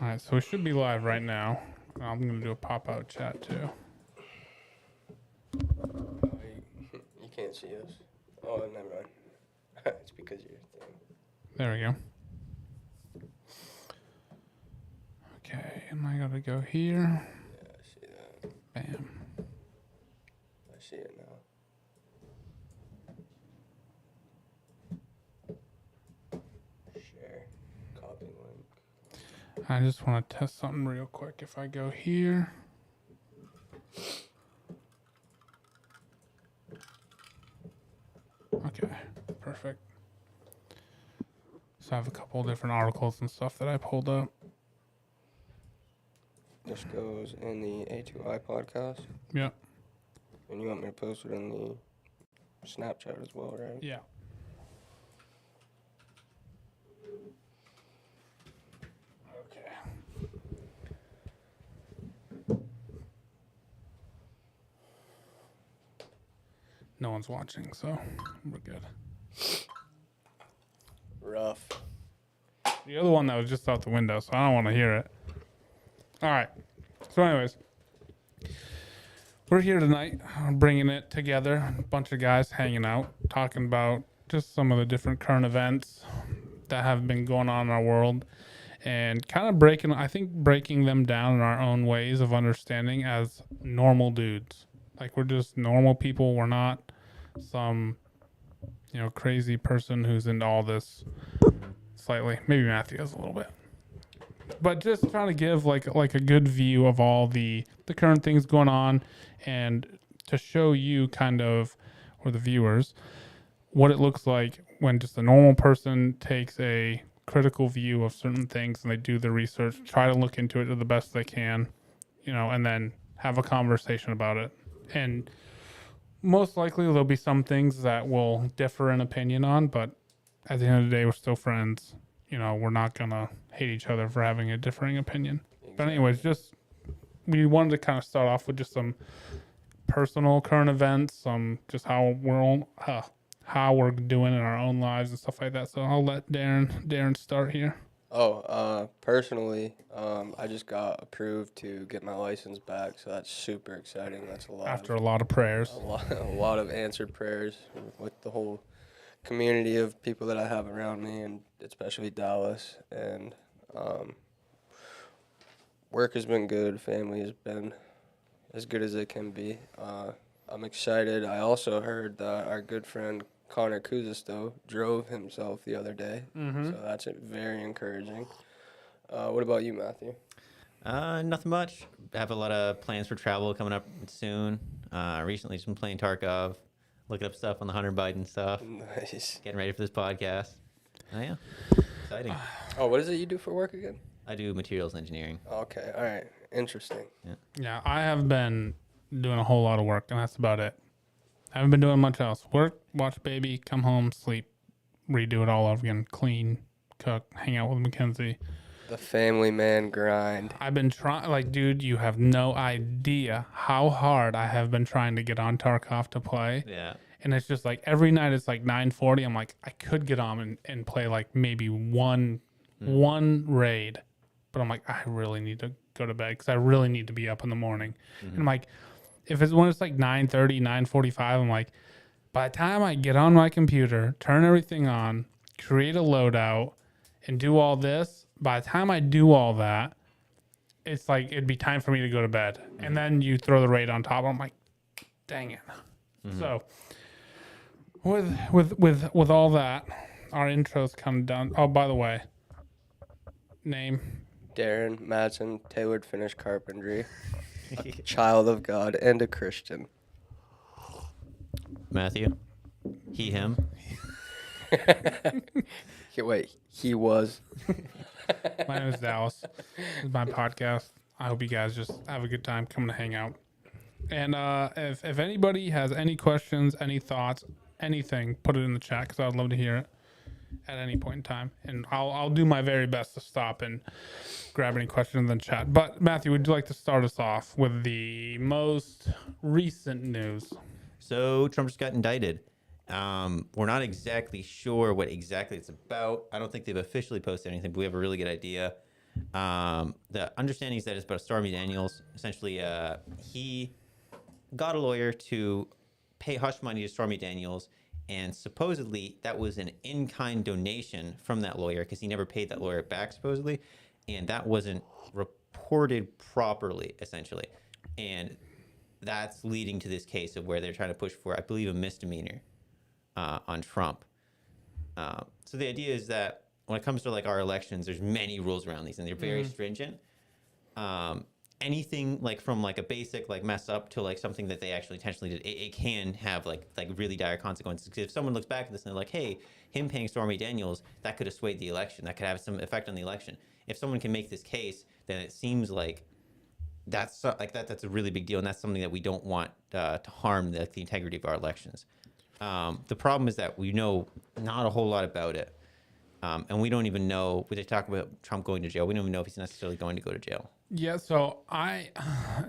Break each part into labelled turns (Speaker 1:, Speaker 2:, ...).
Speaker 1: All right, so we should be live right now. I'm going to do a pop-out chat, too.
Speaker 2: You can't see us. Oh, never mind. It's because of your thing.
Speaker 1: There we go. Okay, and I got to go here.
Speaker 2: Yeah, I see that.
Speaker 1: Bam.
Speaker 2: I see it now. Share. Copy link.
Speaker 1: I just want to test something real quick. If I go here. Okay, perfect. So I have a couple different articles and stuff that I pulled up.
Speaker 2: This goes in the A2I podcast.
Speaker 1: Yep.
Speaker 2: And you want me to post it in the Snapchat as well, right?
Speaker 1: Yeah. Okay. No one's watching, so we're good.
Speaker 2: Rough.
Speaker 1: The other one that was just out the window, so I don't want to hear it. All right. So anyways, we're here tonight, bringing it together. A bunch of guys hanging out, talking about just some of the different current events that have been going on in our world, and kind of breaking them down in our own ways of understanding as normal dudes. Like, we're just normal people. We're not some, crazy person who's into all this slightly. Maybe Matthew is a little bit. But just trying to give like a good view of all the current things going on, and to show you kind of, or the viewers, what it looks like when just a normal person takes a critical view of certain things and they do the research, try to look into it to the best they can, and then have a conversation about it. And most likely there'll be some things that will differ in opinion on, but at the end of the day, we're still friends. We're not going to hate each other for having a differing opinion. Exactly. But anyways, we wanted to kind of start off with just some personal current events, some just how we're doing in our own lives and stuff like that. So I'll let Darren start here.
Speaker 2: Personally, I just got approved to get my license back, so that's super exciting. That's a lot.
Speaker 1: After a lot of prayers.
Speaker 2: A lot of answered prayers with the whole community of people that I have around me, and especially Dallas. And work has been good. Family has been as good as it can be. I'm excited. I also heard that our good friend Connor Kuzisto drove himself the other day, so that's very encouraging. What about you, Matthew?
Speaker 3: Nothing much. I have a lot of plans for travel coming up soon. Recently just been playing Tarkov, looking up stuff on the Hunter Biden stuff.
Speaker 2: Nice.
Speaker 3: Getting ready for this podcast. Oh, yeah. Exciting.
Speaker 2: What is it you do for work again?
Speaker 3: I do materials engineering.
Speaker 2: Okay, all right. Interesting.
Speaker 1: Yeah, I have been doing a whole lot of work, and that's about it. I haven't been doing much else. Work, watch baby, come home, sleep, redo it all over again, clean, cook, hang out with Mackenzie.
Speaker 2: The family man grind.
Speaker 1: I've been trying, dude, you have no idea how hard I have been trying to get on Tarkov to play.
Speaker 3: Yeah.
Speaker 1: And it's just every night it's 9:40. I'm like, I could get on and play maybe one raid. But I'm like, I really need to go to bed because I really need to be up in the morning. And I'm like, when it's 9:30, 9:45, I'm like, by the time I get on my computer, turn everything on, create a loadout, and do all this, by the time I do all that, it's it'd be time for me to go to bed. And then you throw the raid on top. I'm like, dang it. So with all that, our intro's come done. Oh, by the way, name?
Speaker 2: Darren Madsen, tailored finish carpentry, a child of God, and a Christian.
Speaker 3: Matthew? He, him?
Speaker 2: Wait, he was.
Speaker 1: My name is Dallas. This is my podcast. I hope you guys just have a good time coming to hang out. And if anybody has any questions, any thoughts, anything, put it in the chat because I'd love to hear it at any point in time. And I'll do my very best to stop and grab any questions in the chat. But Matthew, would you like to start us off with the most recent news?
Speaker 3: So Trump just got indicted. We're not exactly sure what exactly it's about. I don't think they've officially posted anything, but we have a really good idea. The understanding is that it's about Stormy Daniels. Essentially, he got a lawyer to pay hush money to Stormy Daniels, and supposedly that was an in-kind donation from that lawyer because he never paid that lawyer back, supposedly, and that wasn't reported properly, essentially. And that's leading to this case of where they're trying to push for, I believe, a misdemeanor on Trump. So the idea is that when it comes to like our elections, there's many rules around these, and they're very stringent. Anything like from like a basic like mess up to like something that they actually intentionally did, it can have like really dire consequences. Because if someone looks back at this and they're like, hey, him paying Stormy Daniels, that could have swayed the election. That could have some effect on the election. If someone can make this case, then it seems like that's a really big deal, and that's something that we don't want to harm the integrity of our elections. The problem is that we know not a whole lot about it. And we don't even know, when they talk about Trump going to jail, we don't even know if he's necessarily going to go to jail.
Speaker 1: Yeah, so I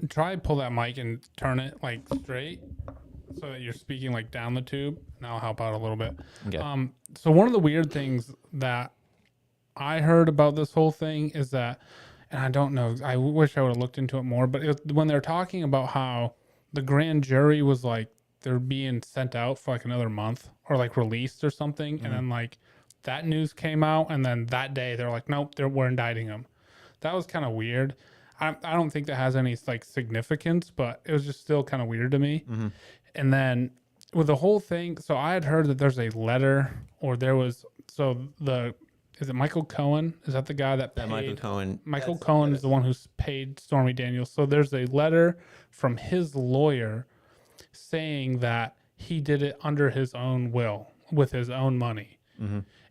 Speaker 1: try to pull that mic and turn it like straight so that you're speaking like down the tube, and I'll help out a little bit.
Speaker 3: Okay.
Speaker 1: So one of the weird things that I heard about this whole thing is that, and I don't know, I wish I would have looked into it more, but when they're talking about how the grand jury was like, they're being sent out for like another month or like released or something, and then like that news came out, and then that day they're like, nope, we're indicting him. That was kind of weird. I don't think that has any like significance, but it was just still kind of weird to me. And then with the whole thing, so I had heard that there's a letter, or there was, is it Michael Cohen? Is that the guy that paid?
Speaker 3: Michael Cohen.
Speaker 1: Michael Cohen is the one who's paid Stormy Daniels. So there's a letter from his lawyer saying that he did it under his own will with his own money.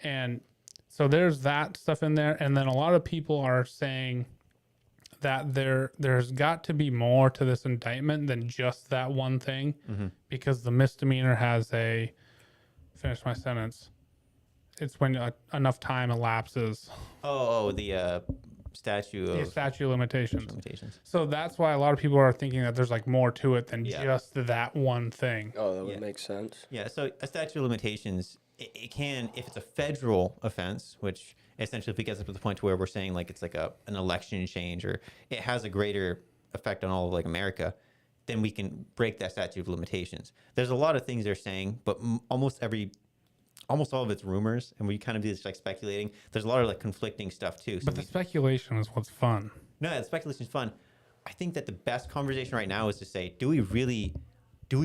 Speaker 1: And so there's that stuff in there. And then a lot of people are saying that there's got to be more to this indictment than just that one thing, because the misdemeanor has finish my sentence. It's when enough time elapses.
Speaker 3: The statute of
Speaker 1: limitations. So that's why a lot of people are thinking that there's like more to it than just that one thing.
Speaker 2: Oh, that would make sense.
Speaker 3: Yeah, so a statute of limitations, it can, if it's a federal offense, which essentially if it gets up to the point to where we're saying like it's like an election change, or it has a greater effect on all of like America, then we can break that statute of limitations. There's a lot of things they're saying, but almost all of it's rumors, and we kind of just like speculating. There's a lot of like conflicting stuff too. So
Speaker 1: but the speculation is what's fun.
Speaker 3: No, the speculation is fun. I think that the best conversation right now is to say, do we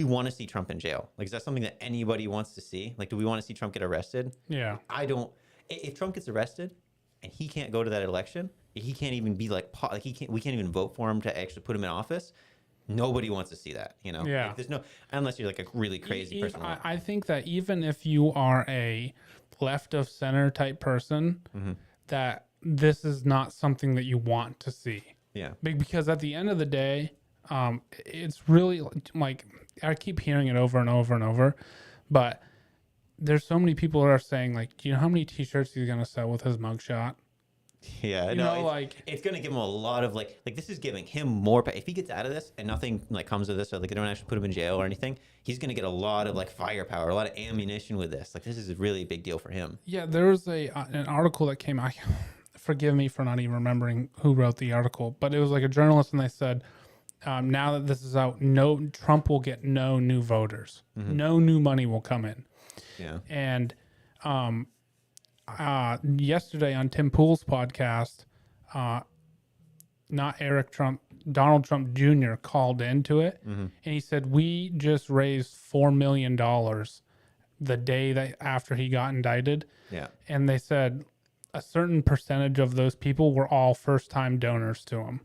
Speaker 3: want to see Trump in jail? Like, is that something that anybody wants to see? Like, do we want to see Trump get arrested?
Speaker 1: Yeah.
Speaker 3: I don't. If Trump gets arrested and he can't go to that election, he can't even be like we can't even vote for him to actually put him in office. Nobody wants to see that, you know?
Speaker 1: Yeah.
Speaker 3: Like, there's no, unless you're like a really crazy person.
Speaker 1: I think that even if you are a left of center type person, that this is not something that you want to see.
Speaker 3: Yeah.
Speaker 1: Because at the end of the day, it's really like, I keep hearing it over and over and over, but there's so many people that are saying like, do you know how many t-shirts he's going to sell with his mugshot?
Speaker 3: Yeah, it's gonna give him a lot of like this is giving him more. If he gets out of this and nothing like comes of this, or like they don't actually put him in jail or anything, he's gonna get a lot of like firepower, a lot of ammunition with this. Like, this is a really big deal for him.
Speaker 1: Yeah, there was an article that came out. Forgive me for not even remembering who wrote the article, but it was like a journalist, and they said, now that this is out, Trump will get no new voters, no new money will come in.
Speaker 3: Yeah,
Speaker 1: and yesterday on Tim Pool's podcast, not Eric Trump, Donald Trump Jr. called into it, and he said, we just raised $4 million the day that after he got indicted.
Speaker 3: Yeah.
Speaker 1: And they said a certain percentage of those people were all first-time donors to him.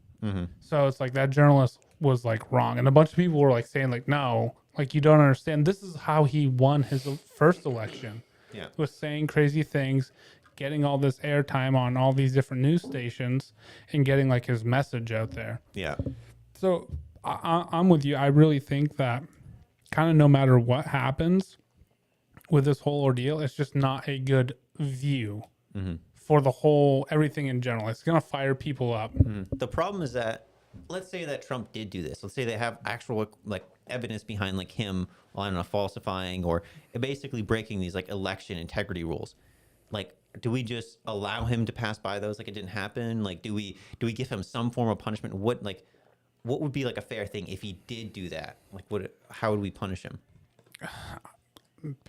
Speaker 1: So it's like that journalist was like wrong. And a bunch of people were like saying like, no, like, you don't understand. This is how he won his first election.
Speaker 3: Yeah.
Speaker 1: Was saying crazy things, getting all this airtime on all these different news stations, and getting like his message out there.
Speaker 3: Yeah.
Speaker 1: So I'm with you. I really think that kind of no matter what happens with this whole ordeal, it's just not a good view for the whole, everything in general. It's going to fire people up.
Speaker 3: The problem is that, let's say that Trump did do this. Let's say they have actual like evidence behind like him, I don't know, falsifying or basically breaking these like election integrity rules. Like, do we just allow him to pass by those like it didn't happen? Like, do we give him some form of punishment? What would be like a fair thing if he did do that? Like, how would we punish him?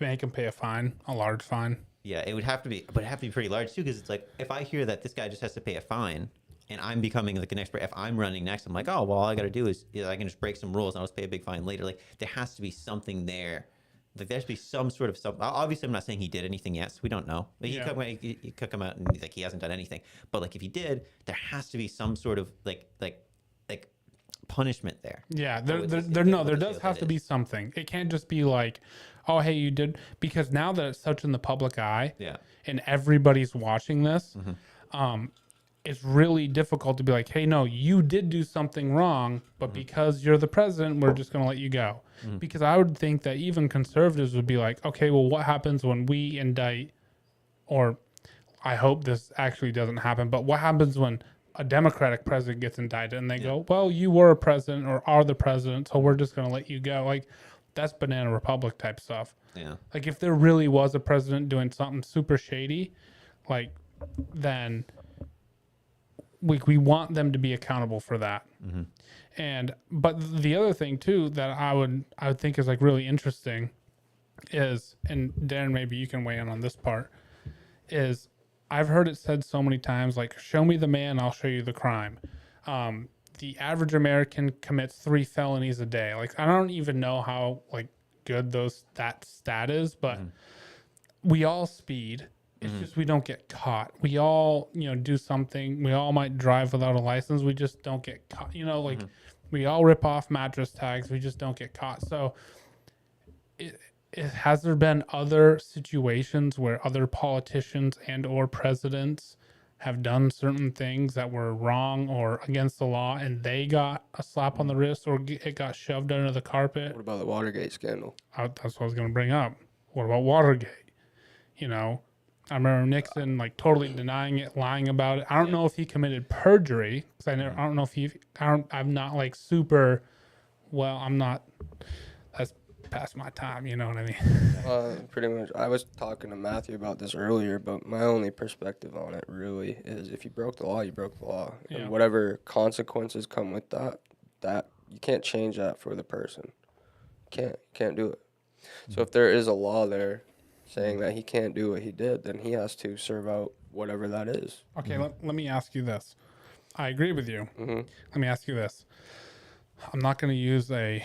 Speaker 1: Make him pay a fine, a large fine.
Speaker 3: Yeah, it would have to be, but it'd have to be pretty large too, because it's like if I hear that this guy just has to pay a fine, and I'm becoming like an expert, if I'm running next, I'm like, oh well, all I got to do is I can just break some rules and I'll just pay a big fine later. Like there has to be something there. Like there has to be some sort of stuff. Obviously, I'm not saying he did anything yet, so we don't know. But
Speaker 1: Yeah.
Speaker 3: he could come out and he's like he hasn't done anything. But like if he did, there has to be some sort of like punishment there.
Speaker 1: Yeah,
Speaker 3: So it's
Speaker 1: there does
Speaker 3: what
Speaker 1: have
Speaker 3: that
Speaker 1: to be
Speaker 3: is.
Speaker 1: something. It can't just be like, oh, hey, you did, because now that it's such in the public eye
Speaker 3: Yeah.
Speaker 1: and everybody's watching this, it's really difficult to be like, hey, no, you did do something wrong, but because you're the president, we're just going to let you go. Because I would think that even conservatives would be like, okay, well, what happens when we indict, or I hope this actually doesn't happen, but what happens when a Democratic president gets indicted and they go, well, you were a president or are the president, so we're just going to let you go. Like, that's banana republic type stuff.
Speaker 3: Yeah.
Speaker 1: Like, if there really was a president doing something super shady, like, then we want them to be accountable for that. And but the other thing too that I would think is like really interesting is, and Darren, maybe you can weigh in on this part, is I've heard it said so many times, like, show me the man, I'll show you the crime. The average American commits 3 felonies a day. Like, I don't even know how like good that stat is, but we all speed. It's just we don't get caught. We all, do something. We all might drive without a license. We just don't get caught. Like we all rip off mattress tags. We just don't get caught. So has there been other situations where other politicians and or presidents have done certain things that were wrong or against the law and they got a slap on the wrist or it got shoved under the carpet?
Speaker 2: What about the Watergate scandal?
Speaker 1: That's what I was going to bring up. What about Watergate? I remember Nixon like totally denying it, lying about it. I don't know if he committed perjury because I don't know if I'm not like super. Well, I'm not. That's past my time. You know what I mean?
Speaker 2: Pretty much. I was talking to Matthew about this earlier, but my only perspective on it really is if you broke the law, you broke the law,
Speaker 1: Yeah.
Speaker 2: and whatever consequences come with that you can't change that for the person. Can't do it. So if there is a law there saying that he can't do what he did, then he has to serve out whatever that is.
Speaker 1: Okay, let me ask you this. I agree with you. Let me ask you this. I'm not going to use a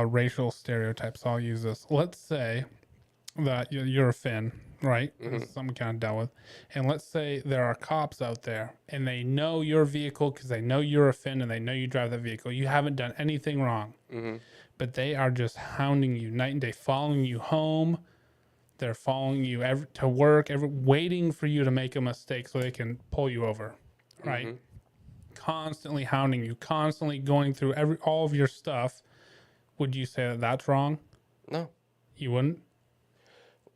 Speaker 1: racial stereotype, so I'll use this. Let's say that you're a Finn, right? This is something we kind of dealt with. And let's say there are cops out there, and they know your vehicle because they know you're a Finn and they know you drive that vehicle. You haven't done anything wrong, but they are just hounding you night and day, following you home. They're following you to work, waiting for you to make a mistake so they can pull you over, right? Constantly hounding you, constantly going through all of your stuff. Would you say that that's wrong?
Speaker 2: No.
Speaker 1: You wouldn't?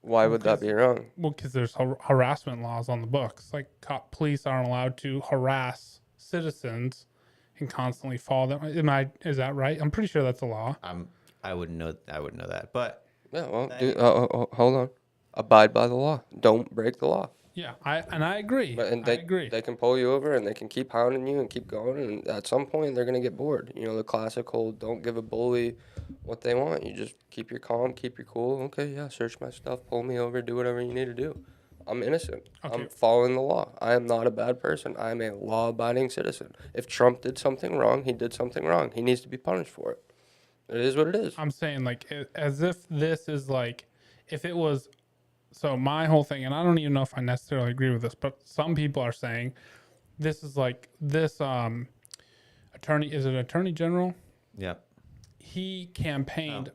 Speaker 2: Why would that be wrong?
Speaker 1: Well, because there's harassment laws on the books. Like police aren't allowed to harass citizens and constantly follow them. Is that right? I'm pretty sure that's a law.
Speaker 3: I wouldn't know that, but
Speaker 2: Yeah, well, hold on. Abide by the law. Don't break the law.
Speaker 1: Yeah, I agree.
Speaker 2: But
Speaker 1: I agree.
Speaker 2: they can pull you over and they can keep hounding you and keep going. And at some point, they're going to get bored. The classic whole don't give a bully what they want. You just keep your calm, keep your cool. Okay, yeah, search my stuff, pull me over, do whatever you need to do. I'm innocent.
Speaker 1: Okay.
Speaker 2: I'm following the law. I am not a bad person. I am a law-abiding citizen. If Trump did something wrong, he did something wrong. He needs to be punished for it. It is what it is.
Speaker 1: I'm saying like as if this is like if it was. So my whole thing, and I don't even know if I necessarily agree with this, but some people are saying this is like this attorney. Is it attorney general?
Speaker 3: yeah,
Speaker 1: He campaigned.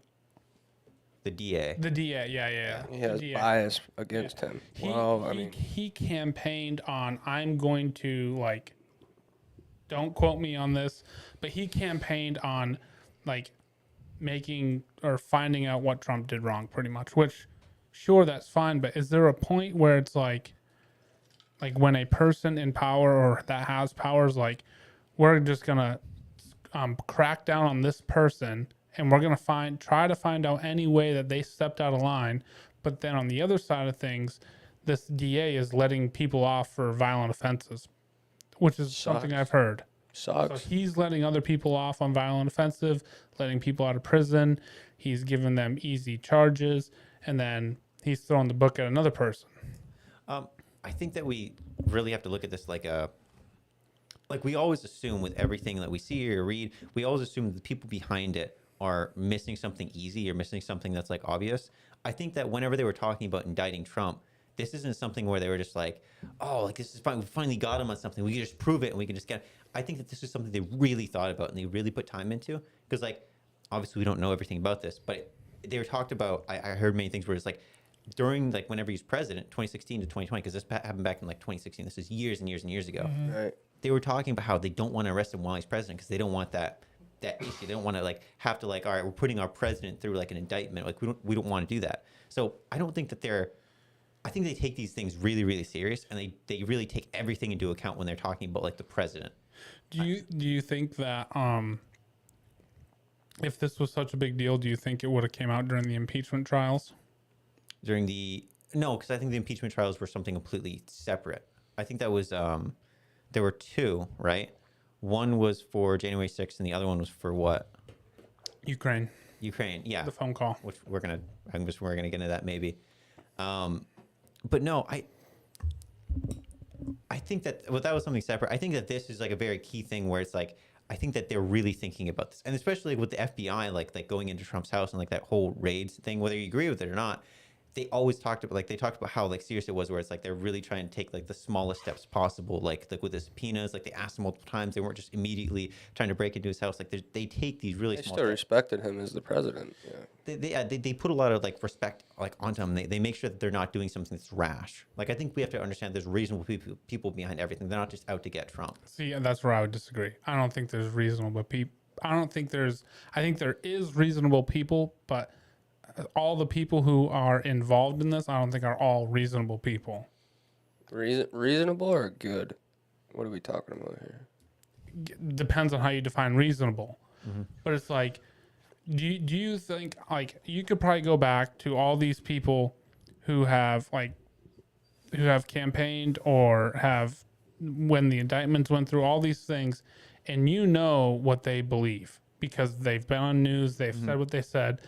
Speaker 3: the DA.
Speaker 1: The DA, yeah.
Speaker 2: He has
Speaker 1: The DA.
Speaker 2: bias against him.
Speaker 1: He campaigned on, I'm going to like, don't quote me on this, but he campaigned on like making or finding out what Trump did wrong pretty much, which sure, that's fine. But is there a point where it's like when a person in power or that has powers, like we're just going to crack down on this person and we're going to try to find out any way that they stepped out of line. But then on the other side of things, this DA is letting people off for violent offenses, which is something
Speaker 2: Sucks.
Speaker 1: I've heard. So
Speaker 2: Sucks.
Speaker 1: he's letting other people off on violent offensive, letting people out of prison. He's giving them easy charges, and then he's throwing the book at another person.
Speaker 3: I think that we really have to look at this like we always assume with everything that we see or read, we always assume that the people behind it are missing something easy or missing something that's like obvious. I think that whenever they were talking about indicting Trump, this isn't something where they were just like, oh, like this is fine. We finally got him on something. We can just prove it and we can just get it. I think that this is something they really thought about and they really put time into. Because like, obviously we don't know everything about this, but they were talked about, I heard many things where it's like, during like whenever he's president, 2016 to 2020, because this happened back in like 2016. This is years and years and years ago.
Speaker 2: Right.
Speaker 3: They were talking about how they don't want to arrest him while he's president because they don't want that issue. They don't want to like have to like, all right, we're putting our president through like an indictment. Like we don't want to do that. So I don't think that I think they take these things really, really serious, and they really take everything into account when they're talking about like the president.
Speaker 1: Do you think that if this was such a big deal, do you think it would have came out during the impeachment trials?
Speaker 3: No, because I think the impeachment trials were something completely separate. I think that was there were two, right? One was for January 6th, and the other one was for what?
Speaker 1: Ukraine,
Speaker 3: Yeah.
Speaker 1: the phone call.
Speaker 3: Which we're gonna get into that maybe. But no, I think that that was something separate. I think that this is like a very key thing where it's like I think that they're really thinking about this, and especially with the FBI like going into Trump's house and like that whole raids thing, whether you agree with it or not. They always talked about how like serious it was, where it's like they're really trying to take like the smallest steps possible, like with the subpoenas. Like they asked him multiple times. They weren't just immediately trying to break into his house. Like they take these really
Speaker 2: They
Speaker 3: small
Speaker 2: still
Speaker 3: steps.
Speaker 2: respected him as the president. Yeah.
Speaker 3: They put a lot of like respect like onto him. They make sure that they're not doing something that's rash. Like I think we have to understand there's reasonable people behind everything. They're not just out to get Trump.
Speaker 1: See, that's where I would disagree. I don't think there's reasonable people. I think there is reasonable people, but all the people who are involved in this, I don't think are all reasonable people.
Speaker 2: Reasonable or good? What are we talking about here?
Speaker 1: Depends on how you define reasonable. But it's like, do you think like you could probably go back to all these people who have campaigned or have, when the indictments went through, all these things, and you know what they believe because they've been on news, they've said what they said.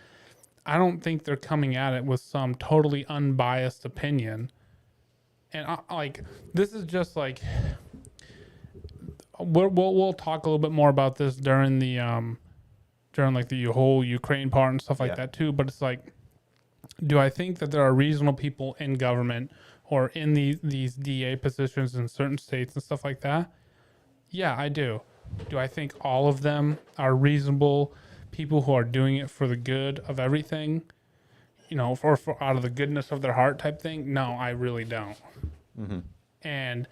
Speaker 1: I don't think they're coming at it with some totally unbiased opinion. And this is just like, we'll talk a little bit more about this during the like the whole Ukraine part and stuff like that too. But it's like, do I think that there are reasonable people in government or in these DA positions in certain states and stuff like that? Yeah, I do. Do I think all of them are reasonable people who are doing it for the good of everything, for out of the goodness of their heart type thing? No, I really don't. And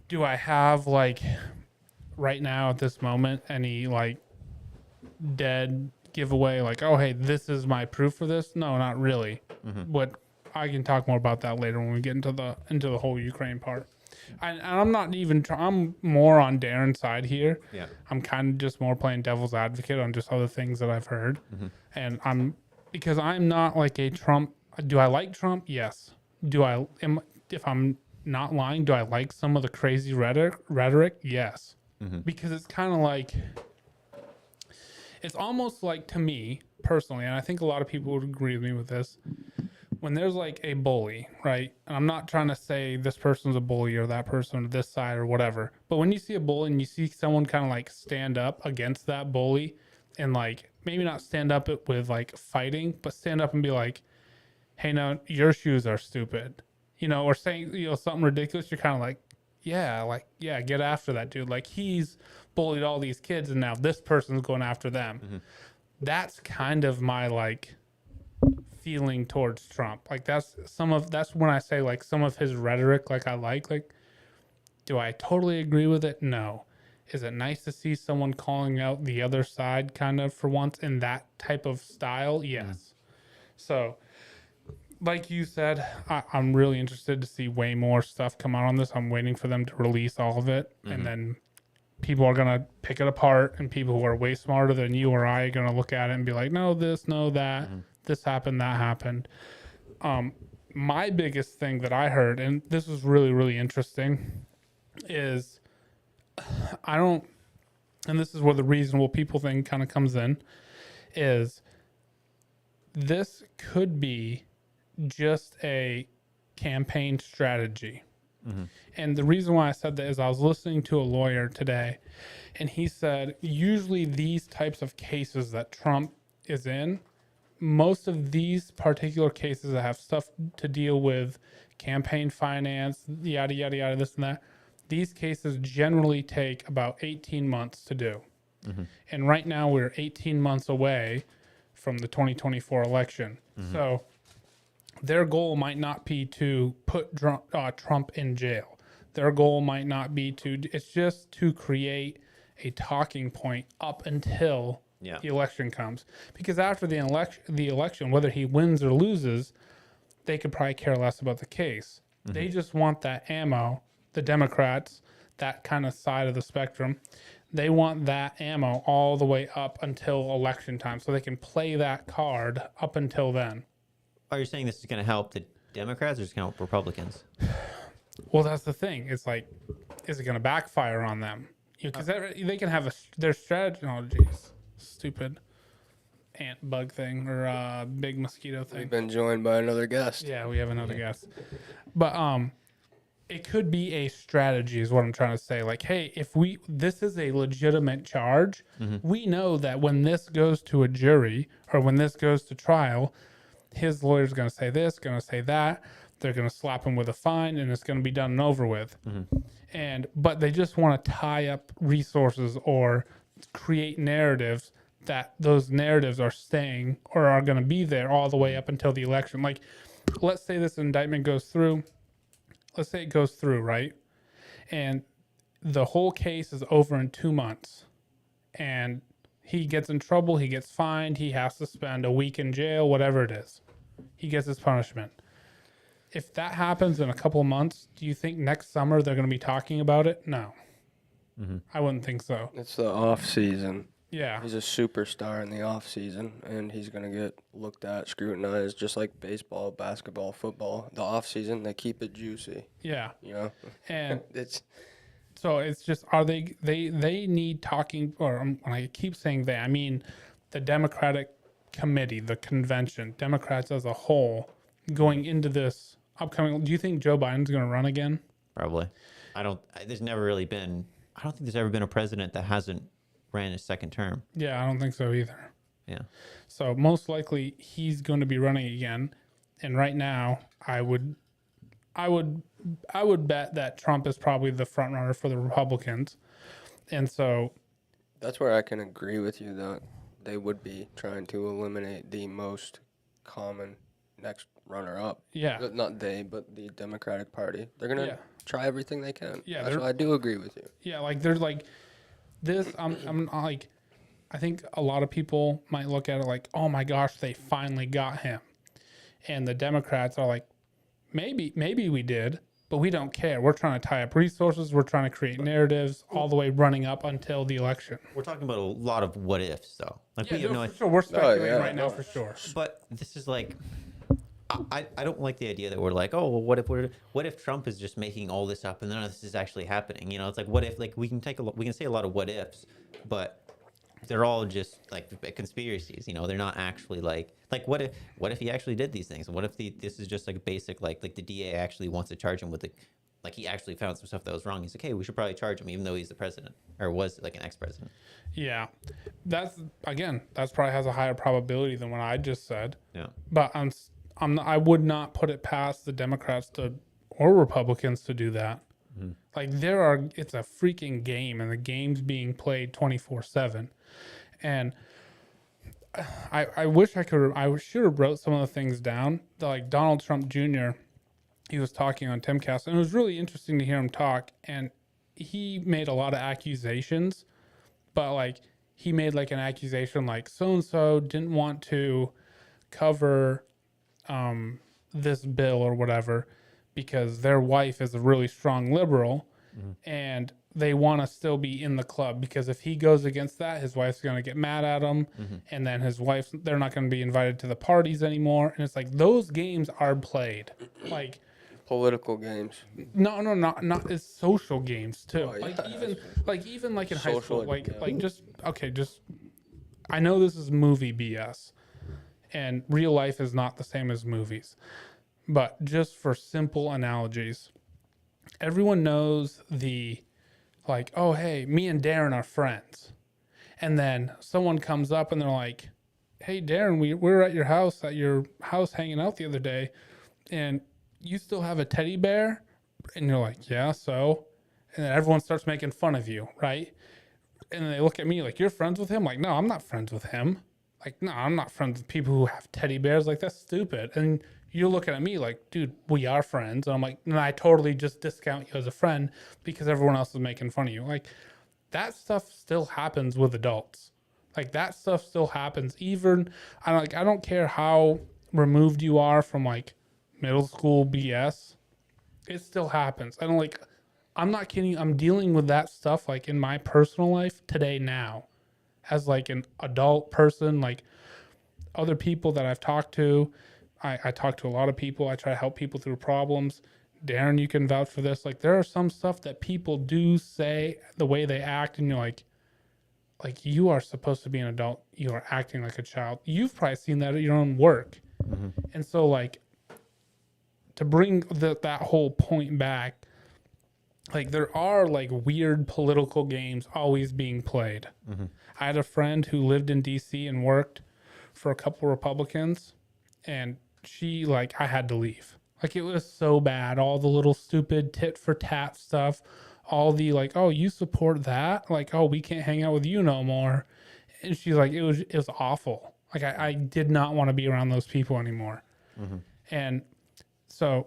Speaker 1: do I have like right now at this moment any like dead giveaway like, oh hey, this is my proof for this? No, not really. But I can talk more about that later when we get into the whole Ukraine part. And I'm not even I'm more on Darren's side here.
Speaker 3: Yeah.
Speaker 1: I'm kind of just more playing devil's advocate on just other things that I've heard. And because I'm not like a Trump. Do I like Trump? Yes. If I'm not lying, do I like some of the crazy rhetoric? Yes. Because it's kind of like, it's almost like, to me personally, and I think a lot of people would agree with me with this, when there's like a bully, right? And I'm not trying to say this person's a bully or that person or this side or whatever, but when you see a bully and you see someone kind of like stand up against that bully and like maybe not stand up with like fighting, but stand up and be like, hey, no, your shoes are stupid, or saying, something ridiculous, you're kind of like, yeah, get after that dude. Like he's bullied all these kids and now this person's going after them. That's kind of my like feeling towards Trump. Like that's when I say like some of his rhetoric, like I like, do I totally agree with it? No. Is it nice to see someone calling out the other side kind of for once in that type of style? Yes. So like you said, I'm really interested to see way more stuff come out on this. I'm waiting for them to release all of it. And then people are going to pick it apart, and people who are way smarter than you or I are going to look at it and be like, no, this, no, that. This happened, that happened. my biggest thing that I heard, and this was really, really interesting, is I don't, and this is where the reasonable people thing kind of comes in, is this could be just a campaign strategy. And the reason why I said that is I was listening to a lawyer today, and he said usually these types of cases that Trump is in, most of these particular cases that have stuff to deal with campaign finance, yada, yada, yada, this and that, these cases generally take about 18 months to do. And right now we're 18 months away from the 2024 election. So their goal might not be to put Trump in jail. Their goal might not be to, it's just to create a talking point up until the election comes. Because after the election, whether he wins or loses, they could probably care less about the case. They just want that ammo, the Democrats, that kind of side of the spectrum. They want that ammo all the way up until election time so they can play that card up until then.
Speaker 3: Are you saying this is going to help the Democrats or is it going to help Republicans?
Speaker 1: Well, that's the thing. It's like, is it going to backfire on them? Because they can have their strategy. Oh, jeez. Stupid ant bug thing or big mosquito thing.
Speaker 2: We've been joined by another guest.
Speaker 1: Yeah, we have another guest. But it could be a strategy is what I'm trying to say. Like, hey, this is a legitimate charge, we know that when this goes to a jury or when this goes to trial, his lawyer's going to say this, going to say that. They're going to slap him with a fine, and it's going to be done and over with. But they just want to tie up resources or create narratives that those narratives are staying or are going to be there all the way up until the election. Like, let's say this indictment goes through. Let's say it goes through, right? And the whole case is over in 2 months. And he gets in trouble, he gets fined, he has to spend a week in jail, whatever it is. He gets his punishment. If that happens in a couple of months, do you think next summer they're going to be talking about it? No. I wouldn't think so.
Speaker 2: It's the off season.
Speaker 1: Yeah.
Speaker 2: He's a superstar in the off season, and he's gonna get looked at, scrutinized, just like baseball, basketball, football. The off season, they keep it juicy.
Speaker 1: Yeah.
Speaker 2: You know,
Speaker 1: And
Speaker 2: it's
Speaker 1: so it's just, they need talking, or when I keep saying they, I mean the Democratic committee, the convention, Democrats as a whole going into this upcoming. Do you think Joe Biden's going to run again?
Speaker 3: Probably. There's never really been, I don't think there's ever been a president that hasn't ran his second term.
Speaker 1: Yeah, I don't think so either.
Speaker 3: Yeah.
Speaker 1: So most likely he's going to be running again. And right now, I would bet that Trump is probably the front runner for the Republicans. And so
Speaker 2: that's where I can agree with you that they would be trying to eliminate the most common next runner up.
Speaker 1: yeah,
Speaker 2: Not they, but the Democratic Party. They're gonna try everything they can.
Speaker 1: Yeah,
Speaker 2: That's why I do agree with you.
Speaker 1: yeah, like there's like this. I'm like, I think a lot of people might look at it like, oh my gosh, they finally got him, and the Democrats are like, maybe we did, but we don't care. We're trying to tie up resources. We're trying to create narratives all the way running up until the election.
Speaker 3: We're talking about a lot of what ifs, though. Like we have no
Speaker 1: for sure. We're speculating
Speaker 2: yeah.
Speaker 1: right now for sure.
Speaker 3: But this is like, I don't like the idea that we're like, oh, well, what if Trump is just making all this up and none of this is actually happening? You know, it's like, what if, like, we can say a lot of what ifs, but they're all just like conspiracies. You know, they're not actually like what if he actually did these things? And what if this is just like a basic like the DA actually wants to charge him with like he actually found some stuff that was wrong. He's like, hey, we should probably charge him even though he's the president or was like an ex-president.
Speaker 1: Yeah, that's probably has a higher probability than what I just said.
Speaker 3: Yeah,
Speaker 1: But I would not put it past the Democrats or Republicans to do that. Like it's a freaking game, and the game's being played 24/7. And I wish I should have wrote some of the things down. Like Donald Trump Jr., he was talking on Timcast, and it was really interesting to hear him talk. And he made a lot of accusations, but like he made like an accusation like so and so didn't want to cover this bill or whatever because their wife is a really strong liberal, and they want to still be in the club, because if he goes against that, his wife's going to get mad at him, and then his wife, they're not going to be invited to the parties anymore. And it's like those games are played, like
Speaker 2: Political games.
Speaker 1: no, not it's social games too.
Speaker 2: Oh, yeah,
Speaker 1: Even like in high
Speaker 2: Social,
Speaker 1: school, like
Speaker 2: yeah.
Speaker 1: like just okay, just I know this is movie BS, and real life is not the same as movies, but just for simple analogies, everyone knows the like, oh hey, me and Darren are friends, and then someone comes up and they're like, hey Darren, we were at your house hanging out the other day, and you still have a teddy bear? And you're like, yeah, so? And then everyone starts making fun of you, right? And then they look at me like, you're friends with him? Like, no, I'm not friends with him. Like, no, I'm not friends with people who have teddy bears. Like, that's stupid. And you're looking at me like, dude, we are friends. And I'm like, no, I totally just discount you as a friend because everyone else is making fun of you. Like, that stuff still happens with adults. Like, that stuff still happens. Even, I don't care how removed you are from like middle school BS, it still happens. I'm not kidding you. I'm dealing with that stuff like in my personal life today now, as like an adult person. Like other people that I've talked to, I talk to a lot of people. I try to help people through problems. Darren, you can vouch for this. Like there are some stuff that people do say, the way they act, and you're like you are supposed to be an adult. You are acting like a child. You've probably seen that at your own work. And so like, to bring that whole point back, like there are like weird political games always being played. I had a friend who lived in DC and worked for a couple Republicans, and she like, I had to leave. Like it was so bad. All the little stupid tit for tat stuff, all the like, oh, you support that? Like, oh, we can't hang out with you no more. And she's like, it was awful. Like I did not want to be around those people anymore. And so,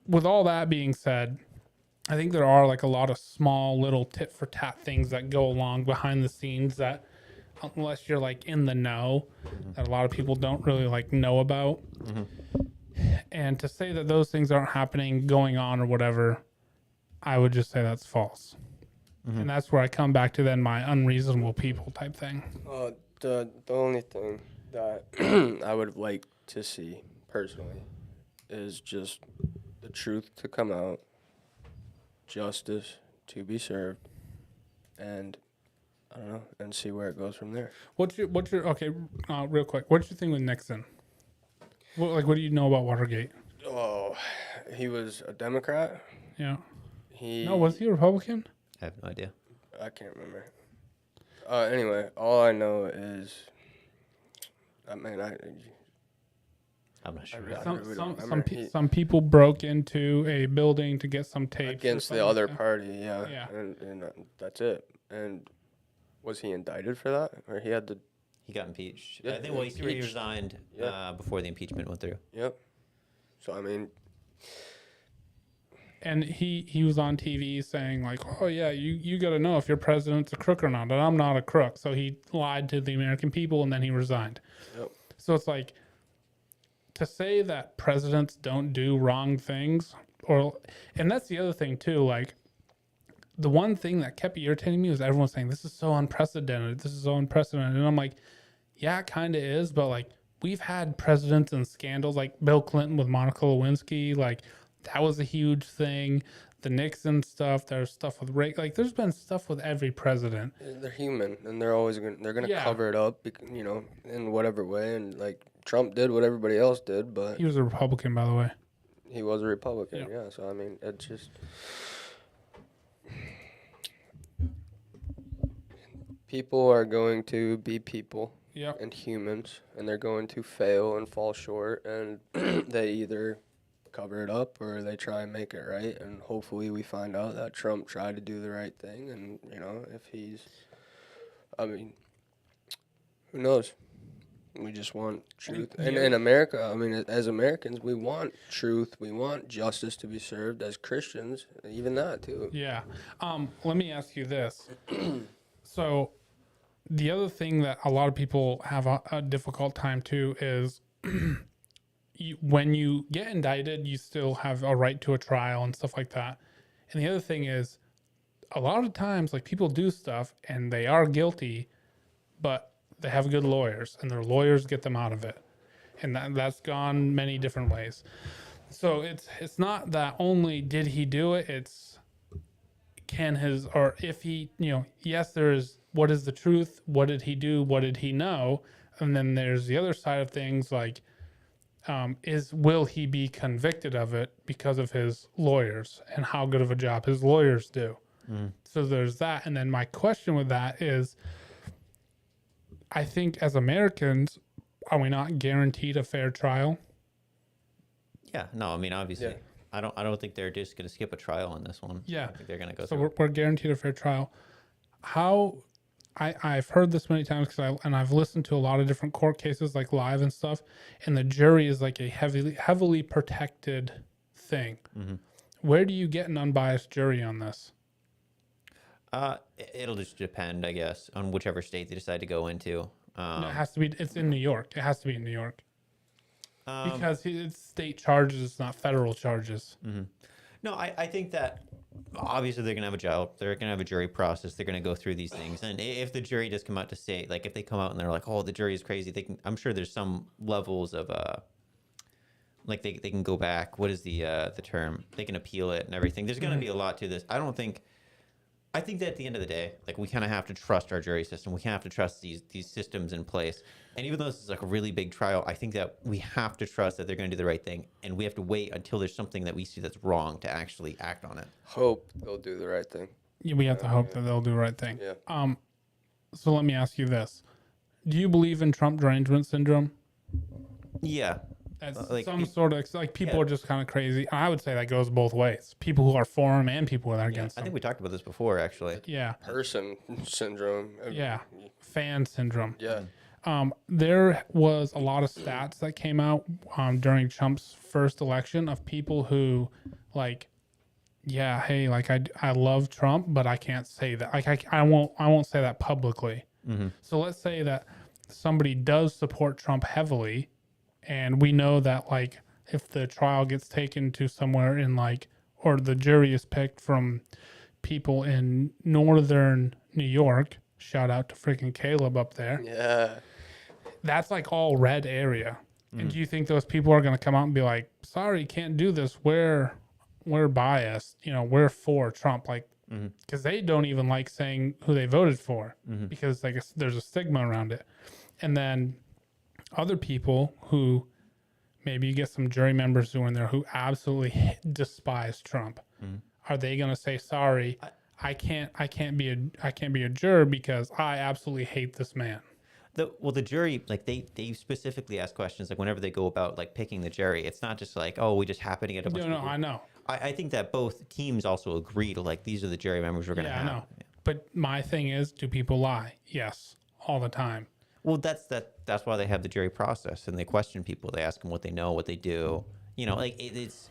Speaker 1: with all that being said, I think there are like a lot of small little tit for tat things that go along behind the scenes that, unless you're like in the know, that a lot of people don't really like know about. And to say that those things aren't happening, going on, or whatever, I would just say that's false. And that's where I come back to then my unreasonable people type thing.
Speaker 2: The only thing that I would like to see personally is just the truth to come out, justice to be served, and I don't know, and see where it goes from there.
Speaker 1: What's your okay? Real quick, what's your thing with Nixon? What do you know about Watergate?
Speaker 2: Oh, he was a Democrat.
Speaker 1: Yeah.
Speaker 2: No,
Speaker 1: was he a Republican?
Speaker 3: I have no idea.
Speaker 2: I can't remember. Anyway, all I know is,
Speaker 3: I'm not sure.
Speaker 1: Some people broke into a building to get some tapes
Speaker 2: against the other party, yeah. And that's it. And was he indicted for that, or he had to?
Speaker 3: He got impeached.
Speaker 2: Yeah,
Speaker 3: I think. Well, he resigned before the impeachment went through.
Speaker 2: Yep. So I mean,
Speaker 1: and he was on TV saying like, oh yeah, you got to know if your president's a crook or not, and I'm not a crook. So he lied to the American people, and then he resigned.
Speaker 2: Yep.
Speaker 1: So it's like, to say that presidents don't do wrong things, and that's the other thing too. Like, the one thing that kept irritating me was everyone saying this is so unprecedented. This is so unprecedented, and I'm like, yeah, it kind of is, but like we've had presidents and scandals, like Bill Clinton with Monica Lewinsky, like that was a huge thing. The Nixon stuff, there's stuff with Ray, like there's been stuff with every president.
Speaker 2: They're human, and they're gonna cover it up, in whatever way, and like Trump did what everybody else did, but
Speaker 1: He was a Republican, by the way.
Speaker 2: he was a Republican, yeah. So I mean, it just people are going to be people and humans, and they're going to fail and fall short, and they either cover it up or they try and make it right, and hopefully we find out that Trump tried to do the right thing, and if who knows. We just want truth. And in America, I mean, as Americans, we want truth. We want justice to be served. As Christians, even that too.
Speaker 1: Yeah. Let me ask you this. So the other thing that a lot of people have a difficult time too is when you get indicted, you still have a right to a trial and stuff like that. And the other thing is, a lot of times, like people do stuff and they are guilty, but they have good lawyers and their lawyers get them out of it. And that's gone many different ways. So it's not that only did he do it, it's can his, or if he, yes, there is what is the truth, what did he do, what did he know, and then there's the other side of things like will he be convicted of it because of his lawyers and how good of a job his lawyers do. So there's that. And then my question with that is, I think as Americans, are we not guaranteed a fair trial?
Speaker 3: Yeah, no, I mean, obviously,
Speaker 2: Yeah.
Speaker 3: I don't think they're just going to skip a trial on this one.
Speaker 1: Yeah.
Speaker 3: I think they're going to go
Speaker 1: So
Speaker 3: through.
Speaker 1: we're guaranteed a fair trial. How I've heard this many times and I've listened to a lot of different court cases like live and stuff, and the jury is like a heavily protected thing. Where do you get an unbiased jury on this?
Speaker 3: It'll just depend, I guess, on whichever state they decide to go into.
Speaker 1: No, it has to be. It's in New York. It has to be in New York because it's state charges, it's not federal charges.
Speaker 3: No, I think that obviously they're going to have a trial. They're going to have a jury process. They're going to go through these things. And if the jury does come out to say, like, if they come out and they're like, oh, the jury is crazy, I'm sure there's some levels of, like they can go back. What is the term? They can appeal it and everything. There's going to be a lot to this. I think that at the end of the day, like we kind of have to trust our jury system. We kind of have to trust these systems in place. And even though this is like a really big trial, I think that we have to trust that they're going to do the right thing. And we have to wait until there's something that we see that's wrong to actually act on it.
Speaker 2: Hope they'll do the right thing.
Speaker 1: We have to hope that they'll do the right thing.
Speaker 2: Yeah.
Speaker 1: So let me ask you this: do you believe in Trump derangement syndrome?
Speaker 3: Yeah.
Speaker 1: That's
Speaker 3: like
Speaker 1: some
Speaker 3: it-
Speaker 1: sort of like people
Speaker 3: yeah.
Speaker 1: are just kind of crazy. I would say that goes both ways. People who are for him and people that are
Speaker 3: Yeah,
Speaker 1: against
Speaker 3: I
Speaker 1: him.
Speaker 3: think we talked about this before, actually.
Speaker 1: Yeah,
Speaker 2: Person syndrome.
Speaker 1: yeah, fan syndrome.
Speaker 2: Yeah.
Speaker 1: There was a lot of stats that came out during Trump's first election of people who, like, yeah, hey, like I love Trump, but I can't say that. Like I won't say that publicly. So let's say that somebody does support Trump heavily, and we know that like if the trial gets taken to somewhere in like, or the jury is picked from people in northern New York. Shout out to freaking Caleb up there.
Speaker 2: Yeah.
Speaker 1: That's like all red area. And do you think those people are going to come out and be like, sorry, can't do this. We're biased. We're for Trump. Like, because they don't even like saying who they voted for because like there's a stigma around it. And then other people who maybe you get some jury members who are in there who absolutely despise Trump. Are they going to say, sorry, I can't be a juror because I absolutely hate this man?
Speaker 3: The jury, like they specifically ask questions like whenever they go about like picking the jury. It's not just like, oh, we just happen to get a bunch
Speaker 1: No,
Speaker 3: of people.
Speaker 1: I know.
Speaker 3: I think that both teams also agree to like these are the jury members we're going to
Speaker 1: Yeah, I
Speaker 3: have.
Speaker 1: know. But my thing is, do people lie? Yes, all the time.
Speaker 3: Well, that's why they have the jury process and they question people. They ask them what they know, what they do. Like it's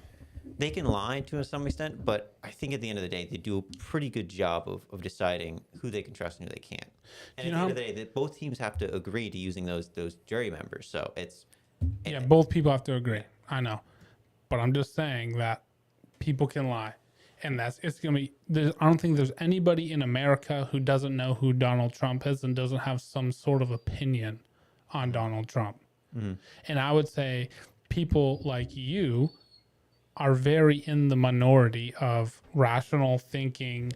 Speaker 3: they can lie to some extent, but I think at the end of the day, they do a pretty good job of deciding who they can trust and who they can't. And at the end of the day, that both teams have to agree to using those jury members. So it's
Speaker 1: Yeah, both people have to agree. I know, but I'm just saying that people can lie, and it's gonna be. I don't think there's anybody in America who doesn't know who Donald Trump is and doesn't have some sort of opinion on Donald Trump. And I would say people like you are very in the minority of rational thinking.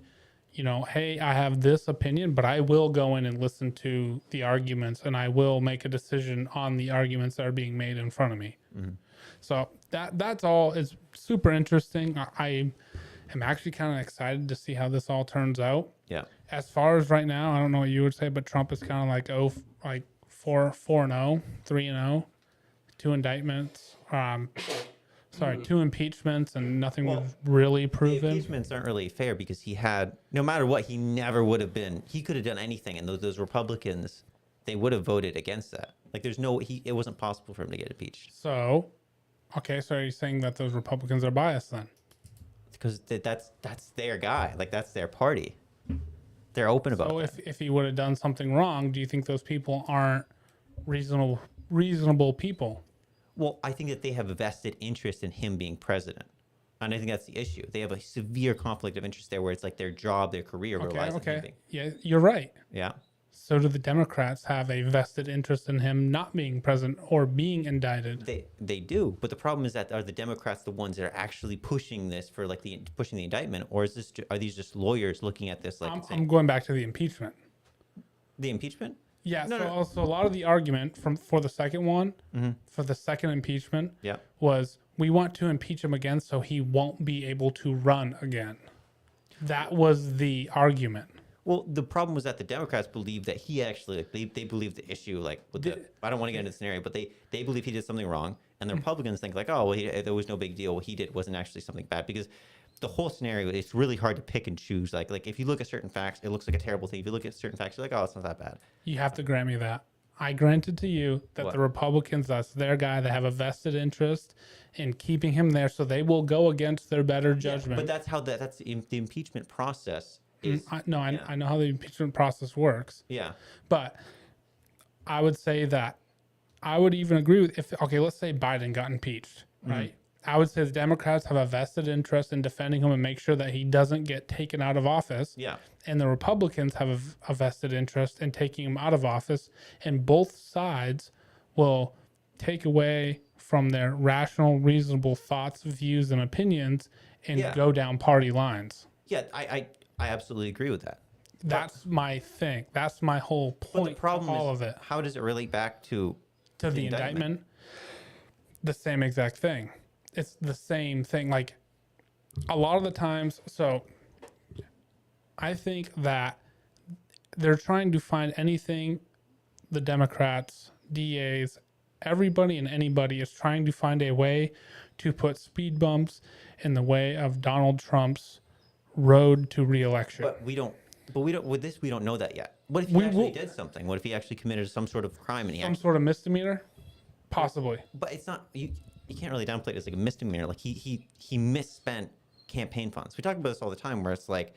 Speaker 1: Hey, I have this opinion, but I will go in and listen to the arguments and I will make a decision on the arguments that are being made in front of me. So that's all. It's super interesting. I am actually kind of excited to see how this all turns out.
Speaker 3: yeah.
Speaker 1: As far as right now, I don't know what you would say, but Trump is kind of like 4-0, 3-0, 2 indictments. Sorry, 2 impeachments, and nothing was really
Speaker 3: The
Speaker 1: proven.
Speaker 3: impeachments aren't really fair because he had, no matter what, he never would have been. He could have done anything, and those Republicans, they would have voted against that. Like there's no, it wasn't possible for him to get impeached
Speaker 1: So, okay, so are you saying that those Republicans are biased then?
Speaker 3: because that's their guy. Like that's their party. They're open about
Speaker 1: So
Speaker 3: that.
Speaker 1: if he would have done something wrong, do you think those people aren't reasonable people?
Speaker 3: Well, I think that they have a vested interest in him being president. And I think that's the issue. They have a severe conflict of interest there where it's like their job, their career relies on him being.
Speaker 1: Yeah, you're right.
Speaker 3: Yeah.
Speaker 1: So do the Democrats have a vested interest in him not being president or being indicted?
Speaker 3: They do, but the problem is that are the Democrats the ones that are actually pushing this for like pushing the indictment, or is this are these just lawyers looking at this like
Speaker 1: I'm going back to the impeachment.
Speaker 3: the impeachment?
Speaker 1: Yeah,
Speaker 3: No,
Speaker 1: so
Speaker 3: no.
Speaker 1: also a lot of the argument for the second one, for the second impeachment,
Speaker 3: Yeah.
Speaker 1: was we want to impeach him again so he won't be able to run again. That was the argument.
Speaker 3: Well, the problem was that the Democrats believe that he actually like, they believe the issue like with the I don't want to get into the scenario, but they believe he did something wrong, and the Republicans think like, oh, well, there was no big deal. What he did wasn't actually something bad, because the whole scenario, it's really hard to pick and choose. Like if you look at certain facts, it looks like a terrible thing. If you look at certain facts, you're like, oh, it's not that bad.
Speaker 1: You have to grant me that. I granted to you that
Speaker 3: What?
Speaker 1: the Republicans, that's their guy, they have a vested interest in keeping him there, so they will go against their better judgment.
Speaker 3: But that's how that's the impeachment process is.
Speaker 1: I know how the impeachment process works,
Speaker 3: Yeah.
Speaker 1: but I would say that I would even agree with let's say Biden got impeached, right? I would say the Democrats have a vested interest in defending him and make sure that he doesn't get taken out of office.
Speaker 3: Yeah.
Speaker 1: And the Republicans have a vested interest in taking him out of office. And both sides will take away from their rational, reasonable thoughts, views, and opinions and go down party lines.
Speaker 3: Yeah, I absolutely agree with that.
Speaker 1: That's my thing. That's my whole point.
Speaker 3: But the problem
Speaker 1: of all
Speaker 3: is,
Speaker 1: of it.
Speaker 3: how does it relate back to
Speaker 1: The indictment, the same exact thing. It's the same thing. Like a lot of the times, so I think that they're trying to find anything, the Democrats, DAs, everybody and anybody is trying to find a way to put speed bumps in the way of Donald Trump's road to reelection.
Speaker 3: But we don't with this we don't know that yet. What if he actually did something? What if he actually committed some sort of crime and he
Speaker 1: Some sort of misdemeanor? Possibly.
Speaker 3: But it's not you can't really downplay it as like a misdemeanor. Like he misspent campaign funds. We talk about this all the time where it's like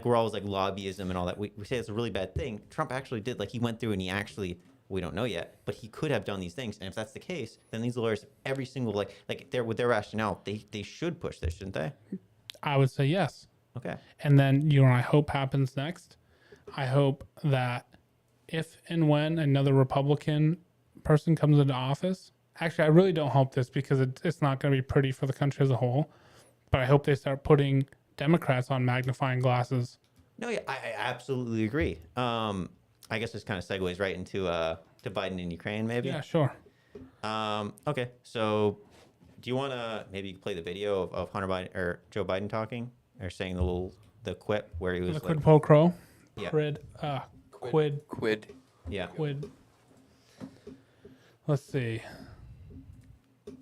Speaker 3: we're always like lobbyism and all that. We say it's a really bad thing. Trump actually did, like he went through and he actually, we don't know yet, but he could have done these things. And if that's the case, then these lawyers, every single like with their rationale, they should push this, shouldn't they?
Speaker 1: I would say yes.
Speaker 3: Okay.
Speaker 1: And then I hope happens next. I hope that if and when another Republican person comes into office, actually, I really don't hope this because it's not going to be pretty for the country as a whole. But I hope they start putting Democrats on magnifying glasses.
Speaker 3: No, yeah, I absolutely agree. I guess this kind of segues right into to Biden and Ukraine, maybe.
Speaker 1: Yeah, sure.
Speaker 3: Okay, so do you want to maybe play the video of Hunter Biden or Joe Biden talking or saying the quip where he was
Speaker 1: The
Speaker 3: like,
Speaker 1: quid pro quo.
Speaker 3: Yeah.
Speaker 1: Quid.
Speaker 3: Yeah.
Speaker 1: Quid. Let's see.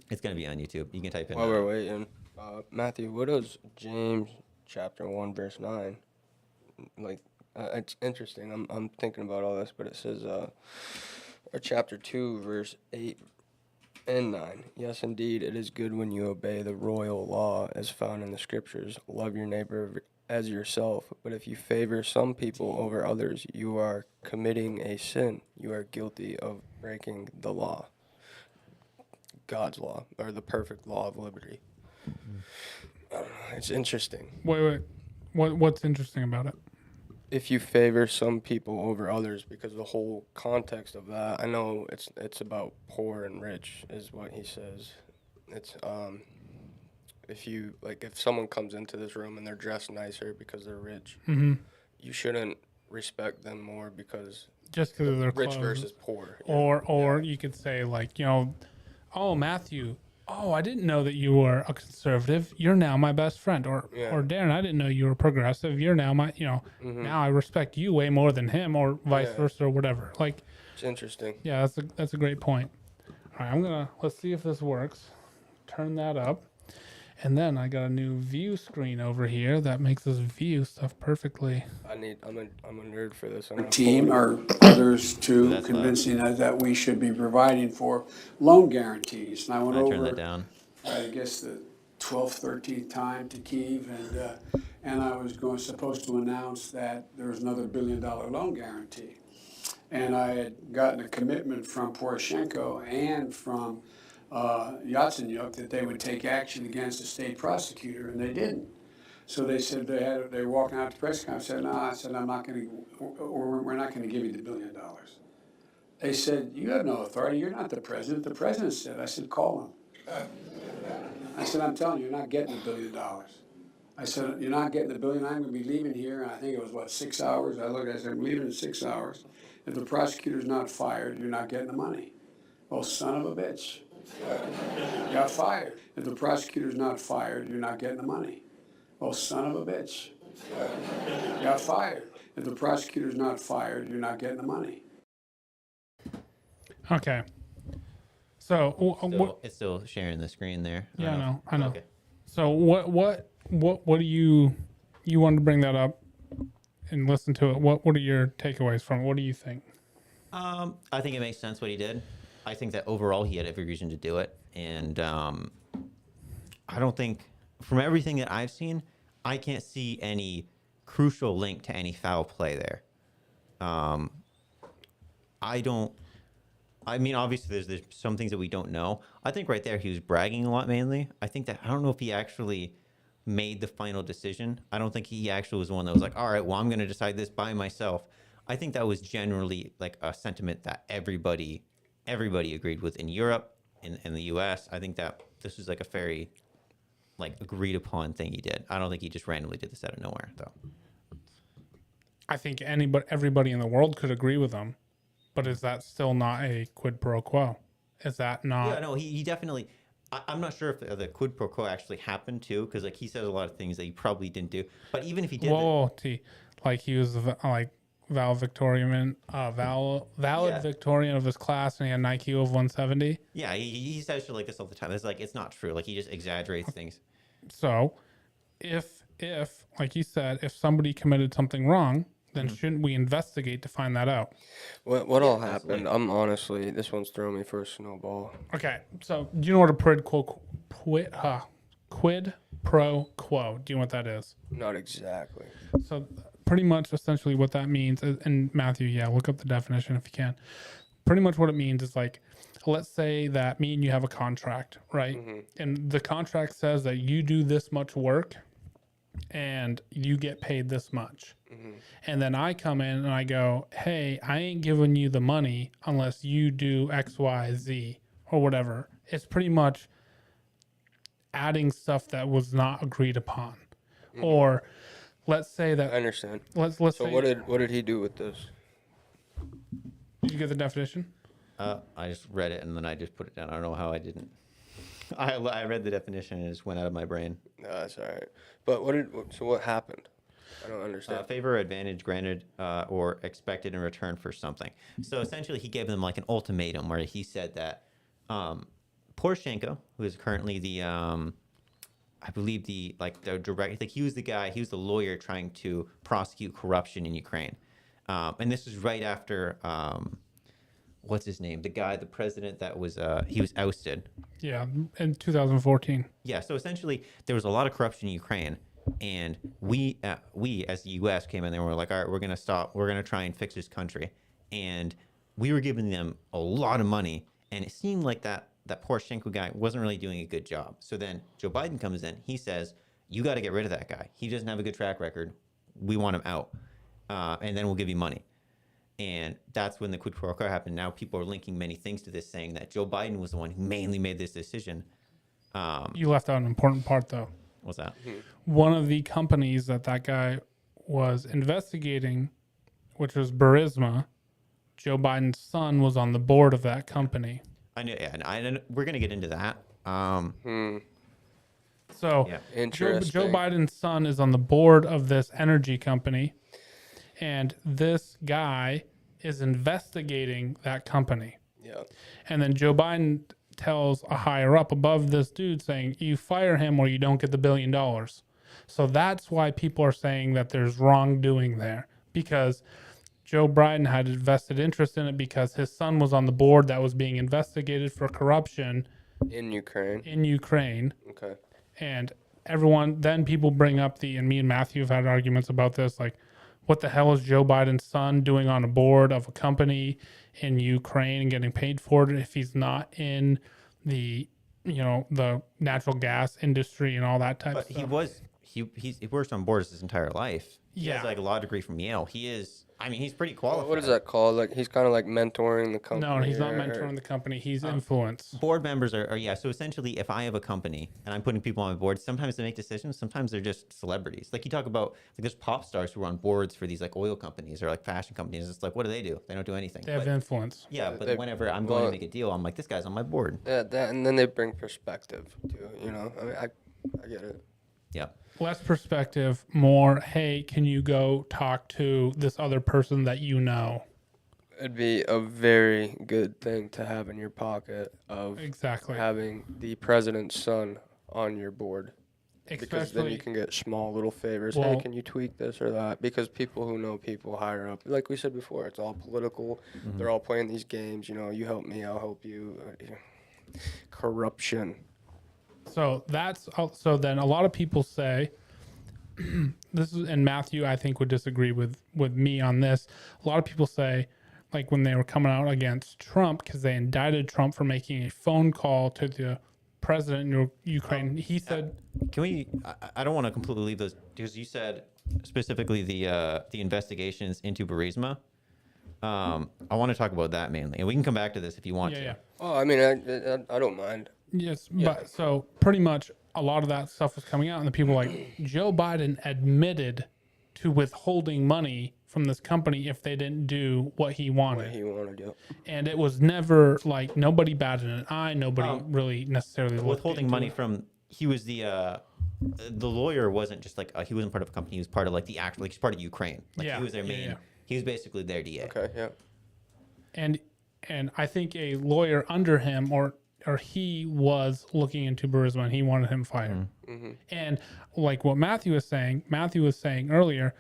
Speaker 3: It's gonna be on YouTube. You can type in.
Speaker 2: While we're waiting, Matthew, what does James chapter 1 verse 9 like? It's interesting. I'm thinking about all this, but it says, or chapter 2 verse 8 and 9. Yes, indeed, it is good when you obey the royal law as found in the scriptures. Love your neighbor as yourself. But if you favor some people over others, you are committing a sin. You are guilty of breaking the law. God's law, or the perfect law of liberty. I don't know, it's interesting.
Speaker 1: Wait. What's interesting about it?
Speaker 2: If you favor some people over others, because the whole context of that, I know it's about poor and rich, is what he says. It's if someone comes into this room and they're dressed nicer because they're rich, you shouldn't respect them more because
Speaker 1: just because of their
Speaker 2: rich
Speaker 1: clothes.
Speaker 2: versus poor.
Speaker 1: Or you could say oh, Matthew, I didn't know that you were a conservative. You're now my best friend. Or Darren, I didn't know you were progressive. You're now my, now I respect you way more than him, or vice versa, or whatever. Like,
Speaker 2: it's interesting.
Speaker 1: Yeah, that's a great point. All right, let's see if this works. Turn that up. And then I got a new view screen over here that makes us view stuff perfectly.
Speaker 2: I'm a nerd for this.
Speaker 4: Team or others to convincing us that we should be providing for loan guarantees. And I went
Speaker 3: turn that
Speaker 4: over,
Speaker 3: down.
Speaker 4: I guess, the 12th, 13th time to Kyiv, and I was supposed to announce that there was another $1 billion loan guarantee. And I had gotten a commitment from Poroshenko and from Yatsenyuk that they would take action against the state prosecutor, and they didn't. So they said they were walking out to press conference. I said, no, I said, I'm not going to, or we're not going to give you the $1 billion. They said, you have no authority. You're not the president. The president said. I said, call him. I said, I'm telling you, you're not getting the $1 billion. I said, you're not getting the $1 billion. I'm going to be leaving here. And I think it was, what, 6 hours? I looked, I said, I'm leaving in 6 hours. If the prosecutor's not fired, you're not getting the money. Oh, son of a bitch. Got fired. If the prosecutor's not fired, you're not getting the money. Oh, son of a bitch. Got fired. If the prosecutor's not fired, you're not getting the money.
Speaker 1: Okay. So,
Speaker 3: It's still sharing the screen there.
Speaker 1: yeah, I know.
Speaker 3: Okay.
Speaker 1: So what do you wanted to bring that up and listen to it? What are your takeaways from it? What do you think?
Speaker 3: I think it makes sense what he did. I think that overall he had every reason to do it, and I don't think, from everything that I've seen, I can't see any crucial link to any foul play there. I mean, obviously, there's some things that we don't know. I think right there he was bragging a lot mainly. I don't know if he actually made the final decision. I don't think he actually was the one that was like, all right, well, I'm going to decide this by myself. I think that was generally like a sentiment that everybody agreed with in Europe, in the U.S. I think that this was like a very like agreed upon thing he did. I don't think he just randomly did this out of nowhere, though.
Speaker 1: I think everybody in the world could agree with him, but is that still not a quid pro quo? Is that not?
Speaker 3: Yeah, no, he definitely. I'm not sure if the quid pro quo actually happened too, because like he said a lot of things that he probably didn't do. But even if he did,
Speaker 1: like he was like valedictorian of his class, and he had an IQ of 170.
Speaker 3: Yeah, he says shit like this all the time. It's like it's not true. Like he just exaggerates things.
Speaker 1: So, if like you said, if somebody committed something wrong, then shouldn't we investigate to find that out?
Speaker 2: What all happened? I'm honestly, this one's throwing me for a snowball.
Speaker 1: Okay, so do you know what a quid pro quo? Do you know what that is?
Speaker 2: Not exactly.
Speaker 1: So pretty much essentially what that means is, and Matthew, yeah, look up the definition if you can. Pretty much what it means is like, let's say that me and you have a contract, right? And the contract says that you do this much work and you get paid this much. And then I come in and I go, hey, I ain't giving you the money unless you do X, Y, Z or whatever. It's pretty much adding stuff that was not agreed upon. Or let's say that
Speaker 2: I understand.
Speaker 1: let's
Speaker 2: So
Speaker 1: say,
Speaker 2: what did he do with this?
Speaker 1: did you get the definition?
Speaker 3: I just read it and then I just put it down. I don't know how I didn't. I read the definition and it just went out of my brain.
Speaker 2: No, that's all right. But what happened? I don't understand.
Speaker 3: Favor or advantage granted or expected in return for something. So essentially, he gave them like an ultimatum where he said that Poroshenko, who is currently the, I believe the direct, like he was the lawyer trying to prosecute corruption in Ukraine, and this was right after what's his name, the president that was he was ousted.
Speaker 1: Yeah, in 2014.
Speaker 3: Yeah, so essentially there was a lot of corruption in Ukraine, and we as the U.S. came in there and we're like, all right, we're gonna try and fix this country, and we were giving them a lot of money, and it seemed like that Poroshenko guy wasn't really doing a good job. So then Joe Biden comes in, he says, you got to get rid of that guy. He doesn't have a good track record. We want him out, and then we'll give you money. And that's when the quid pro quo happened. Now people are linking many things to this, saying that Joe Biden was the one who mainly made this decision.
Speaker 1: You left out an important part, though.
Speaker 3: What's that?
Speaker 1: One of the companies that guy was investigating, which was Burisma, Joe Biden's son was on the board of that company.
Speaker 3: I know, yeah, and we're gonna get into that.
Speaker 1: So
Speaker 3: Yeah.
Speaker 2: Interesting.
Speaker 1: Joe Biden's son is on the board of this energy company, and this guy is investigating that company.
Speaker 2: Yeah.
Speaker 1: And then Joe Biden tells a higher up above this dude saying, you fire him or you don't get the $1 billion. So that's why people are saying that there's wrongdoing there, because Joe Biden had a vested interest in it because his son was on the board that was being investigated for corruption
Speaker 2: In Ukraine.
Speaker 1: Okay.
Speaker 2: Okay.
Speaker 1: And then people bring up and me and Matthew have had arguments about this, like, what the hell is Joe Biden's son doing on a board of a company in Ukraine and getting paid for it if he's not in the the natural gas industry and all that type
Speaker 3: But
Speaker 1: of
Speaker 3: he
Speaker 1: stuff.
Speaker 3: was he worked on boards his entire life. He has
Speaker 1: Yeah.
Speaker 3: like a law degree from Yale. He is. I mean, he's pretty
Speaker 2: What
Speaker 3: qualified.
Speaker 2: is that called? Like he's kind of like mentoring the company.
Speaker 1: No, he's not
Speaker 2: or-
Speaker 1: mentoring the company. He's influence.
Speaker 3: Board members are yeah. So essentially, if I have a company and I'm putting people on my board, sometimes they make decisions. Sometimes they're just celebrities. Like you talk about, like there's pop stars who are on boards for these like oil companies or like fashion companies. It's like, what do? They don't do anything.
Speaker 1: They have
Speaker 3: But,
Speaker 1: influence.
Speaker 3: yeah, but
Speaker 2: They-
Speaker 3: whenever I'm going to
Speaker 2: well-
Speaker 3: make a deal, I'm like, this guy's on my board.
Speaker 2: Yeah, that, and then they bring perspective too. You know, I mean, I get it.
Speaker 3: Yeah.
Speaker 1: Less perspective, more, hey, can you go talk to this other person that you know?
Speaker 2: It'd be a very good thing to have in your pocket of
Speaker 1: Exactly.
Speaker 2: having the president's son on your board. Because then
Speaker 1: Especially,
Speaker 2: you can get small little favors.
Speaker 1: Well-
Speaker 2: Hey, can you tweak this or that? Because people who know people higher up, like we said before, it's all political. They're all playing these games. You know, you help me, I'll help you. Corruption.
Speaker 1: so that's, so then a lot of people say, this is, and Matthew, I think, would disagree with me on this. A lot of people say, like when they were coming out against Trump, because they indicted Trump for making a phone call to the president in Ukraine, he said,
Speaker 3: Can we? I don't want to completely leave those because you said specifically the investigations into Burisma. I want to talk about that mainly, and we can come back to this if you want
Speaker 1: yeah,
Speaker 3: to.
Speaker 1: yeah.
Speaker 2: Oh, I mean, I don't mind.
Speaker 1: Yes, but so pretty much a lot of that stuff was coming out, and the people like Joe Biden admitted to withholding money from this company if they didn't do what he wanted,
Speaker 2: What he wanted to do.
Speaker 1: and it was never like nobody batted an eye, nobody really necessarily looked
Speaker 3: Withholding
Speaker 1: into
Speaker 3: money
Speaker 1: it.
Speaker 3: from he was the lawyer wasn't just like he wasn't part of a company. He was part of like the actual like he's part of Ukraine. Like
Speaker 1: Yeah,
Speaker 3: he was their
Speaker 1: yeah,
Speaker 3: main.
Speaker 1: yeah.
Speaker 3: He was basically their DA.
Speaker 2: Okay, yeah.
Speaker 1: and I think a lawyer under him or he was looking into Burisma and he wanted him fired. And like what Matthew was saying earlier,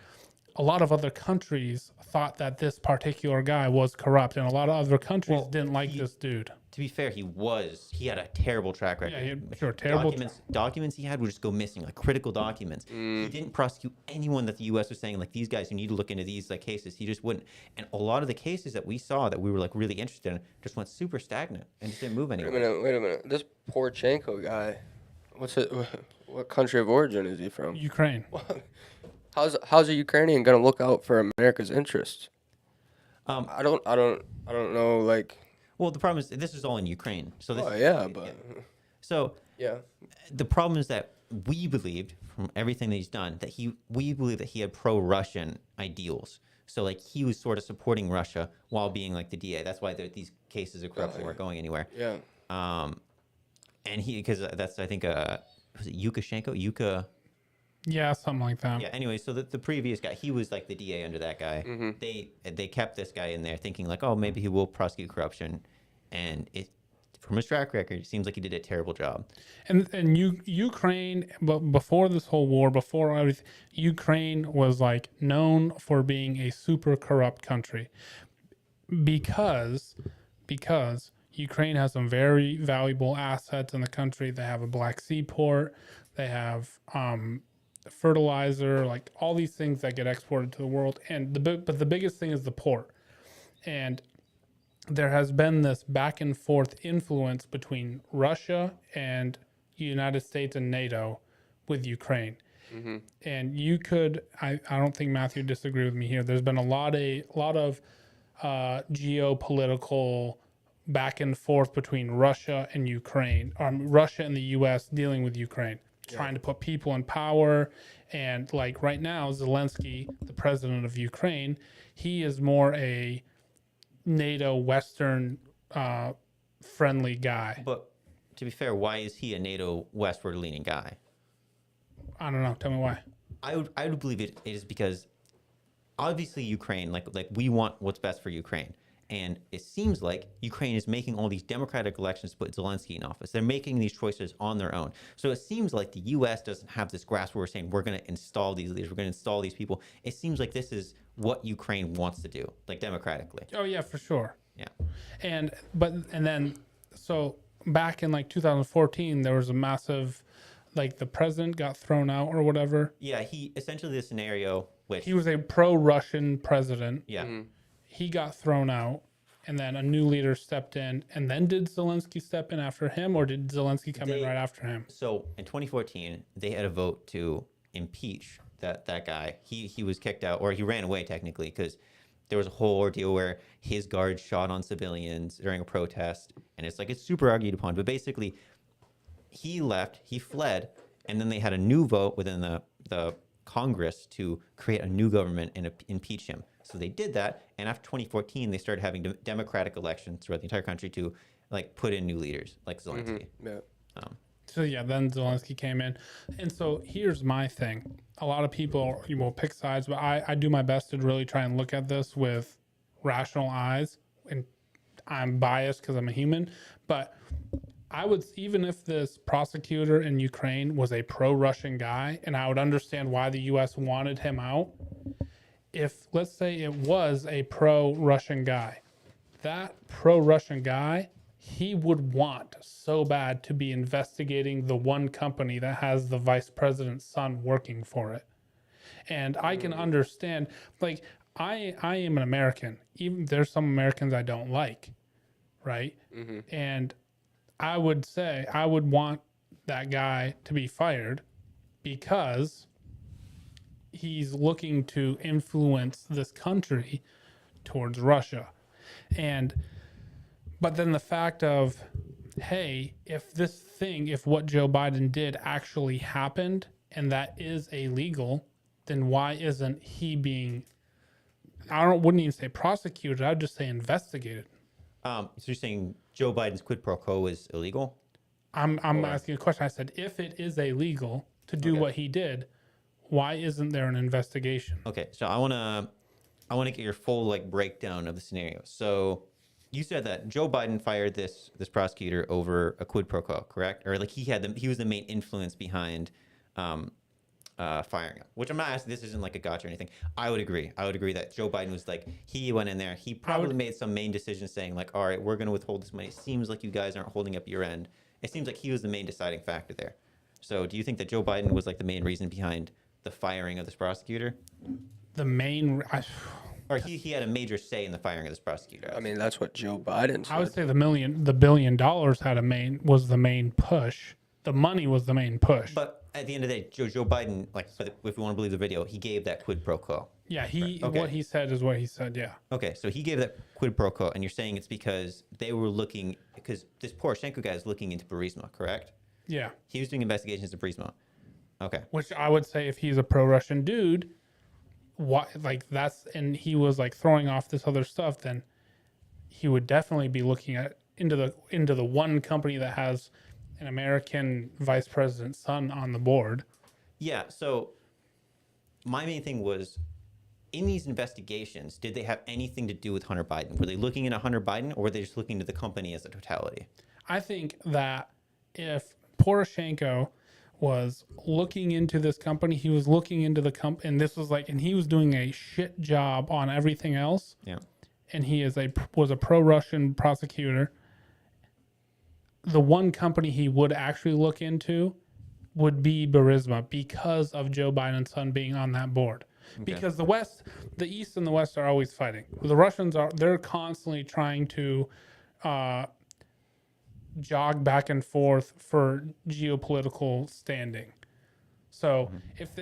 Speaker 1: a lot of other countries thought that this particular guy was corrupt, and a lot of other countries didn't like this dude.
Speaker 3: To be fair, he had a terrible track record.
Speaker 1: Yeah, he had- sure, terrible
Speaker 3: Documents he had would just go missing, like critical documents. He didn't prosecute anyone that the U.S. was saying, like, these guys, you need to look into these like cases. He just wouldn't. And a lot of the cases that we saw that we were like really interested in just went super stagnant and just didn't move
Speaker 2: Wait
Speaker 3: anywhere.
Speaker 2: a minute. This Poroshenko guy, what country of origin is he from?
Speaker 1: Ukraine.
Speaker 2: How's a Ukrainian gonna look out for America's interests? I don't know. Like,
Speaker 3: Well, the problem is this is all in Ukraine. So this,
Speaker 2: oh yeah, but
Speaker 3: So
Speaker 2: yeah,
Speaker 3: the problem is that we believed from everything that he's done that we believe that he had pro-Russian ideals. So like he was sort of supporting Russia while being like the DA. That's why these cases of corruption weren't going anywhere.
Speaker 2: yeah.
Speaker 3: And because that's I think was it Yuka.
Speaker 1: Yeah, something like that.
Speaker 3: Yeah. Anyway, so the previous guy, he was like the DA under that guy. They kept this guy in there, thinking like, oh, maybe he will prosecute corruption, and from his track record, it seems like he did a terrible job.
Speaker 1: And Ukraine, but before this whole war, before everything, Ukraine was like known for being a super corrupt country because Ukraine has some very valuable assets in the country. They have a Black Sea port. They have fertilizer, like all these things that get exported to the world. And but the biggest thing is the port. And there has been this back and forth influence between Russia and United States and NATO with Ukraine. And you could, I don't think Matthew disagree with me here. There's been a lot of geopolitical back and forth between Russia and Ukraine, Russia and the U.S. dealing with Ukraine, trying to put people in power. And like right now, Zelensky, the president of Ukraine, he is more a NATO Western friendly guy.
Speaker 3: But to be fair, why is he a NATO westward leaning guy?
Speaker 1: I don't know. Tell me why.
Speaker 3: I would believe it is because obviously Ukraine, like we want what's best for Ukraine. And it seems like Ukraine is making all these democratic elections to put Zelensky in office. They're making these choices on their own. So it seems like the U.S. doesn't have this grasp where we're saying we're going to install these leaders, we're going to install these people. It seems like this is what Ukraine wants to do, like democratically.
Speaker 1: Oh yeah, for sure.
Speaker 3: Yeah.
Speaker 1: And then so back in like 2014, there was a massive, like the president got thrown out or whatever.
Speaker 3: Yeah, he essentially the scenario which
Speaker 1: He was a pro-Russian president.
Speaker 3: yeah.
Speaker 1: He got thrown out and then a new leader stepped in, and then did Zelensky step in after him, or did Zelensky come in right after him?
Speaker 3: So in 2014, they had a vote to impeach that guy. He was kicked out, or he ran away technically, because there was a whole ordeal where his guards shot on civilians during a protest, and it's super argued upon. But basically, he left, he fled, and then they had a new vote within the Congress to create a new government and impeach him. So they did that, and after 2014, they started having democratic elections throughout the entire country to put in new leaders like Zelensky.
Speaker 2: Yeah.
Speaker 1: So yeah, then Zelensky came in, and so here's my thing: a lot of people will pick sides, but I do my best to really try and look at this with rational eyes, and I'm biased because I'm a human, but I would, even if this prosecutor in Ukraine was a pro-Russian guy, and I would understand why the U.S. wanted him out. If, let's say, it was a pro-Russian guy, that pro-Russian guy, he would want so bad to be investigating the one company that has the vice president's son working for it. And I can understand, like, I am an American. Even there's some Americans I don't like, right? And I would say I would want that guy to be fired because he's looking to influence this country towards Russia. But then the fact of, hey, if what Joe Biden did actually happened and that is illegal, then why isn't he being, wouldn't even say prosecuted, I'd just say investigated.
Speaker 3: So you're saying Joe Biden's quid pro quo is illegal?
Speaker 1: I'm asking a question. I said, if it is illegal to do what he did, why isn't there an investigation?
Speaker 3: Okay, so I wanna get your full breakdown of the scenario. So you said that Joe Biden fired this prosecutor over a quid pro quo, correct? Or he was the main influence behind firing him. Which I'm not asking. This isn't like a gotcha or anything. I would agree. That Joe Biden was he went in there. He probably made some main decision saying all right, we're going to withhold this money. It seems like you guys aren't holding up your end. It seems like he was the main deciding factor there. So do you think that Joe Biden was the main reason behind the firing of this prosecutor? Or he had a major say in the firing of this prosecutor?
Speaker 2: I mean, that's what Joe Biden said.
Speaker 1: I would say the $1 billion was the main push. The money was the main push.
Speaker 3: But at the end of the day, Joe Biden, if we want to believe the video, he gave that quid pro quo.
Speaker 1: Yeah,
Speaker 3: Okay.
Speaker 1: What he said is what he said. Yeah.
Speaker 3: Okay, so he gave that quid pro quo, and you're saying it's because they were looking, because this Poroshenko guy is looking into Burisma, correct?
Speaker 1: Yeah.
Speaker 3: He was doing investigations into Burisma. Okay.
Speaker 1: Which I would say, if he's a pro-Russian dude, and he was throwing off this other stuff, then he would definitely be looking into the one company that has an American vice president's son on the board.
Speaker 3: Yeah, so my main thing was, in these investigations, did they have anything to do with Hunter Biden? Were they looking into Hunter Biden, or were they just looking into the company as a totality?
Speaker 1: I think that if Poroshenko was looking into this company, he was looking into the company, and this was and he was doing a shit job on everything else.
Speaker 3: Yeah.
Speaker 1: And he was a pro-Russian prosecutor. The one company he would actually look into would be Burisma, because of Joe Biden's son being on that board. Okay. Because the East and the West are always fighting. The Russians they're constantly trying to jog back and forth for geopolitical standing. So if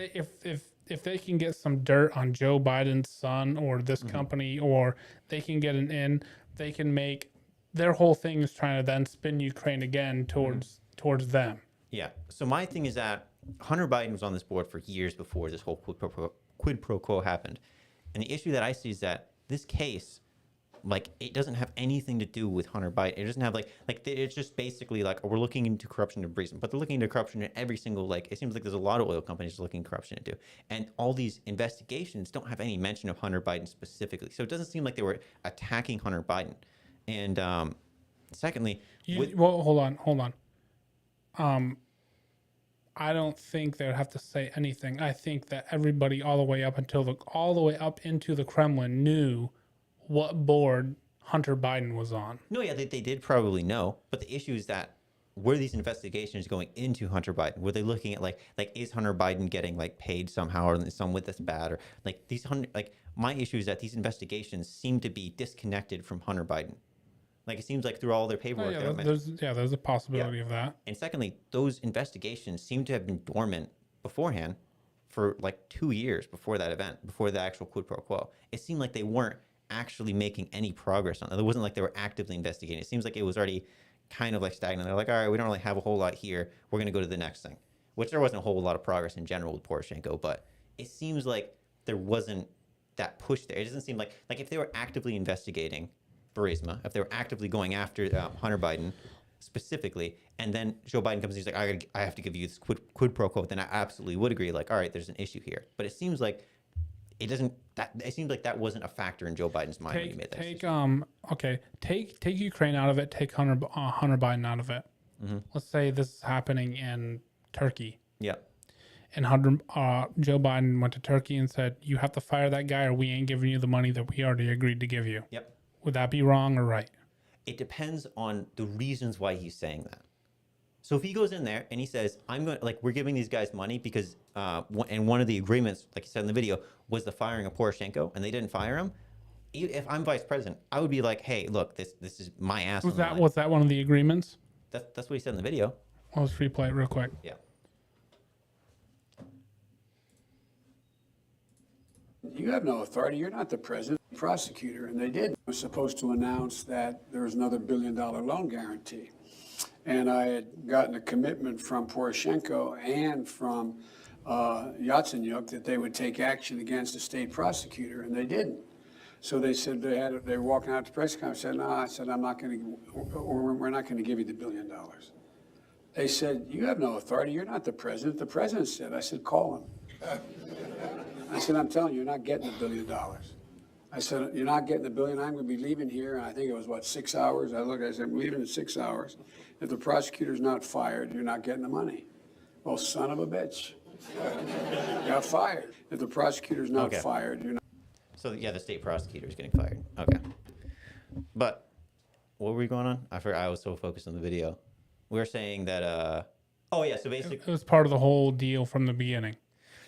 Speaker 1: they can get some dirt on Joe Biden's son or this company, or they can get an in, they can make their whole thing is trying to then spin Ukraine again towards them.
Speaker 3: Yeah. So my thing is that Hunter Biden was on this board for years before this whole quid pro quo happened. And the issue that I see is that this case, it doesn't have anything to do with Hunter Biden. It doesn't have it's just basically we're looking into corruption in Burisma, but they're looking into corruption in every single, it seems like there's a lot of oil companies looking corruption into. And all these investigations don't have any mention of Hunter Biden specifically. So it doesn't seem like they were attacking Hunter Biden. And secondly,
Speaker 1: hold on. I don't think they'd have to say anything. I think that everybody all the way up into the Kremlin knew what board Hunter Biden was on.
Speaker 3: No, yeah, they did probably know. But the issue is that were these investigations going into Hunter Biden? Were they looking at like is Hunter Biden getting like paid somehow or some with this bad or like these like my issue is that these investigations seem to be disconnected from Hunter Biden. Like it seems like through all their
Speaker 1: Oh,
Speaker 3: paperwork,
Speaker 1: yeah, there's a possibility of that.
Speaker 3: and secondly, those investigations seem to have been dormant beforehand for like 2 years before that event, before the actual quid pro quo. It seemed like they weren't actually making any progress on it. It wasn't like they were actively investigating. It seems like it was already kind of like stagnant. They're like, all right, we don't really have a whole lot here. We're going to go to the next thing, which there wasn't a whole lot of progress in general with Poroshenko, but it seems like there wasn't that push there. It doesn't seem like if they were actively investigating Burisma, if they were actively going after Hunter Biden specifically, and then Joe Biden comes and he's like, I have to give you this quid pro quo, then I absolutely would agree. Like, all right, there's an issue here. But it seems like it seems like that wasn't a factor in Joe Biden's mind when he made that decision.
Speaker 1: Take Ukraine out of it. Take Hunter Biden out of it.
Speaker 3: Mm-hmm.
Speaker 1: Let's say this is happening in Turkey,
Speaker 3: Yeah.
Speaker 1: and Joe Biden went to Turkey and said, "You have to fire that guy, or we ain't giving you the money that we already agreed to give you."
Speaker 3: Yep.
Speaker 1: Would that be wrong or right?
Speaker 3: It depends on the reasons why he's saying that. So if he goes in there and he says, we're giving these guys money because, and one of the agreements, like he said in the video, was the firing of Poroshenko, and they didn't fire him. If I'm vice president, I would be like, hey, look, this is my ass.
Speaker 1: Was that one of the agreements?
Speaker 3: That's what he said in the video.
Speaker 1: Let's replay it real quick.
Speaker 3: Yeah.
Speaker 4: You have no authority. You're not the president, prosecutor, and they did. I was supposed to announce that there was another $1 billion loan guarantee. And I had gotten a commitment from Poroshenko and from Yatsenyuk that they would take action against the state prosecutor, and they didn't. So they said they were walking out to press conference. Said, "No," I said, "I'm not going to, or we're not going to give you the $1 billion." They said, "You have no authority. You're not the president." The president said, "I said, call him." I said, "I'm telling you, you're not getting the $1 billion." I said, "You're not getting the $1 billion. I'm going to be leaving here." And I think it was 6 hours. I said, "I'm leaving in 6 hours. If the prosecutor's not fired, you're not getting the money." Well, son of a bitch. Got fired. If the prosecutor's not fired, you're not.
Speaker 3: So yeah, the state prosecutor is getting fired. Okay. But what were we going on? I forgot. I was so focused on the video. We were saying that. So basically,
Speaker 1: It was part of the whole deal from the beginning.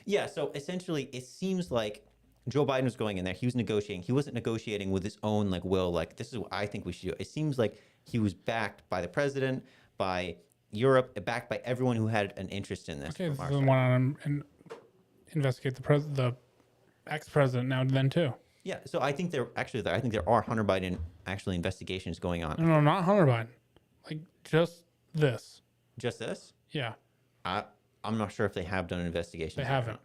Speaker 3: yeah. So essentially, it seems like Joe Biden was going in there. He was negotiating. He wasn't negotiating with his own will. Like, this is what I think we should do. It seems like he was backed by the president, by Europe, backed by everyone who had an interest in this.
Speaker 1: Okay,
Speaker 3: from
Speaker 1: this
Speaker 3: our
Speaker 1: is
Speaker 3: side.
Speaker 1: one and investigate the ex-president now then too.
Speaker 3: Yeah. So I think there are Hunter Biden actually investigations going on.
Speaker 1: No, not Hunter Biden. Like just this.
Speaker 3: Just this?
Speaker 1: Yeah,
Speaker 3: I'm not sure if they have done an investigation.
Speaker 1: they haven't.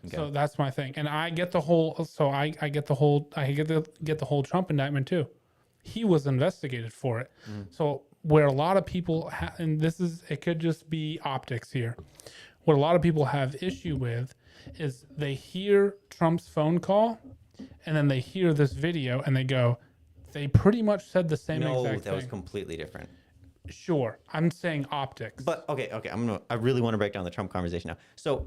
Speaker 3: Okay.
Speaker 1: So that's my thing, and I get the whole. So I get the whole. I get the whole Trump indictment too. He was investigated for it. So where a lot of people and it could just be optics here. What a lot of people have issue with is they hear Trump's phone call, and then they hear this video, and they go, they pretty much said the same
Speaker 3: No,
Speaker 1: exact
Speaker 3: that
Speaker 1: thing.
Speaker 3: was completely different.
Speaker 1: Sure, I'm saying optics.
Speaker 3: But okay. I really want to break down the Trump conversation now. So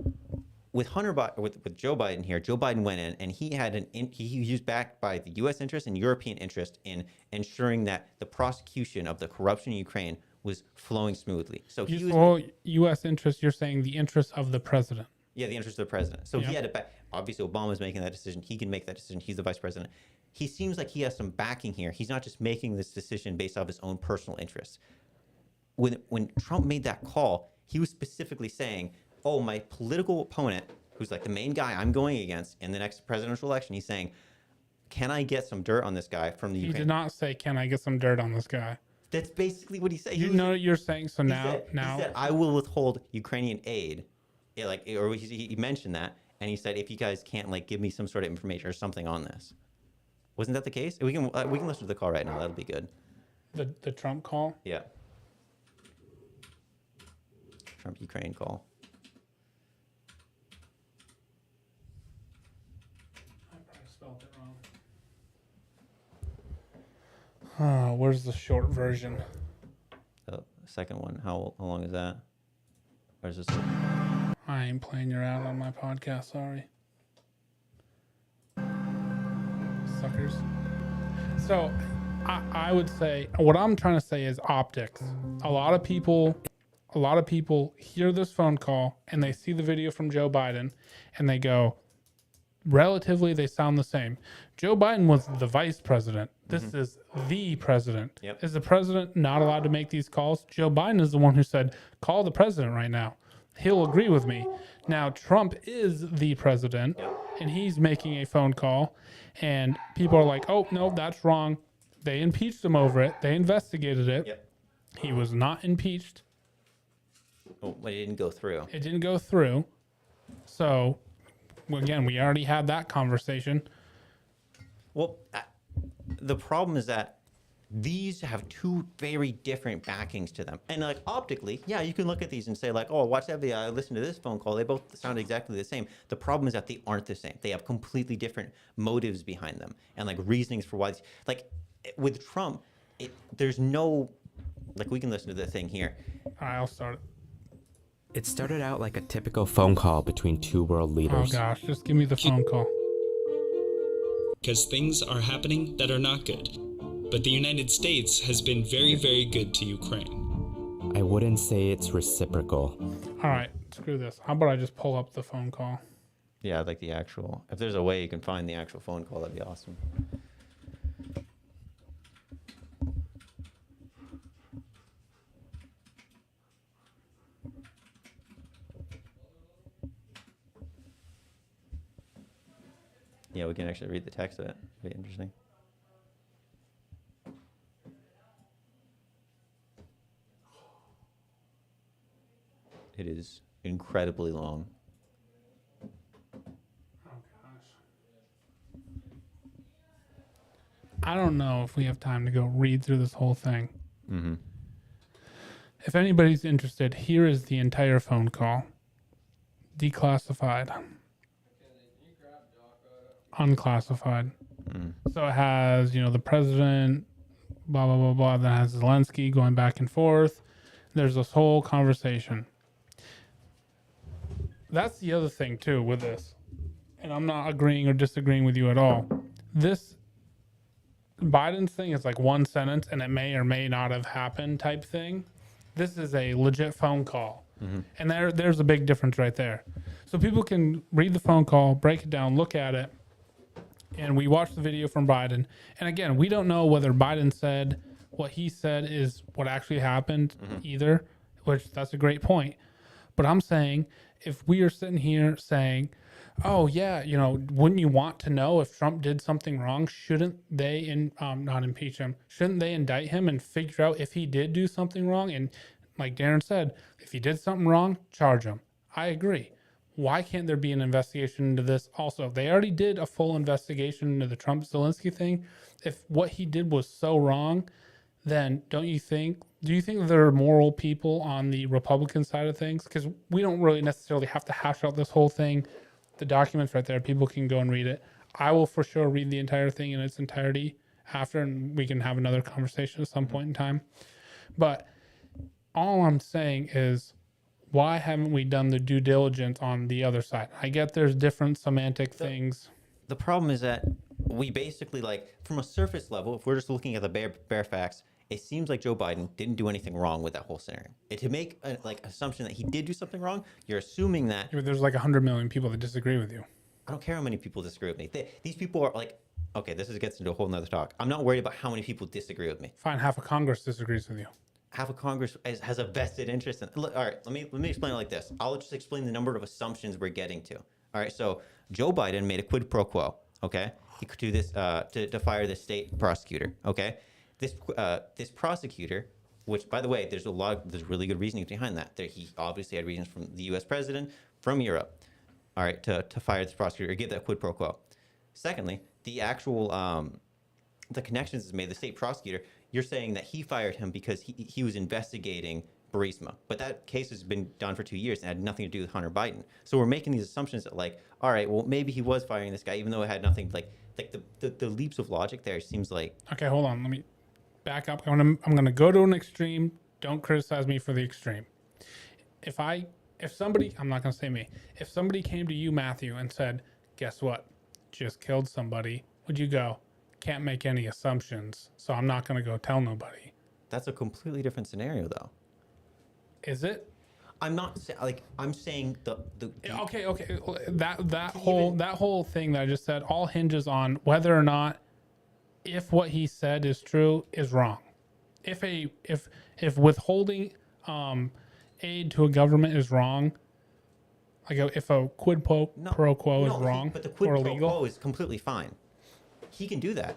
Speaker 3: with with Joe Biden here, Joe Biden went in and he had he was backed by the U.S. interest and European interest in ensuring that the prosecution of the corruption in Ukraine was flowing smoothly. So he was
Speaker 1: U.S. interest. You're saying the interest of the president.
Speaker 3: Yeah, the interest of the president. So
Speaker 1: Yeah.
Speaker 3: he had to back. Obviously, Obama's making that decision. He can make that decision. He's the vice president. He seems like he has some backing here. He's not just making this decision based off his own personal interests. When Trump made that call, he was specifically saying, "Oh, my political opponent, who's like the main guy I'm going against in the next presidential election," he's saying, "Can I get some dirt on this guy from the
Speaker 1: He
Speaker 3: Ukraine?"
Speaker 1: did not say, "Can I get some dirt on this guy?"
Speaker 3: That's basically what he said.
Speaker 1: You know what you're saying. So
Speaker 3: He
Speaker 1: now,
Speaker 3: said, "I will withhold Ukrainian aid." Yeah, he mentioned that, and he said, "If you guys can't give me some sort of information or something on this." Wasn't that the case? We can listen to the call right now. That'll be good.
Speaker 1: the Trump call.
Speaker 3: Yeah. Trump Ukraine call.
Speaker 1: I probably spelled it wrong. Where's the short version?
Speaker 3: The second one. How long is that? Or is this?
Speaker 1: I ain't playing you out on my podcast. Sorry, suckers. So I would say what I'm trying to say is optics. A lot of people hear this phone call and they see the video from Joe Biden and they go, relatively they sound the same. Joe Biden was the vice president. This is the president.
Speaker 3: Yep.
Speaker 1: Is the president not allowed to make these calls? Joe Biden is the one who said, call the president right now. He'll agree with me. Now, Trump is the president and he's making a phone call, and people are like, oh, no, that's wrong. They impeached him over it. They investigated it.
Speaker 3: Yep.
Speaker 1: He was not impeached.
Speaker 3: Oh, but it didn't go through.
Speaker 1: It didn't go through. So, again, we already had that conversation.
Speaker 3: Well, the problem is that these have two very different backings to them. And like optically, yeah, you can look at these and say like, oh, watch that video, I listened to this phone call. They both sound exactly the same. The problem is that they aren't the same. They have completely different motives behind them and like reasonings for why. Like with Trump, there's no, like we can listen to the thing here.
Speaker 1: All right, I'll start it.
Speaker 5: It started out like a typical phone call between two world
Speaker 1: Oh,
Speaker 5: leaders.
Speaker 1: gosh, just give me the phone call.
Speaker 6: Because things are happening that are not good. But the United States has been very, very good to Ukraine.
Speaker 5: I wouldn't say it's reciprocal.
Speaker 1: All right, screw this. How about I just pull up the phone call?
Speaker 3: Yeah, like the actual, if there's a way you can find the actual phone call, that'd be awesome. Yeah, we can actually read the text of it. It'd be interesting. It is incredibly long.
Speaker 1: I don't know if we have time to go read through this whole thing.
Speaker 3: Mm-hmm.
Speaker 1: If anybody's interested, here is the entire phone call. Declassified. Unclassified. So it has, the president, blah, blah, blah, blah. Then it has Zelensky going back and forth. There's this whole conversation. That's the other thing, too, with this. And I'm not agreeing or disagreeing with you at all. This Biden's thing is like one sentence and it may or may not have happened type thing. This is a legit phone call. And there's a big difference right there. So people can read the phone call, break it down, look at it. And we watched the video from Biden. And again, we don't know whether Biden said what he said is what actually happened either, which that's a great point. But I'm saying if we are sitting here saying, oh, yeah, wouldn't you want to know if Trump did something wrong? Shouldn't they not impeach him? Shouldn't they indict him and figure out if he did do something wrong? And like Darren said, if he did something wrong, charge him. I agree. Why can't there be an investigation into this also? They already did a full investigation into the Trump-Zelensky thing. If what he did was so wrong, then do you think there are moral people on the Republican side of things? Because we don't really necessarily have to hash out this whole thing. The document's right there. People can go and read it. I will for sure read the entire thing in its entirety after, and we can have another conversation at some point in time. But all I'm saying is, why haven't we done the due diligence on the other side? I get there's different semantic things.
Speaker 3: The problem is that we basically, like, from a surface level, if we're just looking at the bare facts, it seems like Joe Biden didn't do anything wrong with that whole scenario. And to make an assumption that he did do something wrong, you're assuming that.
Speaker 1: There's like 100 million people that disagree with you.
Speaker 3: I don't care how many people disagree with me. These people are like, okay, gets into a whole nother talk. I'm not worried about how many people disagree with me.
Speaker 1: Fine, half of Congress disagrees with you.
Speaker 3: Half of Congress has a vested interest in. Look, all right, let me explain it like this. I'll just explain the number of assumptions we're getting to. All right, so Joe Biden made a quid pro quo. Okay, he could do this to fire the state prosecutor. Okay, this prosecutor, which by the way, there's really good reasoning behind that. He obviously had reasons from the U.S. president, from Europe. All right, to fire this prosecutor or give that quid pro quo. Secondly, the actual the connections is made. The state prosecutor. You're saying that he fired him because he was investigating Burisma. But that case has been done for 2 years and had nothing to do with Hunter Biden. So we're making these assumptions that like, all right, well, maybe he was firing this guy, even though it had nothing, like the leaps of logic there seems like.
Speaker 1: Okay, hold on. Let me back up. I'm gonna go to an extreme. Don't criticize me for the extreme. If somebody, I'm not gonna say me, if somebody came to you, Matthew, and said, guess what? Just killed somebody, would you go, can't make any assumptions, so I'm not going to go tell nobody.
Speaker 3: That's a completely different scenario, though.
Speaker 1: Is it?
Speaker 3: I'm not like I'm saying the
Speaker 1: Okay. That whole thing that I just said all hinges on whether or not if what he said is true is wrong. If withholding aid to a government is wrong, like if a quid pro quo is wrong
Speaker 3: but the quid
Speaker 1: or
Speaker 3: pro
Speaker 1: illegal,
Speaker 3: quo is completely fine. He can do that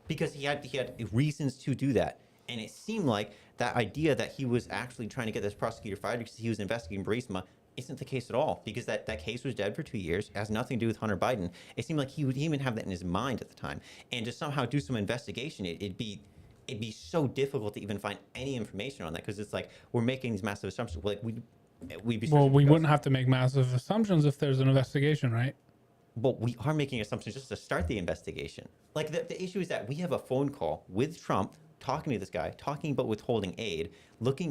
Speaker 3: because he had reasons to do that, and it seemed like that idea that he was actually trying to get this prosecutor fired because he was investigating Burisma isn't the case at all, because that case was dead for 2 years. It has nothing to do with Hunter Biden. It seemed like he would even have that in his mind at the time, and to somehow do some investigation, it'd be so difficult to even find any information on that, because it's like we're making these massive assumptions. Like we'd be
Speaker 1: well, we wouldn't have to make massive assumptions if there's an investigation, right?
Speaker 3: But we are making assumptions just to start the investigation. Like the issue is that we have a phone call with Trump talking to this guy, talking about withholding aid,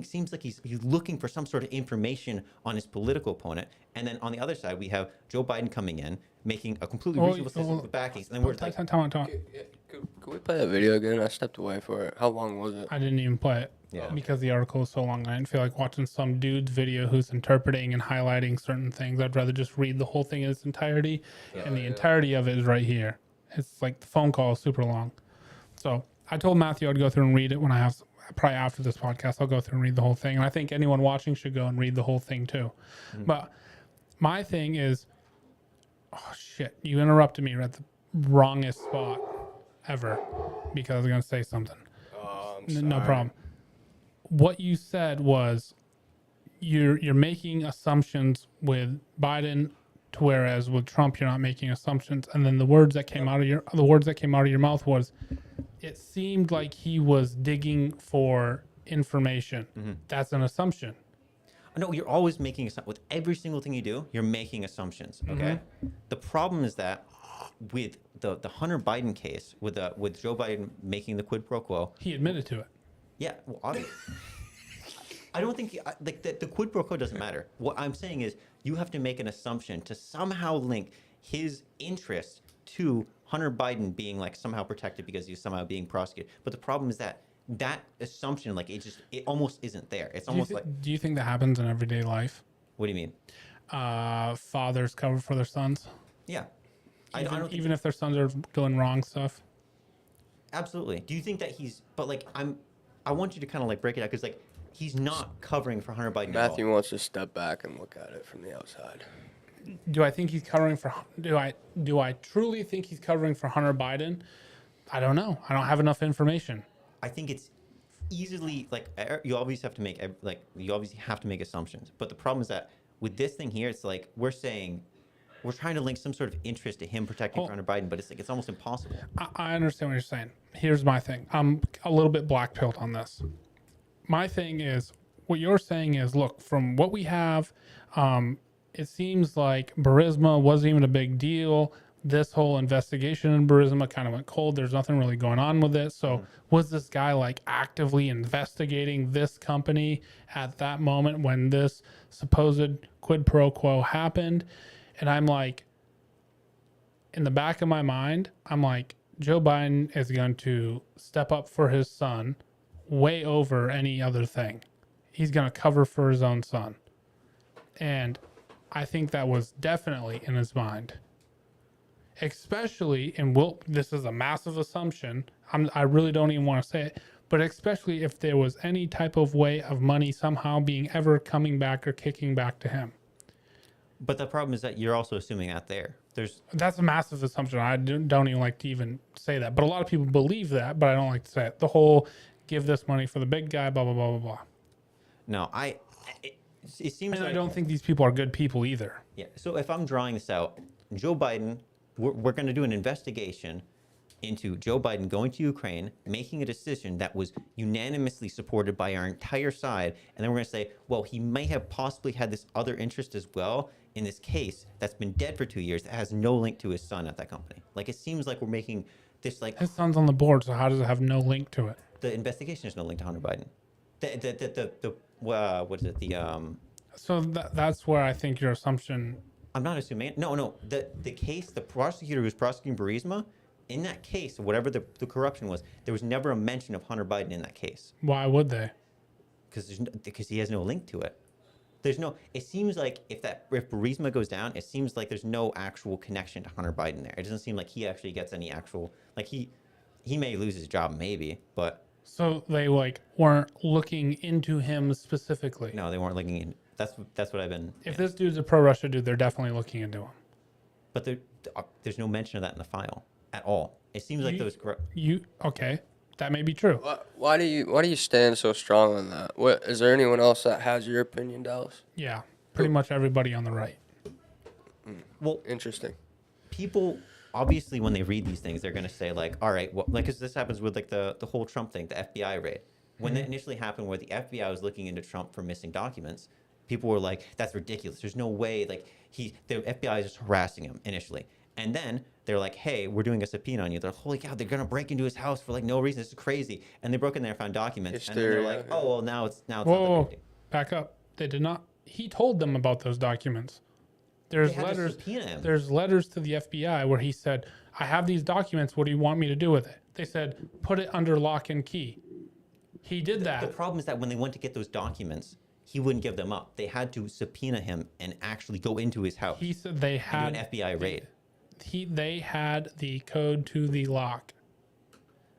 Speaker 3: seems like he's looking for some sort of information on his political opponent. And then on the other side, we have Joe Biden coming in, making a completely reasonable system with backings. And then we're like,
Speaker 1: Time out.
Speaker 2: Could we play that video again? I stepped away for it. How long was it?
Speaker 1: I didn't even play it
Speaker 3: Yeah.
Speaker 1: because the article is so long. I didn't feel like watching some dude's video who's interpreting and highlighting certain things. I'd rather just read the whole thing in its entirety, and the entirety of it is right here. It's like the phone call is super long. So I told Matthew I'd go through and read it when I have, probably after this podcast, I'll go through and read the whole thing. And I think anyone watching should go and read the whole thing too.
Speaker 3: Mm-hmm.
Speaker 1: But my thing is, oh shit, you interrupted me at the wrongest spot ever because I was going to say something.
Speaker 2: Oh,
Speaker 1: No problem. What you said was you're making assumptions with Biden, to whereas with Trump you're not making assumptions. And then the words that came out of your mouth was, it seemed like he was digging for information.
Speaker 3: Mm-hmm.
Speaker 1: That's an assumption.
Speaker 3: no, you're always making with every single thing you do, you're making assumptions. Okay. The problem is that with the Hunter Biden case, with Joe Biden making the quid pro quo,
Speaker 1: He admitted to it.
Speaker 3: yeah, well, obviously. I don't think like the quid pro quo doesn't matter. What I'm saying is you have to make an assumption to somehow link his interest to Hunter Biden being like somehow protected because he's somehow being prosecuted. But the problem is that assumption, like it almost isn't there. It's almost like,
Speaker 1: Do you think that happens in everyday life?
Speaker 3: what do you mean?
Speaker 1: Fathers cover for their sons,
Speaker 3: Yeah,
Speaker 1: even,
Speaker 3: I don't think,
Speaker 1: even if their sons are doing wrong stuff.
Speaker 3: absolutely. Do you think that but like I want you to kind of like break it out, because like he's not covering for Hunter Biden.
Speaker 2: Matthew wants to step back and look at it from the outside.
Speaker 1: Do I think he's covering for? Do I truly think he's covering for Hunter Biden? I don't know. I don't have enough information.
Speaker 3: I think it's easily like you always have to make assumptions. But the problem is that with this thing here, it's like we're trying to link some sort of interest to him protecting
Speaker 1: Well,
Speaker 3: Hunter Biden, but it's like it's almost impossible.
Speaker 1: I understand what you're saying. Here's my thing. I'm a little bit black pilled on this. My thing is, what you're saying is, look, from what we have, it seems like Burisma wasn't even a big deal. This whole investigation in Burisma kind of went cold. There's nothing really going on with it. So was this guy like actively investigating this company at that moment when this supposed quid pro quo happened? And I'm like, in the back of my mind, I'm like, Joe Biden is going to step up for his son way over any other thing. He's going to cover for his own son. And I think that was definitely in his mind. Especially, and this is a massive assumption. I really don't even want to say it, but especially if there was any type of way of money somehow being ever coming back or kicking back to him.
Speaker 3: But the problem is that you're also assuming that
Speaker 1: That's a massive assumption. I don't even like to even say that. But a lot of people believe that, but I don't like to say it. The whole give this money for the big guy, blah, blah, blah, blah, blah.
Speaker 3: No, it seems
Speaker 1: And
Speaker 3: like
Speaker 1: I don't think these people are good people either.
Speaker 3: Yeah. So if I'm drawing this out, Joe Biden, we're going to do an investigation into Joe Biden going to Ukraine, making a decision that was unanimously supported by our entire side, and then we're going to say, well, he may have possibly had this other interest as well in this case that's been dead for 2 years that has no link to his son at that company. Like, it seems like we're making this like
Speaker 1: His son's on the board, so how does it have no link to it?
Speaker 3: the investigation is no link to Hunter Biden. What is it?
Speaker 1: So that's where I think your assumption.
Speaker 3: I'm not assuming. No. The case, the prosecutor who's prosecuting Burisma in that case, whatever the corruption was, there was never a mention of Hunter Biden in that case
Speaker 1: Why would they?
Speaker 3: because he has no link to it. There's no. It seems like if Burisma goes down, it seems like there's no actual connection to Hunter Biden there. It doesn't seem like he actually gets any actual like he may lose his job maybe, but
Speaker 1: So they like weren't looking into him specifically.
Speaker 3: no, they weren't looking in. That's what I've been.
Speaker 1: If
Speaker 3: Yeah.
Speaker 1: this dude's a pro-Russia dude, they're definitely looking into him.
Speaker 3: But there's no mention of that in the file at all. It seems like
Speaker 1: You-
Speaker 3: those.
Speaker 1: You okay? That may be true.
Speaker 2: Why do you stand so strong on that? What is there anyone else that has your opinion, Dallas?
Speaker 1: Yeah, pretty much everybody on the right.
Speaker 3: Well,
Speaker 2: Interesting.
Speaker 3: people obviously when they read these things they're going to say like all right well like because this happens with like the whole Trump thing, the FBI raid when that initially happened where the FBI was looking into Trump for missing documents. People were like, that's ridiculous, there's no way, like the FBI is just harassing him initially, and then they're like, hey, we're doing a subpoena on you. They're like, holy cow, they're going to break into his house for like no reason, this is crazy, and they broke in there and found documents, and then they're
Speaker 2: Hysteria,
Speaker 3: like,
Speaker 2: yeah.
Speaker 3: oh well now it's not
Speaker 1: Whoa,
Speaker 3: a big deal.
Speaker 1: back up. They did not. He told them about those documents. There's
Speaker 3: They had to
Speaker 1: letters.
Speaker 3: subpoena him.
Speaker 1: There's letters to the FBI where he said, "I have these documents. What do you want me to do with it?" They said, "Put it under lock and key." He did that.
Speaker 3: The problem is that when they went to get those documents, he wouldn't give them up. They had to subpoena him and actually go into his house
Speaker 1: He said they
Speaker 3: and
Speaker 1: had
Speaker 3: do an FBI raid.
Speaker 1: they had the code to the lock.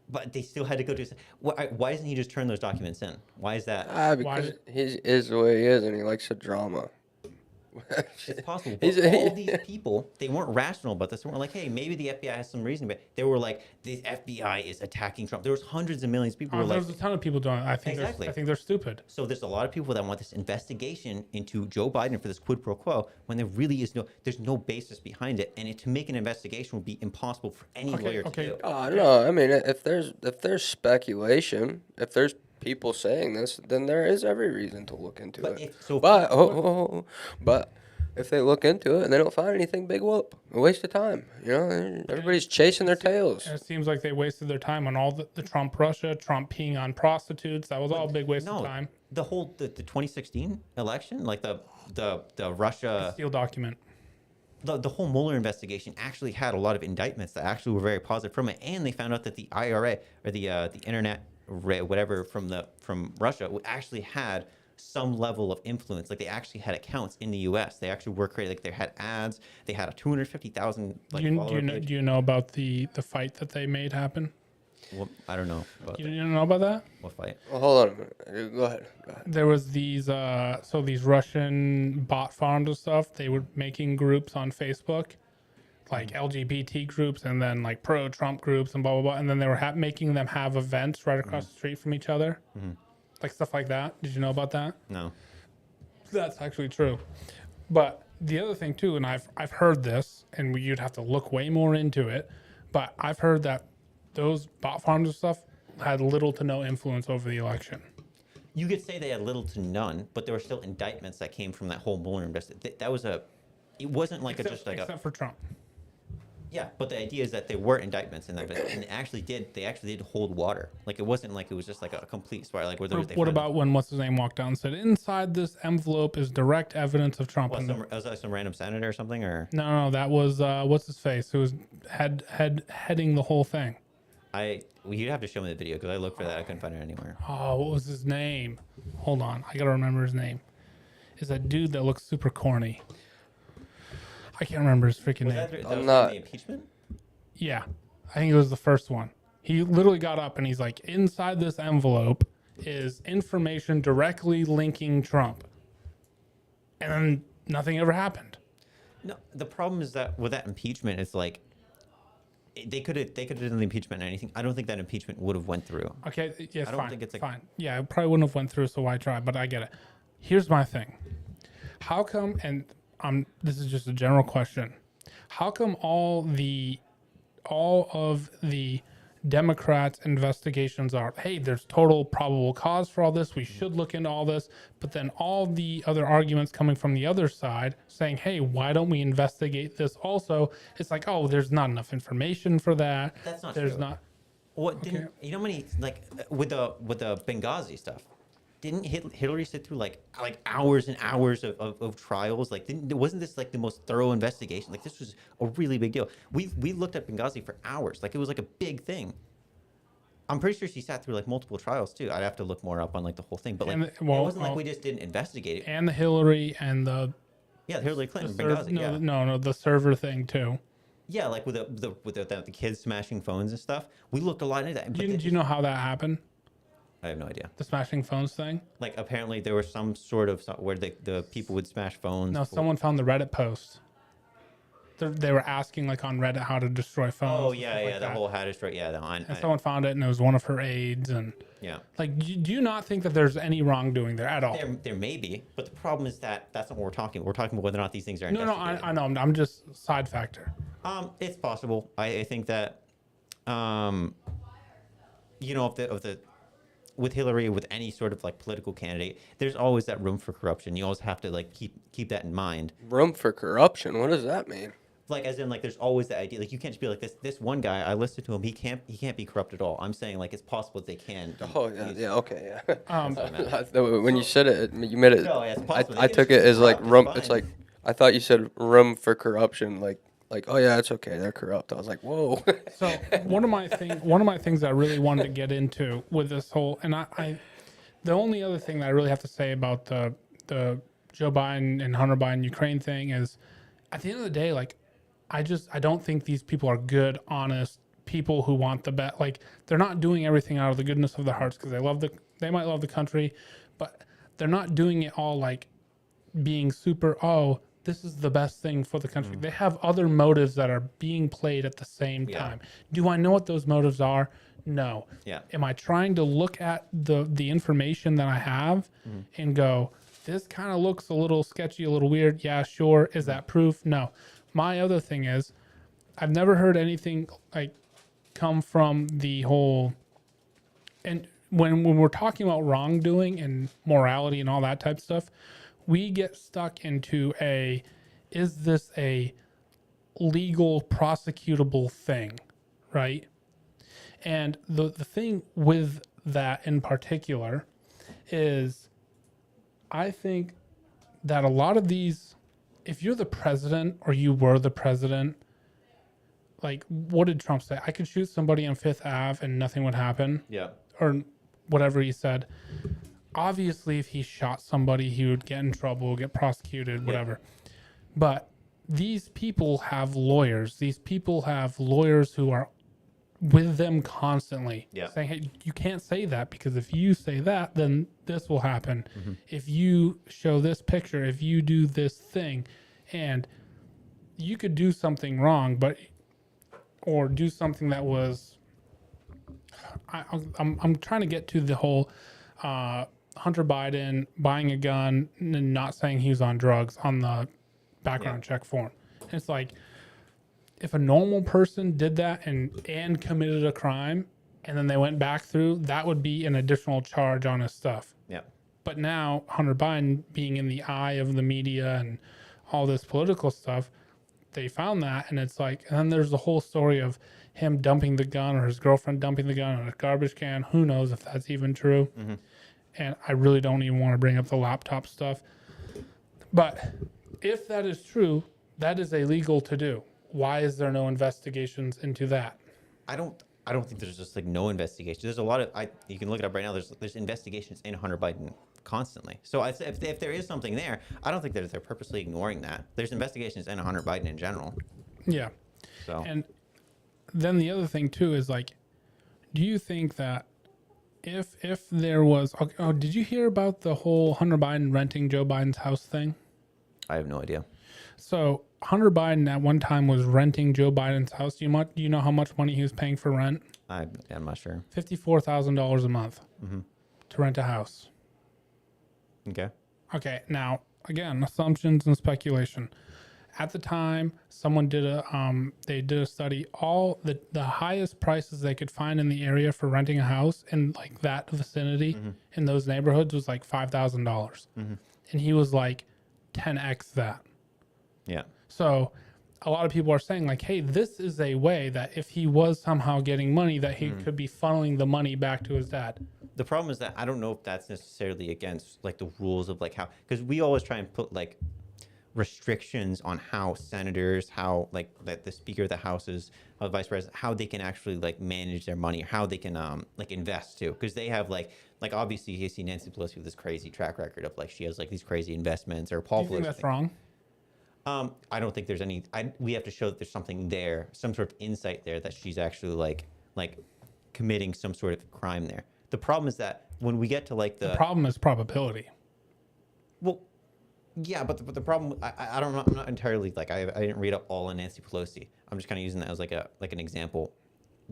Speaker 3: But they still had to go to his. Why doesn't he just turn those documents in? Why is that?
Speaker 2: Because he is the way he is, and he likes the drama.
Speaker 3: It's possible.
Speaker 2: He's-
Speaker 3: But all these people, they weren't rational about this. They weren't like, hey, maybe the FBI has some reason. But they were like, the FBI is attacking Trump. There was hundreds of millions of people who were like,
Speaker 1: There's a ton of people doing it. I think
Speaker 3: Exactly.
Speaker 1: I think they're stupid.
Speaker 3: so there's a lot of people that want this investigation into Joe Biden for this quid pro quo when there really is there's no basis behind it. And to make an investigation would be impossible for any lawyer to do.
Speaker 2: Oh no! I mean, if there's speculation, if there's people saying this, then there is every reason to look into
Speaker 3: But
Speaker 2: it.
Speaker 3: if
Speaker 2: If they look into it and they don't find anything, big whoop, a waste of time. You know, everybody's chasing their tails.
Speaker 1: And it seems like they wasted their time on all the Trump Russia, Trump peeing on prostitutes. That was all a big waste of time.
Speaker 3: the whole the 2016 election, like the Russia.
Speaker 1: Steal document.
Speaker 3: The whole Mueller investigation actually had a lot of indictments that actually were very positive from it, and they found out that the IRA or the internet whatever from Russia actually had some level of influence. Like they actually had accounts in the U.S. They actually were created. Like they had ads. They had a 250,000 like follower page.
Speaker 1: Do you know about the fight that they made happen?
Speaker 3: Well, I don't know about
Speaker 1: You
Speaker 3: that.
Speaker 1: didn't know about that?
Speaker 3: What fight.
Speaker 2: Well, hold on a minute. Go ahead.
Speaker 1: There was these these Russian bot farms and stuff. They were making groups on Facebook, like LGBT groups, and then like pro Trump groups and blah blah blah. And then they were making them have events right across the street from each other, like stuff like that. Did you know about that?
Speaker 3: No.
Speaker 1: That's actually true. But the other thing too, and I've heard this, and you'd have to look way more into it, but I've heard that those bot farms and stuff had little to no influence over the election.
Speaker 3: You could say they had little to none, but there were still indictments that came from that whole Mueller investigation. That was it wasn't like
Speaker 1: Except for Trump.
Speaker 3: Yeah, but the idea is that there were indictments in that, and they actually did hold water. Like it wasn't like it was just like a complete story. Like where there was.
Speaker 1: What about when what's his name walked out and said, "Inside this envelope is direct evidence of Trump"?
Speaker 3: Was that some random senator or something, or
Speaker 1: No, that was what's his face, who was heading the whole thing.
Speaker 3: you'd have to show me the video because I looked for that, I couldn't find it anywhere.
Speaker 1: Oh, what was his name? Hold on, I gotta remember his name. Is that dude that looks super corny? I can't remember his freaking
Speaker 3: Was
Speaker 1: name.
Speaker 3: that
Speaker 2: I'm
Speaker 3: was
Speaker 2: not-
Speaker 3: the impeachment?
Speaker 1: Yeah, I think it was the first one. He literally got up and he's like, "Inside this envelope is information directly linking Trump," and then nothing ever happened.
Speaker 3: No, the problem is that with that impeachment, it's like they could have done the impeachment or anything. I don't think that impeachment would have went through.
Speaker 1: Okay, yes,
Speaker 3: I don't
Speaker 1: fine,
Speaker 3: think it's like-
Speaker 1: fine. Yeah, it probably wouldn't have went through, so why try? But I get it. Here's my thing. How come? And this is just a general question. How come all of the Democrats' investigations are, hey, there's total probable cause for all this, we should look into all this, but then all the other arguments coming from the other side saying, hey, why don't we investigate this also? It's like, oh, there's not enough information for that.
Speaker 3: That's not
Speaker 1: There's
Speaker 3: true.
Speaker 1: not.
Speaker 3: What didn't you know? How many like with the Benghazi stuff? didn't Hillary sit through like hours and hours of trials? Like, wasn't this like the most thorough investigation? Like, this was a really big deal. We looked at Benghazi for hours. Like, it was like a big thing. I'm pretty sure she sat through like multiple trials too. I'd have to look more up on like the whole thing, but like, it wasn't like we just didn't investigate it.
Speaker 1: And the Hillary and the
Speaker 3: Hillary Clinton,
Speaker 1: serv-
Speaker 3: Benghazi,
Speaker 1: no, no, the server thing too.
Speaker 3: yeah, like with the kids smashing phones and stuff. We looked a lot into that.
Speaker 1: Do you know how that happened?
Speaker 3: I have no idea.
Speaker 1: The smashing phones thing?
Speaker 3: Like, apparently there was some sort of where the people would smash phones.
Speaker 1: No, someone found the Reddit post. They were asking like on Reddit how to destroy phones.
Speaker 3: Oh
Speaker 1: and
Speaker 3: yeah,
Speaker 1: stuff like
Speaker 3: the
Speaker 1: that.
Speaker 3: whole how to destroy. Yeah,
Speaker 1: And someone found it, and it was one of her aides. And
Speaker 3: yeah.
Speaker 1: like, do you not think that there's any wrongdoing there at all?
Speaker 3: There may be, but the problem is that that's not what we're talking. We're talking about whether or not these things are
Speaker 1: No,
Speaker 3: investigated.
Speaker 1: I know. I'm just side factor.
Speaker 3: It's possible. I think that, you know, of the with Hillary, with any sort of like political candidate, there's always that room for corruption. You always have to like keep that in mind.
Speaker 2: Room for corruption? What does that mean?
Speaker 3: Like, as in, like, there's always that idea. Like, you can't just be like this one guy. I listened to him. He can't be corrupt at all. I'm saying like it's possible that they can.
Speaker 2: Oh yeah, okay, yeah.
Speaker 3: That's what I meant.
Speaker 2: When you said it, you made it.
Speaker 3: No, yeah, it's possible. They
Speaker 2: I
Speaker 3: can
Speaker 2: took
Speaker 3: just
Speaker 2: it
Speaker 3: be
Speaker 2: as like
Speaker 3: corrupt,
Speaker 2: room.
Speaker 3: it's
Speaker 2: It's
Speaker 3: fine.
Speaker 2: like I thought you said room for corruption. Like oh yeah, it's okay. They're corrupt. I was like, whoa.
Speaker 1: So one of my things I really wanted to get into with this whole, and I the only other thing that I really have to say about the Joe Biden and Hunter Biden Ukraine thing is, at the end of the day, like, I don't think these people are good, honest people who want the best. Like, they're not doing everything out of the goodness of their hearts because they might love the country, but they're not doing it all like being super, oh, this is the best thing for the country. They have other motives that are being played at the same time. Do I know what those motives are? No.
Speaker 3: Yeah.
Speaker 1: Am I trying to look at the information that I have and go, this kind of looks a little sketchy, a little weird? Yeah, sure. Is that proof? No. My other thing is, I've never heard anything like come from the whole, and when we're talking about wrongdoing and morality and all that type of stuff, we get stuck into is this a legal prosecutable thing, right? And the thing with that in particular is, I think that a lot of these, if you're the president or you were the president, like, what did Trump say? I could shoot somebody on Fifth Ave and nothing would happen.
Speaker 3: Yeah.
Speaker 1: Or whatever he said. Obviously, if he shot somebody, he would get in trouble, get prosecuted, whatever. But these people have lawyers. These people have lawyers who are with them constantly, saying, hey, you can't say that, because if you say that, then this will happen. If you show this picture, if you do this thing, and you could do something wrong, or do something that was, I'm trying to get to the whole Hunter Biden buying a gun and not saying he was on drugs on the background check form. It's like, if a normal person did that and committed a crime, and then they went back through, that would be an additional charge on his stuff.
Speaker 3: Yeah.
Speaker 1: But now Hunter Biden being in the eye of the media and all this political stuff, they found that, and it's like, and then there's the whole story of him dumping the gun, or his girlfriend dumping the gun in a garbage can. Who knows if that's even true? And I really don't even want to bring up the laptop stuff. But if that is true, that is illegal to do. Why is there no investigations into that?
Speaker 3: I don't think there's just like no investigation. There's a lot of you can look it up right now. There's investigations in Hunter Biden constantly. So if there is something there, I don't think that they're purposely ignoring that. There's investigations in Hunter Biden in general.
Speaker 1: Yeah.
Speaker 3: So
Speaker 1: And then the other thing too is, like, do you think that if there was, did you hear about the whole Hunter Biden renting Joe Biden's house thing?
Speaker 3: I have no idea.
Speaker 1: So Hunter Biden at one time was renting Joe Biden's house. Do you know how much money he was paying for rent?
Speaker 3: I'm not sure.
Speaker 1: $54,000 a month to rent a house.
Speaker 3: Okay.
Speaker 1: Okay, now again, assumptions and speculation. At the time, someone did a study. All the highest prices they could find in the area for renting a house in like that vicinity in those neighborhoods was like $5,000, and he was like 10x that.
Speaker 3: Yeah.
Speaker 1: So a lot of people are saying like, hey, this is a way that if he was somehow getting money, that he could be funneling the money back to his dad.
Speaker 3: The problem is that I don't know if that's necessarily against like the rules of like how, because we always try and put like restrictions on how senators, how like the speaker of the houses, the vice president, how they can actually like manage their money, or how they can like invest too, because they have like obviously you see Nancy Pelosi with this crazy track record of like she has like these crazy investments, or Paul
Speaker 1: Do you think
Speaker 3: Pelosi.
Speaker 1: that's wrong?
Speaker 3: I don't think there's any. We have to show that there's something there, some sort of insight there that she's actually like committing some sort of crime there. The problem is that when we get to like
Speaker 1: The problem is probability.
Speaker 3: well, yeah, but the problem, I don't know. I'm not entirely like I didn't read up all on Nancy Pelosi. I'm just kind of using that as like an example.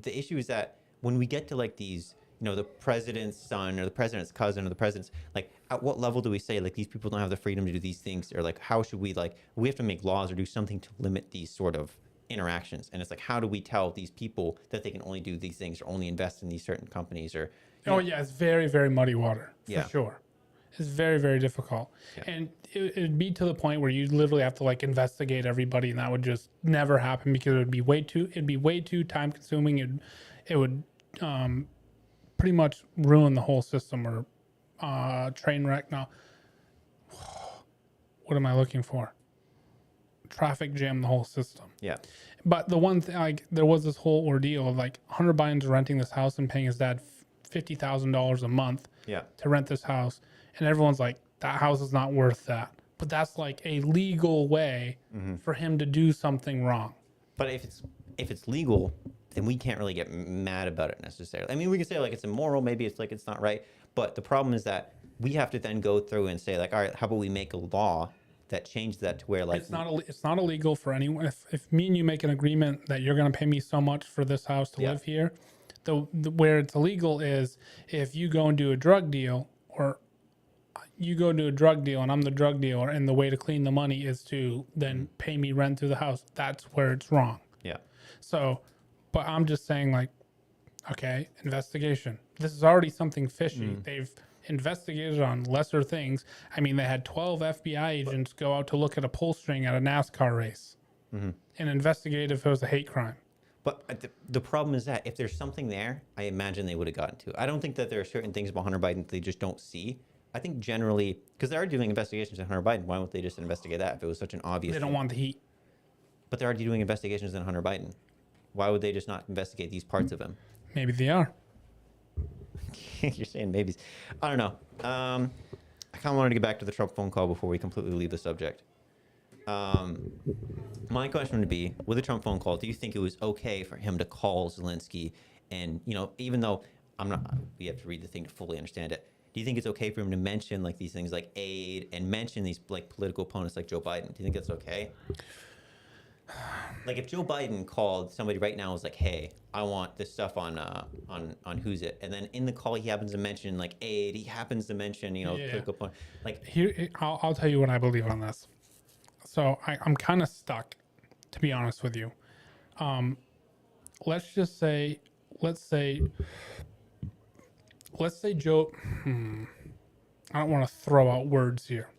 Speaker 3: The issue is that when we get to like these, the president's son or the president's cousin or the president's, like at what level do we say like these people don't have the freedom to do these things, or like how should we we have to make laws or do something to limit these sort of interactions? And it's like, how do we tell these people that they can only do these things or only invest in these certain companies, or
Speaker 1: Oh yeah, it's very, very muddy water for
Speaker 3: Yeah.
Speaker 1: sure. It's very, very difficult, and it'd be to the point where you literally have to like investigate everybody, and that would just never happen because it'd be way too time consuming. It would pretty much ruin the whole system, or train wreck. Now, what am I looking for? Traffic jam the whole system.
Speaker 3: yeah.
Speaker 1: But the one thing, like, there was this whole ordeal of like Hunter Biden's renting this house and paying his dad $50,000 a month
Speaker 3: Yeah.
Speaker 1: to rent this house, and everyone's like, that house is not worth that. But that's like a legal way for him to do something wrong.
Speaker 3: But if it's legal, then we can't really get mad about it necessarily. I mean, we can say like it's immoral, maybe it's like it's not right. But the problem is that we have to then go through and say like, all right, how about we make a law that changes that to where like
Speaker 1: It's not illegal for anyone. If me and you make an agreement that you're going to pay me so much for this house to
Speaker 3: Yeah.
Speaker 1: live here, the where it's illegal is if you go and do a drug deal, or you go do a drug deal and I'm the drug dealer, and the way to clean the money is to then pay me rent through the house. That's where it's wrong.
Speaker 3: yeah.
Speaker 1: So, but I'm just saying, like, okay, investigation. This is already something fishy. They've investigated on lesser things. I mean, they had 12 FBI agents go out to look at a pull string at a NASCAR race and investigate if it was a hate crime.
Speaker 3: But the problem is that if there's something there, I imagine they would have gotten to it. I don't think that there are certain things about Hunter Biden that they just don't see. I think generally, because they are doing investigations on Hunter Biden, why won't they just investigate that if it was such an obvious
Speaker 1: They don't
Speaker 3: thing?
Speaker 1: want the heat.
Speaker 3: But they're already doing investigations on Hunter Biden. Why would they just not investigate these parts of him?
Speaker 1: Maybe they are.
Speaker 3: You're saying maybes. I don't know. I kind of wanted to get back to the Trump phone call before we completely leave the subject. My question would be, with the Trump phone call, do you think it was okay for him to call Zelensky? And, even though we have to read the thing to fully understand it. Do you think it's okay for him to mention like these things like aid and mention these like political opponents like Joe Biden? Do you think that's okay? Like if Joe Biden called somebody right now and was like, "Hey, I want this stuff on Who's It," and then in the call he happens to mention like aid, he happens to mention political opponent, like
Speaker 1: Here, I'll tell you what I believe on this. So I'm kind of stuck, to be honest with you. Let's say Joe. I don't want to throw out words here.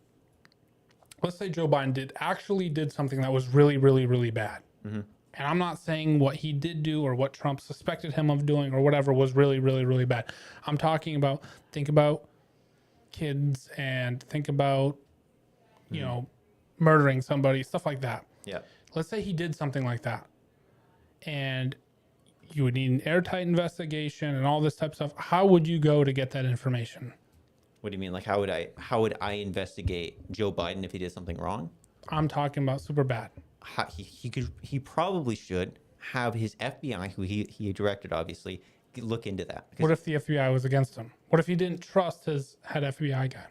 Speaker 1: Let's say Joe Biden actually did something that was really, really, really bad. And I'm not saying what he did do or what Trump suspected him of doing or whatever was really, really, really bad. I'm talking about, think about kids and think about, murdering somebody, stuff like that.
Speaker 3: yeah.
Speaker 1: Let's say he did something like that. And you would need an airtight investigation and all this type of stuff. How would you go to get that information?
Speaker 3: What do you mean? Like how would I investigate Joe Biden if he did something wrong?
Speaker 1: I'm talking about super bad.
Speaker 3: He probably should have his FBI, who he directed, obviously, look into that.
Speaker 1: What if the FBI was against him? What if he didn't trust his head FBI guy?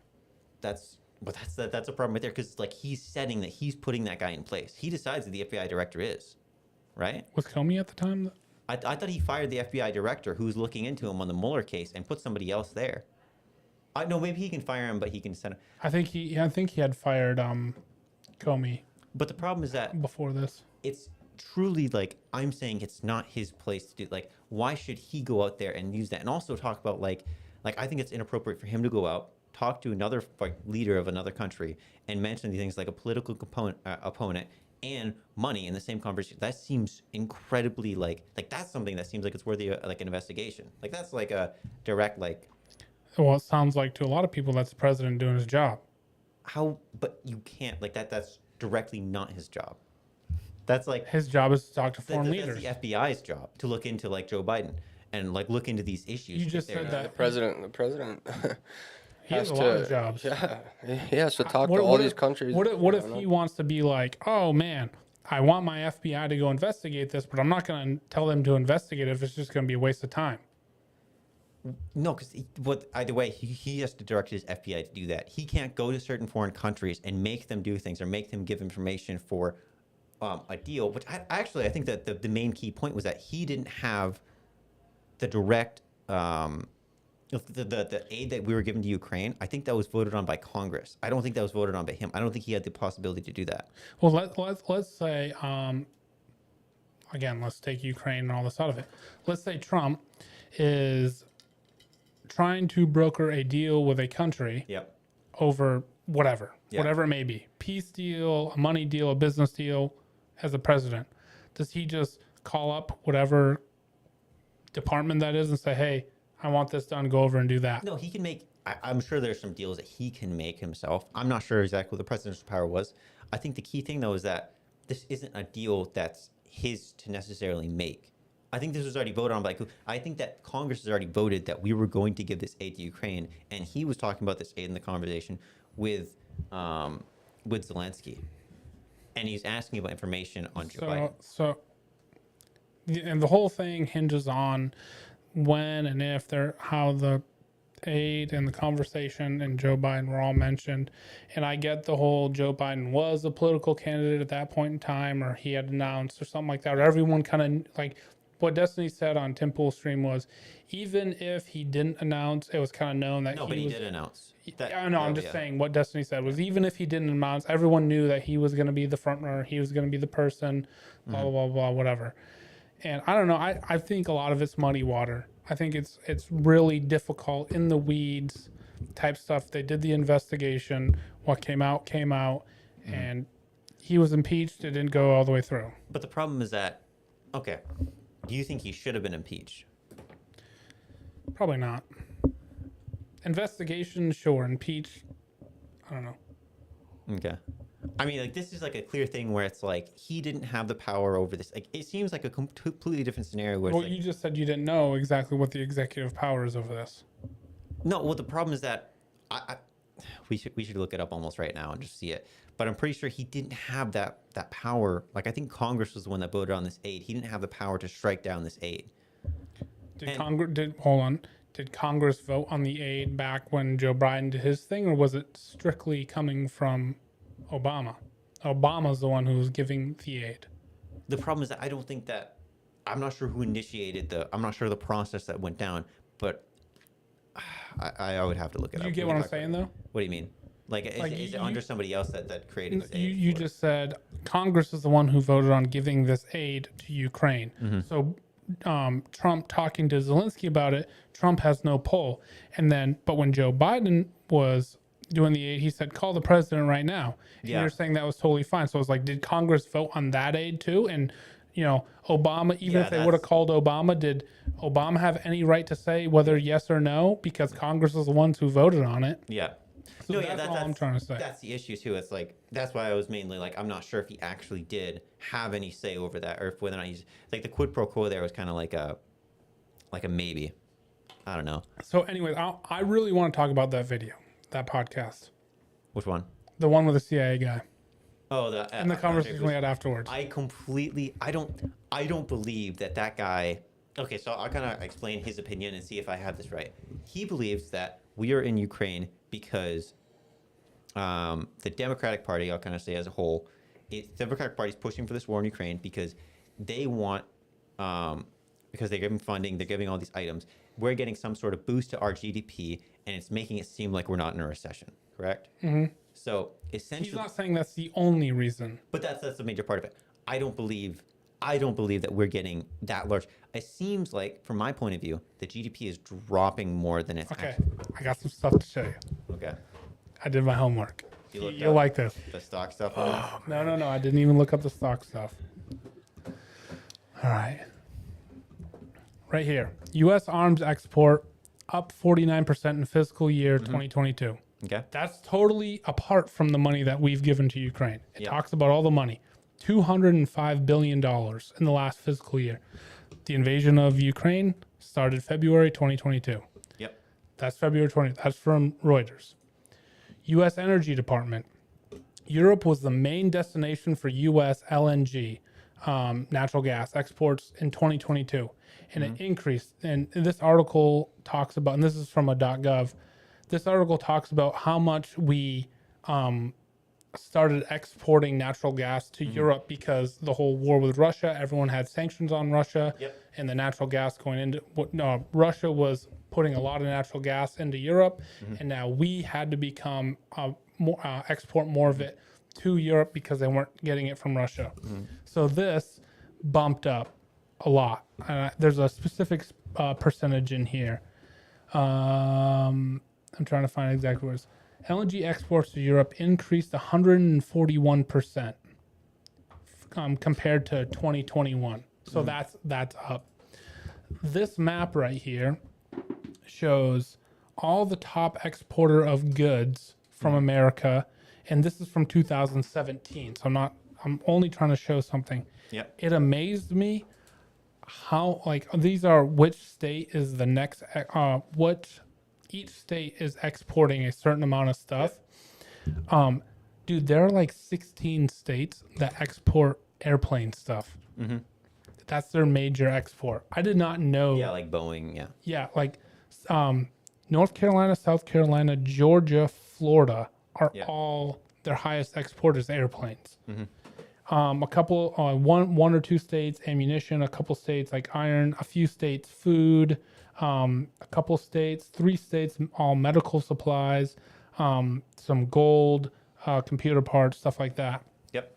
Speaker 3: That's a problem right there, because like he's putting that guy in place. He decides who the FBI director is, right?
Speaker 1: Was Comey at the time?
Speaker 3: I thought he fired the FBI director who was looking into him on the Mueller case and put somebody else there. I know maybe he can fire him, but he can send him.
Speaker 1: I think he had fired Comey
Speaker 3: But the problem is that
Speaker 1: before this.
Speaker 3: it's truly like I'm saying it's not his place to do. Like, why should he go out there and use that? And also talk about like I think it's inappropriate for him to go out, talk to another leader of another country, and mention these things like a political opponent, and money in the same conversation. That seems incredibly like that's something that seems like it's worthy of like an investigation. Like that's like a direct like
Speaker 1: Well, it sounds like to a lot of people that's the president doing his job.
Speaker 3: how, but you can't like that. That's directly not his job. That's like
Speaker 1: His job is to talk to foreign
Speaker 3: that's
Speaker 1: leaders.
Speaker 3: the FBI's job to look into like Joe Biden and like look into these issues.
Speaker 1: You
Speaker 3: if
Speaker 1: just
Speaker 3: they're-
Speaker 1: said that.
Speaker 2: The president
Speaker 1: He has a lot of jobs.
Speaker 2: Yeah, he has to talk
Speaker 1: What-
Speaker 2: to all
Speaker 1: what
Speaker 2: these
Speaker 1: if-
Speaker 2: countries.
Speaker 1: What
Speaker 2: I
Speaker 1: if
Speaker 2: don't
Speaker 1: he
Speaker 2: know.
Speaker 1: wants to be like, oh man, I want my FBI to go investigate this, but I'm not going to tell them to investigate it if it's just going to be a waste of time.
Speaker 3: No, because either way, he has to direct his FBI to do that. He can't go to certain foreign countries and make them do things or make them give information for a deal. Which I think that the main key point was that he didn't have the direct the aid that we were given to Ukraine. I think that was voted on by Congress. I don't think that was voted on by him. I don't think he had the possibility to do that.
Speaker 1: Well, let's say, again, let's take Ukraine and all this out of it. Let's say Trump is trying to broker a deal with a country
Speaker 3: Yep.
Speaker 1: over whatever,
Speaker 3: Yeah.
Speaker 1: whatever it may be, peace deal, a money deal, a business deal. As a president, does he just call up whatever department that is and say, "Hey, I want this done. Go over and do that"?
Speaker 3: No, he can make. I'm sure there's some deals that he can make himself. I'm not sure exactly what the presidential power was. I think the key thing though is that this isn't a deal that's his to necessarily make. I think this was already voted on by. I think that Congress has already voted that we were going to give this aid to Ukraine, and he was talking about this aid in the conversation with Zelensky, and he's asking about information on Joe Biden.
Speaker 1: And the whole thing hinges on when and if how the aid and the conversation and Joe Biden were all mentioned. And I get the whole Joe Biden was a political candidate at that point in time, or he had announced or something like that. Or everyone kind of like what Destiny said on Tim Pool's stream was, even if he didn't announce, it was kind of known that
Speaker 3: No, but he did announce.
Speaker 1: I know. I'm just saying what Destiny said was, even if he didn't announce, everyone knew that he was going to be the front runner. He was going to be the person, blah, blah, blah, blah, whatever. And I don't know. I think a lot of it's muddy water. I think it's really difficult in the weeds type stuff. They did the investigation. What came out, and he was impeached. It didn't go all the way through.
Speaker 3: But the problem is that, okay, do you think he should have been impeached?
Speaker 1: Probably not. Investigation, sure. Impeach, I don't know.
Speaker 3: Okay. I mean, like, this is like a clear thing where it's like he didn't have the power over this. Like, it seems like a completely different scenario where it's
Speaker 1: Well,
Speaker 3: like,
Speaker 1: you just said you didn't know exactly what the executive power is over this.
Speaker 3: no. Well, the problem is that we should look it up almost right now and just see it. But I'm pretty sure he didn't have that power. Like, I think Congress was the one that voted on this aid. He didn't have the power to strike down this aid.
Speaker 1: Did Congress vote on the aid back when Joe Biden did his thing, or was it strictly coming from Obama? Obama's the one who was giving the aid.
Speaker 3: The problem is that I don't think that. I'm not sure who initiated I'm not sure the process that went down, but I would have to look it up.
Speaker 1: You get what I'm saying, though?
Speaker 3: What do you mean? Like, is it under somebody else that created this aid?
Speaker 1: You just said Congress is the one who voted on giving this aid to Ukraine.
Speaker 3: Mm-hmm.
Speaker 1: So Trump talking to Zelensky about it, Trump has no pull. But when Joe Biden was doing the aid, he said, call the president right now. And
Speaker 3: Yeah.
Speaker 1: you're saying that was totally fine. So it's like, did Congress vote on that aid too? And, Obama, even if they would have called Obama, did Obama have any right to say whether yes or no? Because Congress is the ones who voted on it.
Speaker 3: Yeah.
Speaker 1: So
Speaker 3: No,
Speaker 1: that's all I'm trying to say.
Speaker 3: That's the issue too. It's like that's why I was mainly like I'm not sure if he actually did have any say over that, or if whether or not he's like the quid pro quo there was kind of like a maybe. I don't know.
Speaker 1: So anyways, I really want to talk about that video, that podcast,
Speaker 3: Which one?
Speaker 1: the one with the CIA guy,
Speaker 3: Oh,
Speaker 1: and the conversation we had afterwards.
Speaker 3: I don't believe that guy. Okay, so I'll kind of explain his opinion and see if I have this right. He believes that we are in Ukraine because the Democratic Party, I'll kind of say as a whole, the Democratic Party is pushing for this war in Ukraine because they want, because they're giving funding, they're giving all these items. We're getting some sort of boost to our GDP, and it's making it seem like we're not in a recession. Correct? Mm-hmm. So essentially,
Speaker 1: He's not saying that's the only reason.
Speaker 3: but that's a major part of it. I don't believe that we're getting that large. It seems like, from my point of view, the GDP is dropping more than it's
Speaker 1: Okay,
Speaker 3: actually.
Speaker 1: I got some stuff to show you.
Speaker 3: Okay.
Speaker 1: I did my homework.
Speaker 3: You looked
Speaker 1: You'll
Speaker 3: up
Speaker 1: like this.
Speaker 3: the stock stuff on it?
Speaker 1: No. I didn't even look up the stock stuff. All right. Right here. U.S. arms export up 49% in fiscal year 2022.
Speaker 3: Okay.
Speaker 1: That's totally apart from the money that we've given to Ukraine. It
Speaker 3: Yeah.
Speaker 1: talks about all the money. $205 billion in the last fiscal year. The invasion of Ukraine started February 2022.
Speaker 3: Yep.
Speaker 1: That's February 20th. That's from Reuters. U.S. Energy Department. Europe was the main destination for U.S. LNG, natural gas exports in 2022. And it increased. And this article talks about, and this is from a .gov, this article talks about how much we started exporting natural gas to Europe because the whole war with Russia, everyone had sanctions on Russia,
Speaker 3: Yep.
Speaker 1: and the natural gas going into Russia was putting a lot of natural gas into Europe, and now we had to become export more of it to Europe because they weren't getting it from Russia. So this bumped up a lot. There's a specific percentage in here. I'm trying to find exactly where it is. LNG exports to Europe increased 141% compared to 2021. So that's up. This map right here shows all the top exporter of goods from America, and this is from 2017. So I'm only trying to show something.
Speaker 3: Yep.
Speaker 1: It amazed me how, like, these are which state is the next what each state is exporting a certain amount of stuff. Dude, there are like 16 states that export airplane stuff. That's their major export. I did not know.
Speaker 3: Yeah, like Boeing. Yeah.
Speaker 1: Yeah, like North Carolina, South Carolina, Georgia, Florida are
Speaker 3: Yeah.
Speaker 1: all their highest exporters airplanes. A couple, one or two states, ammunition. A couple states like iron. A few states, food. A couple states, 3 states, all medical supplies. Some gold, computer parts, stuff like that.
Speaker 3: Yep.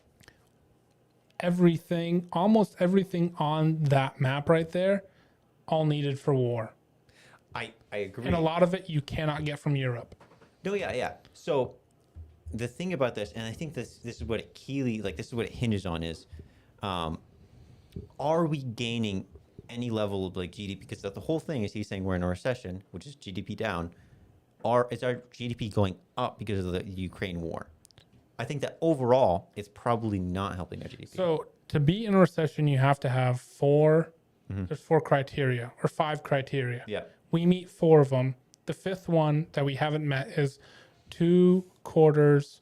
Speaker 1: Everything, almost everything on that map right there, all needed for war.
Speaker 3: I agree.
Speaker 1: And a lot of it you cannot get from Europe.
Speaker 3: No, yeah. So the thing about this, and I think this is what it this is what it hinges on is, are we gaining any level of like GDP? Because the whole thing is he's saying we're in a recession, which is GDP down. Is our GDP going up because of the Ukraine war? I think that overall, it's probably not helping our GDP.
Speaker 1: So to be in a recession, you have to have there's 4 criteria or 5 criteria.
Speaker 3: Yeah.
Speaker 1: We meet 4 of them. The 5th one that we haven't met is 2/4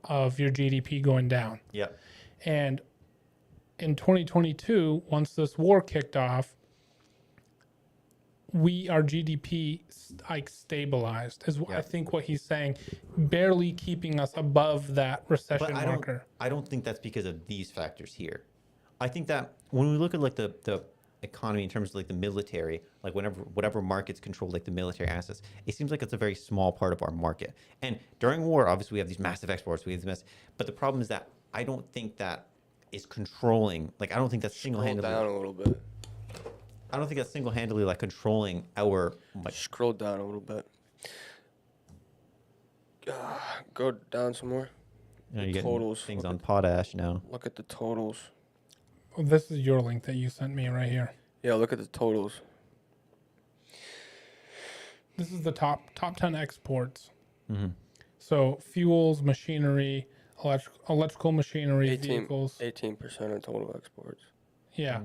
Speaker 1: of your GDP going down.
Speaker 3: Yeah.
Speaker 1: And in 2022, once this war kicked off, our GDP like stabilized is I think what he's saying, barely keeping us above that recession
Speaker 3: But
Speaker 1: marker.
Speaker 3: I don't think that's because of these factors here. I think that when we look at like the economy in terms of like the military, like whatever markets control like the military assets, it seems like it's a very small part of our market. And during war, obviously we have these massive exports, but the problem is that I don't think that is controlling, like I don't think that's single-handedly.
Speaker 2: Scroll down a little bit.
Speaker 3: I don't think that's single-handedly like controlling our like.
Speaker 2: Scroll down a little bit. Go down some more.
Speaker 3: You know, you get
Speaker 2: totals.
Speaker 3: things on potash now.
Speaker 2: Look at the totals.
Speaker 1: Well, this is your link that you sent me right here.
Speaker 2: Yeah, look at the totals.
Speaker 1: This is the top 10 exports.
Speaker 3: Mm-hmm.
Speaker 1: So fuels, machinery, electrical machinery, vehicles.
Speaker 2: 18% of total exports.
Speaker 1: Yeah.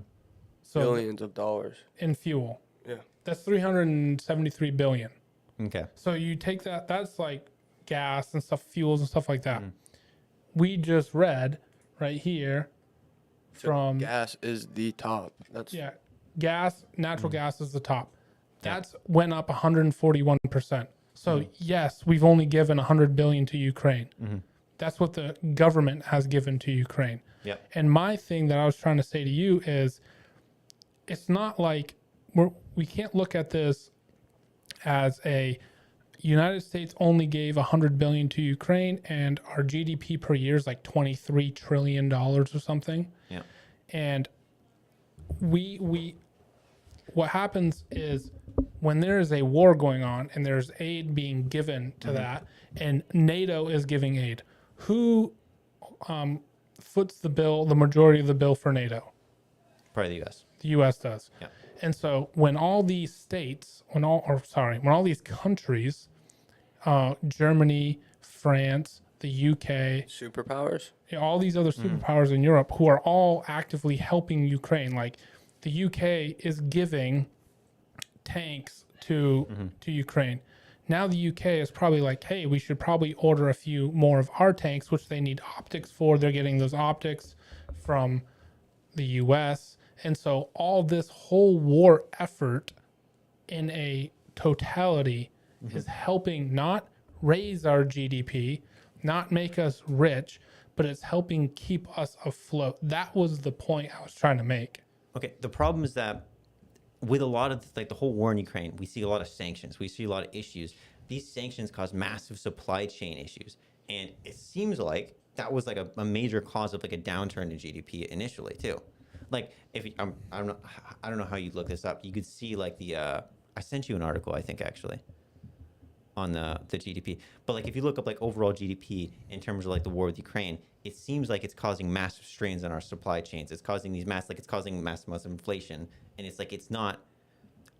Speaker 1: So
Speaker 2: Billions of dollars.
Speaker 1: in fuel.
Speaker 2: Yeah.
Speaker 1: That's 373 billion.
Speaker 3: Okay.
Speaker 1: So you take that's like gas and stuff, fuels and stuff like that. We just read right here from
Speaker 2: Gas is the top. That's
Speaker 1: gas, natural gas is the top. That's went up 141%. So yes, we've only given 100 billion to Ukraine. That's what the government has given to Ukraine.
Speaker 3: Yeah.
Speaker 1: And my thing that I was trying to say to you is, it's not like we can't look at this as a United States only gave 100 billion to Ukraine and our GDP per year is like $23 trillion or something.
Speaker 3: Yeah.
Speaker 1: And we what happens is when there is a war going on and there's aid being given to that, and NATO is giving aid, who foots the bill, the majority of the bill for NATO?
Speaker 3: Probably the U.S.
Speaker 1: The U.S. does.
Speaker 3: Yeah.
Speaker 1: And so when all these states, when all these countries, Germany, France, the UK,
Speaker 2: Superpowers.
Speaker 1: all these other superpowers in Europe who are all actively helping Ukraine, like the UK is giving tanks to Ukraine. Now the UK is probably like, hey, we should probably order a few more of our tanks, which they need optics for. They're getting those optics from the US. And so all this whole war effort in a totality is helping not raise our GDP, not make us rich, but it's helping keep us afloat. That was the point I was trying to make.
Speaker 3: Okay, the problem is that with a lot of like the whole war in Ukraine, we see a lot of sanctions. We see a lot of issues. These sanctions cause massive supply chain issues, and it seems like that was like a major cause of like a downturn in GDP initially too. Like if I don't know how you look this up. You could see like the I sent you an article, I think, actually, on the GDP. But like if you look up like overall GDP in terms of like the war with Ukraine, it seems like it's causing massive strains on our supply chains. It's causing these it's causing massive amounts of inflation, and it's like it's not.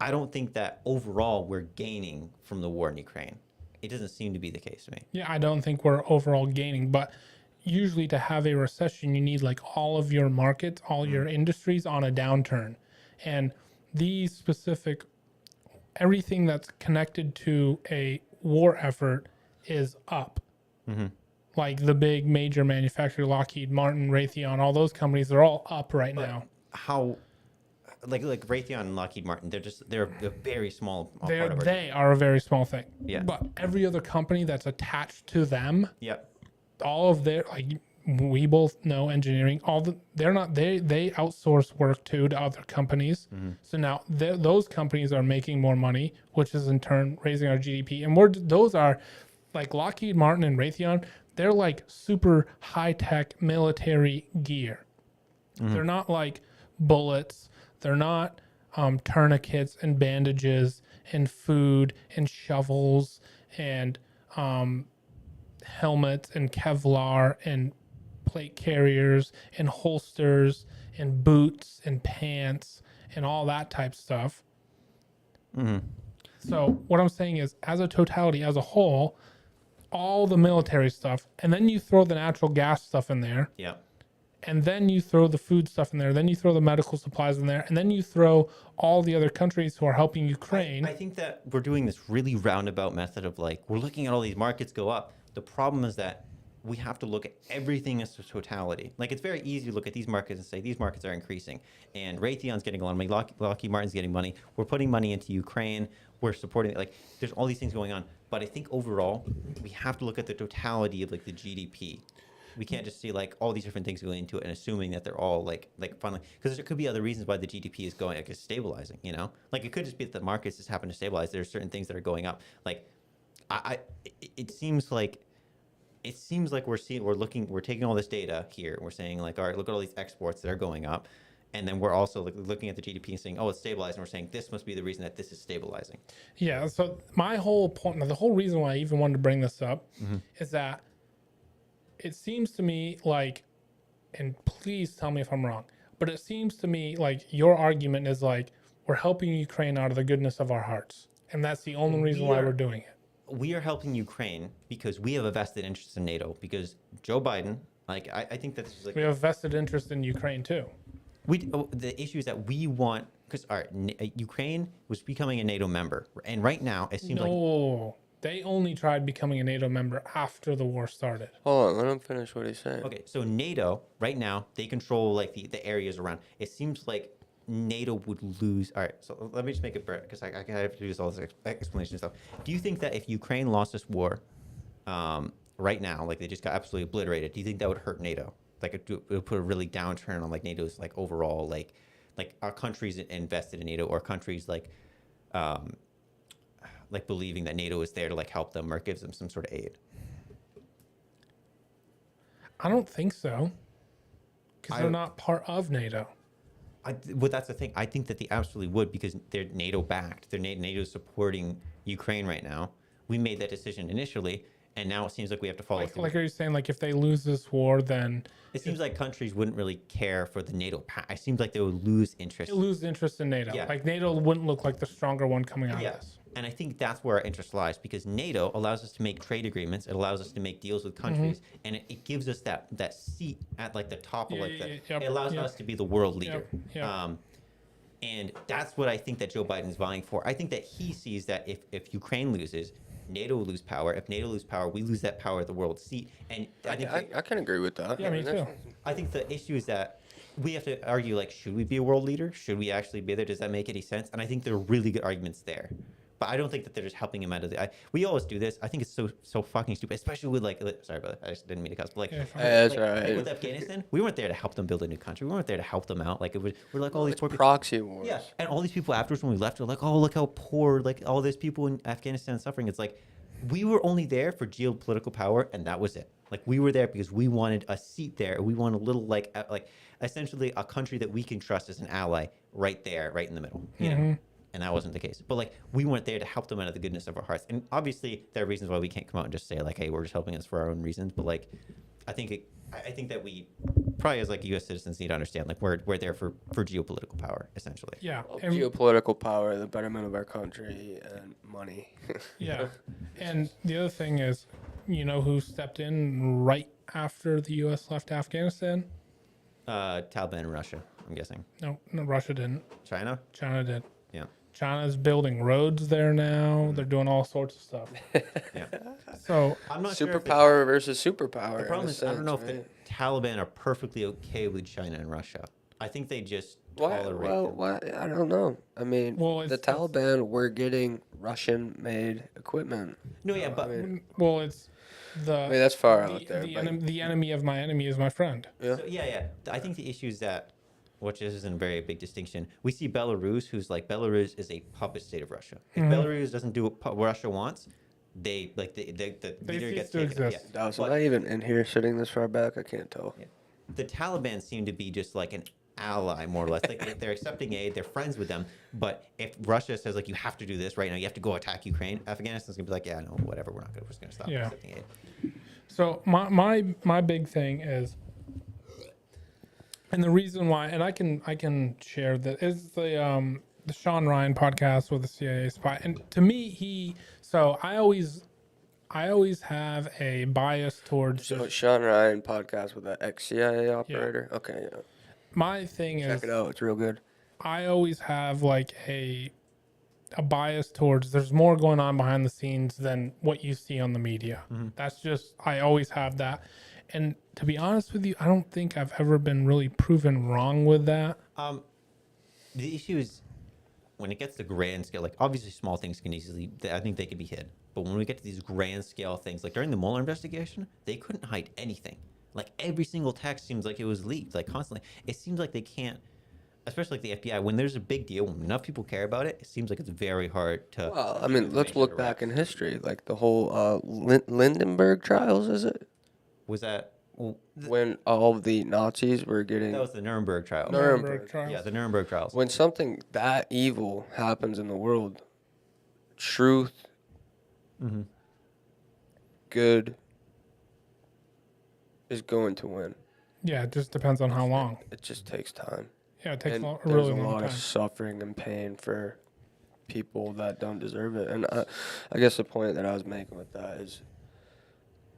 Speaker 3: I don't think that overall we're gaining from the war in Ukraine. It doesn't seem to be the case to me.
Speaker 1: Yeah, I don't think we're overall gaining, but usually to have a recession, you need like all of your markets, all your industries on a downturn. And these specific, everything that's connected to a war effort is up. Like the big major manufacturer, Lockheed Martin, Raytheon, all those companies, they're all up right now.
Speaker 3: How, like Raytheon and Lockheed Martin, they're a very small part of our
Speaker 1: They are a very small thing.
Speaker 3: Yeah.
Speaker 1: But every other company that's attached to them,
Speaker 3: Yep.
Speaker 1: all of their, like we both know engineering, they outsource work too to other companies. So now those companies are making more money, which is in turn raising our GDP. And those are like Lockheed Martin and Raytheon, they're like super high tech military gear. They're not like bullets. They're not tourniquets and bandages and food and shovels and helmets and Kevlar and plate carriers and holsters and boots and pants and all that type stuff. So what I'm saying is, as a totality, as a whole, all the military stuff, and then you throw the natural gas stuff in there,
Speaker 3: Yep.
Speaker 1: and then you throw the food stuff in there, then you throw the medical supplies in there, and then you throw all the other countries who are helping Ukraine.
Speaker 3: I think that we're doing this really roundabout method of like, we're looking at all these markets go up. The problem is that we have to look at everything as a totality. Like it's very easy to look at these markets and say these markets are increasing, and Raytheon's getting a lot of money, Lockheed Martin's getting money. We're putting money into Ukraine. We're supporting, like there's all these things going on. But I think overall, we have to look at the totality of like the GDP. We can't just see like all these different things going into it and assuming that they're all like finally, because there could be other reasons why the GDP is going, like it's stabilizing, you know? Like it could just be that the markets just happen to stabilize. There's certain things that are going up. Like it seems like we're taking all this data here and we're saying like, all right, look at all these exports that are going up. And then we're also looking at the GDP and saying, oh, it's stabilized. And we're saying this must be the reason that this is stabilizing.
Speaker 1: Yeah. So my whole point, the whole reason why I even wanted to bring this up is that it seems to me like, and please tell me if I'm wrong, but it seems to me like your argument is like, we're helping Ukraine out of the goodness of our hearts. And that's the only reason why we're doing it.
Speaker 3: We are helping Ukraine because we have a vested interest in NATO, because Joe Biden, like, I think that this is like...
Speaker 1: We have a vested interest in Ukraine too.
Speaker 3: The issue is that we want... Because, all right, Ukraine was becoming a NATO member. And right now, it seems like...
Speaker 1: No, they only tried becoming a NATO member after the war started.
Speaker 2: Hold on, let him finish what he's saying.
Speaker 3: Okay, so NATO, right now, they control, like, the areas around. It seems like NATO would lose... All right, so let me just make it brief, because I have to do this all this explanation stuff. Do you think that if Ukraine lost this war right now, like they just got absolutely obliterated, do you think that would hurt NATO? Like it would put a really downturn on like NATO's like overall like our countries invested in NATO, or countries like believing that NATO is there to like help them or gives them some sort of aid?
Speaker 1: I don't think so, because
Speaker 3: I-
Speaker 1: they're not part of NATO.
Speaker 3: Well, that's the thing. I think that they absolutely would because they're NATO backed. They're NATO supporting Ukraine right now. We made that decision initially, and now it seems like we have to follow through.
Speaker 1: Like are you saying like if they lose this war, then
Speaker 3: It seems like countries wouldn't really care for the NATO pact. It seems like they would lose interest.
Speaker 1: they lose interest in NATO?
Speaker 3: Yeah.
Speaker 1: Like NATO wouldn't look like the stronger one coming out of this.
Speaker 3: And I think that's where our interest lies because NATO allows us to make trade agreements. It allows us to make deals with countries, and it gives us that seat at like the top of like the.
Speaker 1: Yep,
Speaker 3: It allows
Speaker 1: yep.
Speaker 3: us to be the world leader.
Speaker 1: Yep.
Speaker 3: And that's what I think that Joe Biden's vying for. I think that he sees that if Ukraine loses, NATO will lose power. If NATO loses power, we lose that power at the world seat. And I think
Speaker 2: I can agree with that.
Speaker 1: Yeah, me too.
Speaker 3: I think the issue is that we have to argue like, should we be a world leader? Should we actually be there? Does that make any sense? And I think there are really good arguments there. But I don't think that they're just helping him out of the. We always do this. I think it's so fucking stupid, especially with like. Sorry, brother. I just didn't mean to cuss. But like,
Speaker 1: Yeah, fine.
Speaker 2: That's
Speaker 3: like,
Speaker 2: right.
Speaker 3: like with Afghanistan, we weren't there to help them build a new country. We weren't there to help them out. Like we're like all these poor people.
Speaker 2: Proxy wars.
Speaker 3: Yeah, and all these people afterwards when we left are like, oh, look how poor, like all these people in Afghanistan suffering. It's like we were only there for geopolitical power, and that was it. Like we were there because we wanted a seat there. We want a little like essentially a country that we can trust as an ally right there, right in the middle. You know. And that wasn't the case. But like we weren't there to help them out of the goodness of our hearts. And obviously there are reasons why we can't come out and just say like, hey, we're just helping us for our own reasons. But like I think that we probably as like US citizens need to understand like we're there for geopolitical power, essentially.
Speaker 1: Yeah.
Speaker 2: Well,
Speaker 1: And,
Speaker 2: geopolitical power, the betterment of our country, and money.
Speaker 1: yeah. And the other thing is, you know who stepped in right after the US left Afghanistan?
Speaker 3: Taliban and Russia, I'm guessing.
Speaker 1: No, Russia didn't.
Speaker 3: China?
Speaker 1: China did.
Speaker 3: Yeah.
Speaker 1: China's building roads there now. They're doing all sorts of stuff.
Speaker 3: Yeah.
Speaker 1: So
Speaker 3: I'm not sure if
Speaker 2: Superpower versus superpower.
Speaker 3: the problem
Speaker 2: in a
Speaker 3: is I don't know if
Speaker 2: sense,
Speaker 3: the Taliban are perfectly okay with China and Russia. I think they just
Speaker 2: right?
Speaker 3: tolerate
Speaker 2: Well,
Speaker 3: them.
Speaker 2: why? I don't know. I mean,
Speaker 1: Well,
Speaker 2: the Taliban were getting Russian-made equipment.
Speaker 3: No, yeah, but
Speaker 1: well, it's the.
Speaker 2: I mean, that's far out there.
Speaker 1: The,
Speaker 2: but
Speaker 1: the enemy of my enemy is my friend.
Speaker 2: yeah.
Speaker 3: So, yeah. I think the issue is that, which isn't a very big distinction, we see Belarus, who's like, Belarus is a puppet state of Russia. If Belarus doesn't do what Russia wants, the leader
Speaker 1: cease
Speaker 3: gets
Speaker 1: to
Speaker 3: taken.
Speaker 1: exist.
Speaker 3: Yeah.
Speaker 2: Dallas, am
Speaker 3: But
Speaker 2: I even in here sitting this far back? I can't tell.
Speaker 3: the Taliban seem to be just like an ally, more or less. Like they're accepting aid, they're friends with them. But if Russia says like you have to do this right now, you have to go attack Ukraine, Afghanistan's gonna be like, yeah, no, whatever, we're just gonna stop
Speaker 1: Yeah.
Speaker 3: accepting aid.
Speaker 1: So my big thing is, and the reason why, and I can share that is the Sean Ryan podcast with the CIA spy, and to me I always have a bias towards
Speaker 2: So Sean Ryan podcast with an ex-CIA operator. Okay, yeah.
Speaker 1: my thing is
Speaker 2: Check it out. It's real good.
Speaker 1: I always have like a bias towards there's more going on behind the scenes than what you see on the media. That's just I always have that. And to be honest with you, I don't think I've ever been really proven wrong with that.
Speaker 3: The issue is when it gets to grand scale, like obviously small things can easily, I think they can be hid. But when we get to these grand scale things, like during the Mueller investigation, they couldn't hide anything. Like every single text seems like it was leaked, like constantly. It seems like they can't, especially like the FBI, when there's a big deal, when enough people care about it, it seems like it's very hard to.
Speaker 2: Well, I mean, let's
Speaker 3: information
Speaker 2: look
Speaker 3: to
Speaker 2: back
Speaker 3: wrap.
Speaker 2: in history, like the whole Lindenberg trials. Is it
Speaker 3: Was that? Well,
Speaker 2: when all of the Nazis were getting
Speaker 3: that was the Nuremberg trials.
Speaker 2: Nuremberg.
Speaker 1: trials.
Speaker 3: Yeah, the Nuremberg trials.
Speaker 2: when something that evil happens in the world, truth, good, is going to win.
Speaker 1: Yeah, it just depends on how long.
Speaker 2: It just takes time.
Speaker 1: Yeah, it takes
Speaker 2: And
Speaker 1: a
Speaker 2: there's
Speaker 1: really
Speaker 2: a
Speaker 1: long
Speaker 2: lot
Speaker 1: time.
Speaker 2: of suffering and pain for people that don't deserve it. And I guess the point that I was making with that is,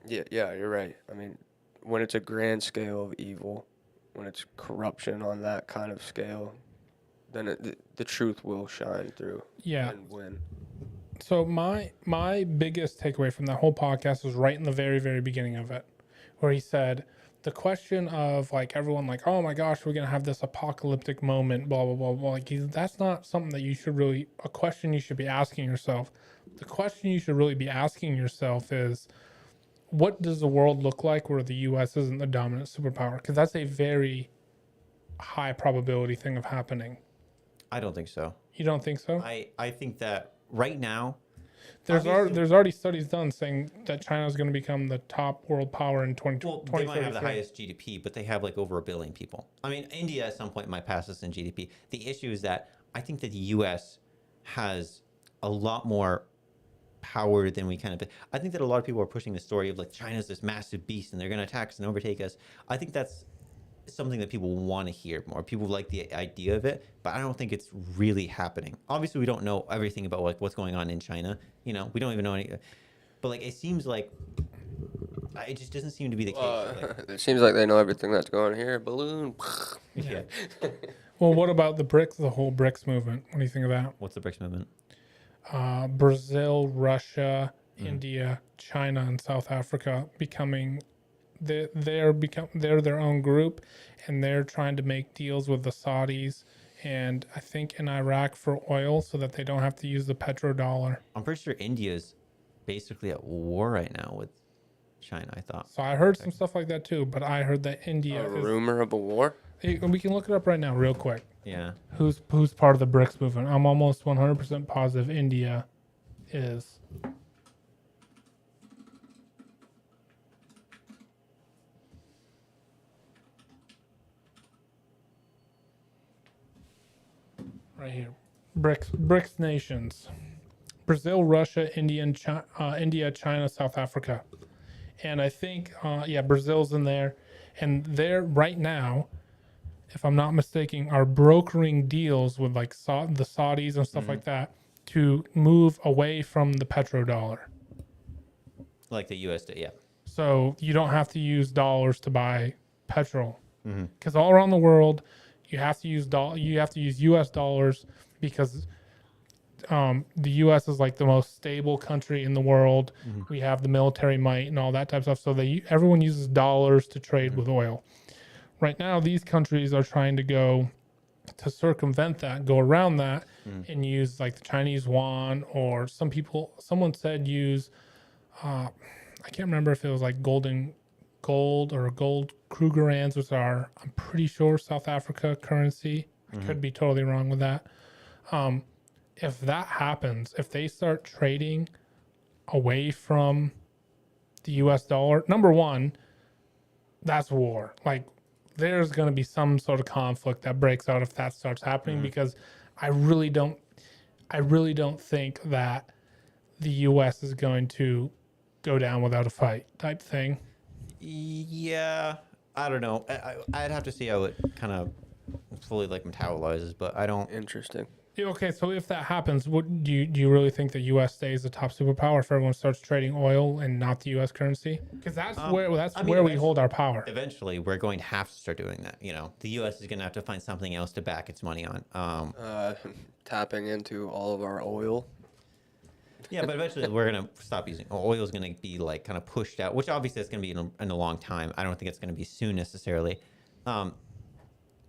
Speaker 2: yeah, you're right. I mean, when it's a grand scale of evil, when it's corruption on that kind of scale, then the truth will shine through
Speaker 1: Yeah.
Speaker 2: and win.
Speaker 1: So my biggest takeaway from that whole podcast was right in the very, very beginning of it, where he said the question of like everyone like, oh my gosh, we're gonna have this apocalyptic moment, blah blah blah blah. Like that's not something that you should really a question you should be asking yourself. The question you should really be asking yourself is, what does the world look like where the U.S. isn't the dominant superpower? Because that's a very high probability thing of happening.
Speaker 3: I don't think so.
Speaker 1: You don't think so?
Speaker 3: I think that right now, Obviously-
Speaker 1: there's already studies done saying that China is going to become the top world power in
Speaker 3: Well, they might have the
Speaker 1: 2033.
Speaker 3: highest GDP, but they have like over 1 billion people. I mean, India at some point might pass us in GDP. The issue is that I think that the U.S. has a lot more power than we kind of. I think that a lot of people are pushing the story of like China's this massive beast and they're going to attack us and overtake us. I think that's something that people want to hear more. People like the idea of it, but I don't think it's really happening. Obviously, we don't know everything about like what's going on in China. You know, we don't even know any. But like, it seems like it just doesn't seem to be the case. Like,
Speaker 2: It seems like they know everything that's going on here. Balloon.
Speaker 3: yeah.
Speaker 1: Well, what about the BRICS, the whole BRICS movement? What do you think of that?
Speaker 3: What's the BRICS movement?
Speaker 1: Brazil, Russia, India, China, and South Africa becoming they're their own group, and they're trying to make deals with the Saudis and I think in Iraq for oil so that they don't have to use the petrodollar.
Speaker 3: I'm pretty sure India's basically at war right now with China. I thought.
Speaker 1: So I heard some stuff like that too, but I heard that India
Speaker 2: A
Speaker 1: is.
Speaker 2: rumor of a war?
Speaker 1: Hey, we can look it up right now, real quick.
Speaker 3: Yeah.
Speaker 1: Who's part of the BRICS movement? I'm almost 100% positive India is. Right here, BRICS nations: Brazil, Russia, India, China, South Africa, and I think Brazil's in there, and they're right now, if I'm not mistaken, are brokering deals with like the Saudis and stuff like that to move away from the petrodollar.
Speaker 3: Like the U.S. Yeah.
Speaker 1: So you don't have to use dollars to buy petrol, because all around the world you have to use U.S. dollars because the U.S. is like the most stable country in the world. We have the military might and all that type of stuff. So everyone uses dollars to trade with oil. Right now, these countries are trying to go to circumvent that, go around that, and use like the Chinese yuan, or someone said use, I can't remember if it was like gold or gold Krugerrands, which are, I'm pretty sure, South Africa currency. I could be totally wrong with that. If that happens, if they start trading away from the US dollar, number one, that's war. Like, there's going to be some sort of conflict that breaks out if that starts happening, because I really don't think that the US is going to go down without a fight type thing.
Speaker 3: Yeah. I don't know. I'd have to see how it kind of fully like metabolizes, but I don't.
Speaker 2: Interesting.
Speaker 1: Yeah, okay, so if that happens, what do you really think the U.S. stays the top superpower if everyone starts trading oil and not the U.S. currency? Because that's where we hold our power.
Speaker 3: Eventually, we're going to have to start doing that. You know, the U.S. is going to have to find something else to back its money on.
Speaker 2: Tapping into all of our oil.
Speaker 3: Yeah, but eventually we're going to stop using oil. Is going to be like kind of pushed out, which obviously it's going to be in a long time. I don't think it's going to be soon necessarily.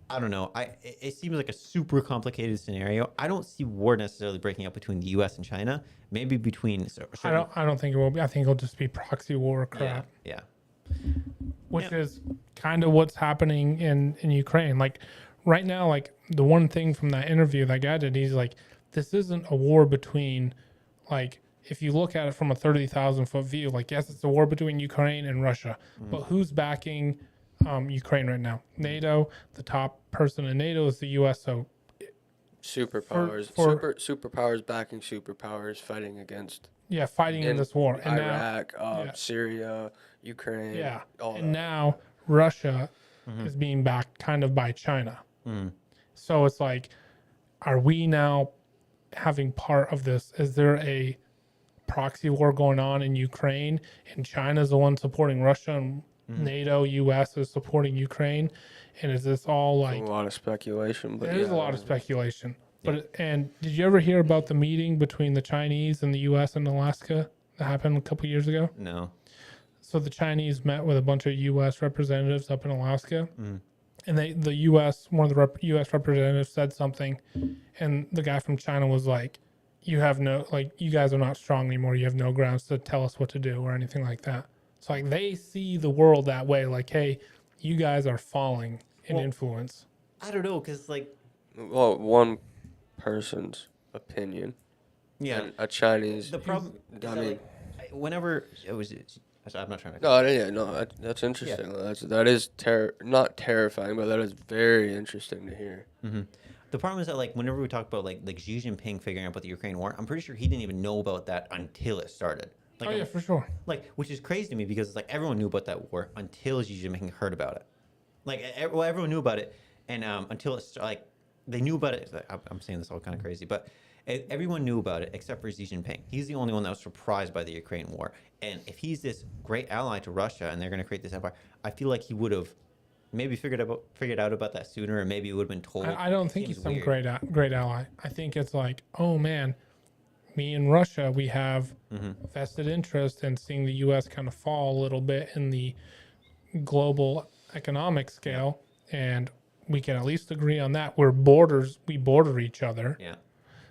Speaker 3: I don't know. It seems like a super complicated scenario. I don't see war necessarily breaking out between the U.S. and China. Maybe between.
Speaker 1: I don't think it will be. I think it'll just be proxy war crap.
Speaker 3: Yeah.
Speaker 1: Which is kind of what's happening in Ukraine. Like right now, like the one thing from that interview that guy did, he's like, this isn't a war between, like, if you look at it from a 30,000 foot view, like, yes, it's a war between Ukraine and Russia, but who's backing Ukraine right now? NATO. The top person in NATO is the U.S. So
Speaker 2: Superpowers. Superpowers backing superpowers fighting against.
Speaker 1: Yeah, fighting in this war. And
Speaker 2: Iraq,
Speaker 1: now,
Speaker 2: Syria, Ukraine.
Speaker 1: Yeah.
Speaker 2: All
Speaker 1: And
Speaker 2: that.
Speaker 1: now Russia is being backed kind of by China. So it's like, are we now having part of this? Is there a proxy war going on in Ukraine and China's the one supporting Russia and NATO, US is supporting Ukraine? And is this all like...
Speaker 2: a lot of speculation. But
Speaker 1: There's a lot of speculation. But and did you ever hear about the meeting between the Chinese and the US and Alaska that happened a couple years ago?
Speaker 3: No.
Speaker 1: So the Chinese met with a bunch of U.S. representatives up in Alaska, and one of the U.S. representatives said something, and the guy from China was like, "You guys are not strong anymore. You have no grounds to tell us what to do or anything like that." So like they see the world that way, like, "Hey, you guys are falling in influence."
Speaker 3: I don't know, because like,
Speaker 2: well, one person's opinion.
Speaker 3: Yeah.
Speaker 2: And a Chinese.
Speaker 3: The problem is
Speaker 2: I
Speaker 3: that,
Speaker 2: mean,
Speaker 3: like, whenever it was, I'm not trying to.
Speaker 2: no, yeah, no, that's interesting. That is not terrifying, but that is very interesting to hear.
Speaker 3: The problem is that, like, whenever we talk about like Xi Jinping figuring out about the Ukraine war, I'm pretty sure he didn't even know about that until it started. Like,
Speaker 1: Oh yeah, for sure.
Speaker 3: like, which is crazy to me because it's like everyone knew about that war until Xi Jinping heard about it. Like, well, everyone knew about it, and until it's like they knew about it. I'm saying this all kind of crazy, but everyone knew about it except for Xi Jinping. He's the only one that was surprised by the Ukraine war. And if he's this great ally to Russia and they're going to create this empire, I feel like he would have maybe figured out about that sooner, and maybe it would have been told.
Speaker 1: I don't think
Speaker 3: Seems
Speaker 1: he's some
Speaker 3: weird.
Speaker 1: great ally. I think it's like, oh man, me and Russia, we have vested interest in seeing the U.S. kind of fall a little bit in the global economic scale, and we can at least agree on that. We border each other.
Speaker 3: Yeah.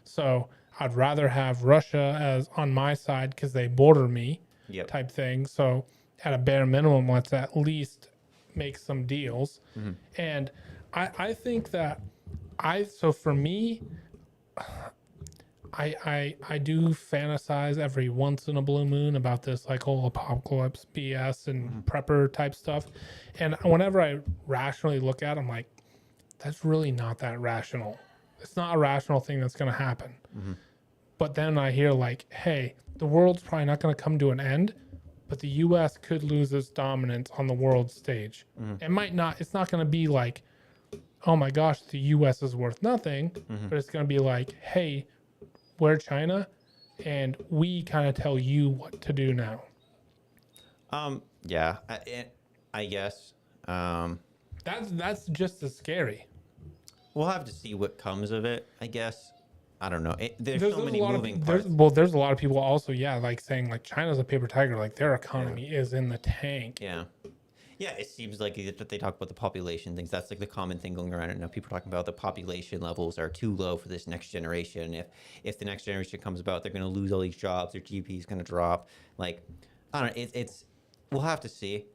Speaker 1: So I'd rather have Russia as on my side because they border me,
Speaker 3: Yep.
Speaker 1: type thing. So at a bare minimum, let's at least make some deals. And I think that so for me, I do fantasize every once in a blue moon about this like whole apocalypse BS and prepper type stuff. And whenever I rationally look at it, I'm like, that's really not that rational. It's not a rational thing that's going to happen. But then I hear like, hey, the world's probably not going to come to an end, but the U.S. could lose its dominance on the world stage. It might not. It's not going to be like, oh my gosh, the U.S. is worth nothing, but it's going to be like, hey, we're China, and we kind of tell you what to do now.
Speaker 3: Yeah. I guess.
Speaker 1: That's just as scary.
Speaker 3: We'll have to see what comes of it. I guess. I don't know. There's so
Speaker 1: a
Speaker 3: many
Speaker 1: lot
Speaker 3: moving
Speaker 1: of,
Speaker 3: parts.
Speaker 1: there's a lot of people also, like saying like China's a paper tiger, like their economy is in the tank.
Speaker 3: Yeah. Yeah, it seems like that they talk about the population things. That's like the common thing going around right now. People are talking about the population levels are too low for this next generation. If the next generation comes about, they're going to lose all these jobs. Their GDP is going to drop. Like, I don't know. It's we'll have to see.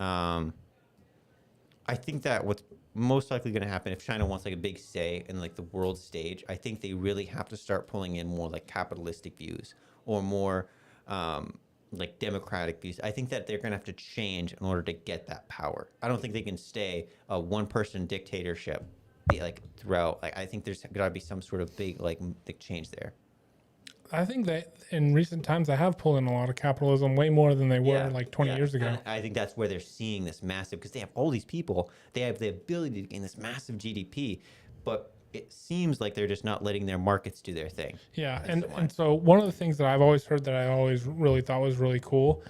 Speaker 3: I think that what's most likely going to happen if China wants like a big say in like the world stage, I think they really have to start pulling in more like capitalistic views or more like democratic views. I think that they're going to have to change in order to get that power. I don't think they can stay a one-person dictatorship like throughout. Like, I think there's got to be some sort of big change there.
Speaker 1: I think that in recent times they have pulled in a lot of capitalism, way more than they were like 20 years ago.
Speaker 3: And I think that's where they're seeing this massive, because they have all these people, they have the ability to gain this massive GDP, but it seems like they're just not letting their markets do their thing.
Speaker 1: Yeah, and so one of the things that I've always heard that I always really thought was really cool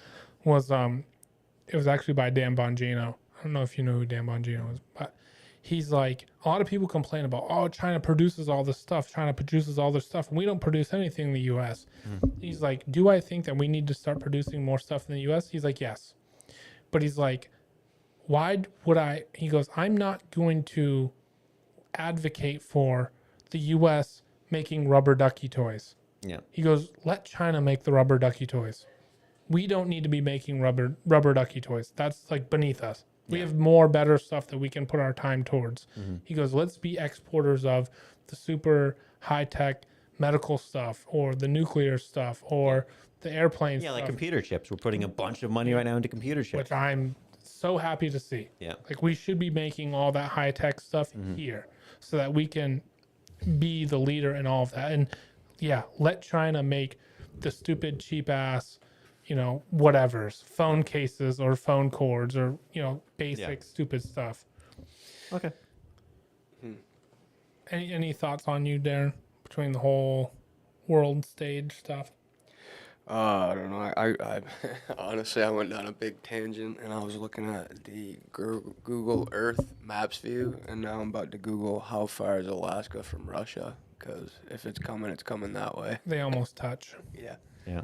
Speaker 1: was it was actually by Dan Bongino. I don't know if you know who Dan Bongino is, but he's like, a lot of people complain about, oh, China produces all this stuff, and we don't produce anything in the U.S. He's like, do I think that we need to start producing more stuff in the U.S.? He's like, yes. But he's like, why would I? He goes, I'm not going to advocate for the U.S. making rubber ducky toys.
Speaker 3: Yeah.
Speaker 1: He goes, let China make the rubber ducky toys. We don't need to be making rubber ducky toys. That's like beneath us. We have more better stuff that we can put our time towards. He goes, let's be exporters of the super high tech medical stuff or the nuclear stuff or the airplane stuff.
Speaker 3: Yeah, like computer chips. We're putting a bunch of money right now into computer chips.
Speaker 1: Which I'm so happy to see.
Speaker 3: Yeah.
Speaker 1: Like we should be making all that high tech stuff here so that we can be the leader in all of that. And yeah, let China make the stupid cheap ass, whatever's phone cases or phone cords or, basic stupid stuff.
Speaker 3: Okay.
Speaker 1: Any thoughts on you, Darren, between the whole world stage stuff?
Speaker 2: I don't know. I honestly, I went down a big tangent, and I was looking at the Google Earth Maps view, and now I'm about to Google how far is Alaska from Russia, because if it's coming that way.
Speaker 1: They almost touch.
Speaker 2: Yeah.
Speaker 3: Yeah.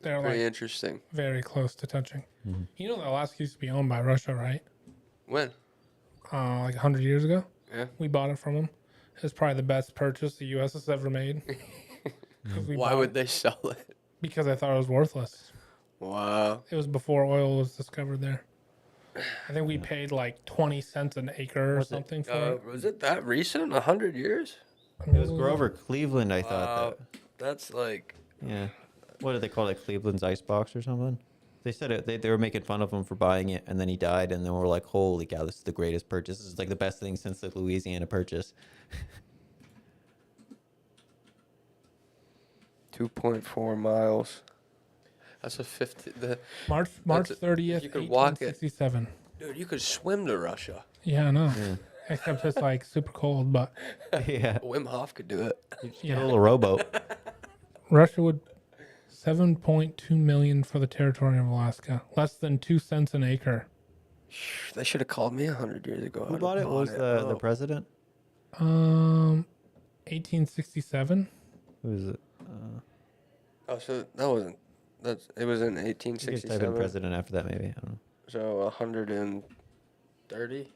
Speaker 1: They're
Speaker 2: Very
Speaker 1: like
Speaker 2: interesting.
Speaker 1: very close to touching. You know that Alaska used to be owned by Russia, right?
Speaker 2: When?
Speaker 1: Like 100 years ago.
Speaker 2: Yeah.
Speaker 1: We bought it from them. It was probably the best purchase the U.S. has ever made.
Speaker 2: Why would they sell it?
Speaker 1: Because I thought it was worthless.
Speaker 2: Wow.
Speaker 1: It was before oil was discovered there. I think we paid like 20 cents an acre or something for it.
Speaker 2: Was it that recent? 100 years?
Speaker 3: It was Grover Cleveland, I thought.
Speaker 2: That's like,
Speaker 3: Yeah. What do they call it? Cleveland's icebox or something? They said it. They were making fun of him for buying it, and then he died, and then we're like, "Holy cow, this is the greatest purchase! This is like the best thing since the Louisiana Purchase."
Speaker 2: 2.4 miles. That's a 50.
Speaker 1: March
Speaker 2: That's a-
Speaker 1: 30th,
Speaker 2: you could walk it.
Speaker 1: 1867.
Speaker 2: Dude, you could swim to Russia.
Speaker 1: Yeah, I know.
Speaker 3: Yeah.
Speaker 1: Except it's like super cold, but
Speaker 3: Yeah.
Speaker 2: Wim Hof could do it.
Speaker 3: Get
Speaker 1: Yeah.
Speaker 3: a little rowboat.
Speaker 1: Russia would 7.2 million for the territory of Alaska, less than 2 cents an acre.
Speaker 2: They should have called me 100 years ago.
Speaker 3: Who
Speaker 2: I'd
Speaker 3: bought
Speaker 2: have
Speaker 3: it? What was the
Speaker 2: Oh.
Speaker 3: president?
Speaker 1: 1867.
Speaker 3: Who is it?
Speaker 2: Oh, so that wasn't. It was in
Speaker 3: You guys type in
Speaker 2: 1867.
Speaker 3: president after that, maybe. I don't know.
Speaker 2: So 130.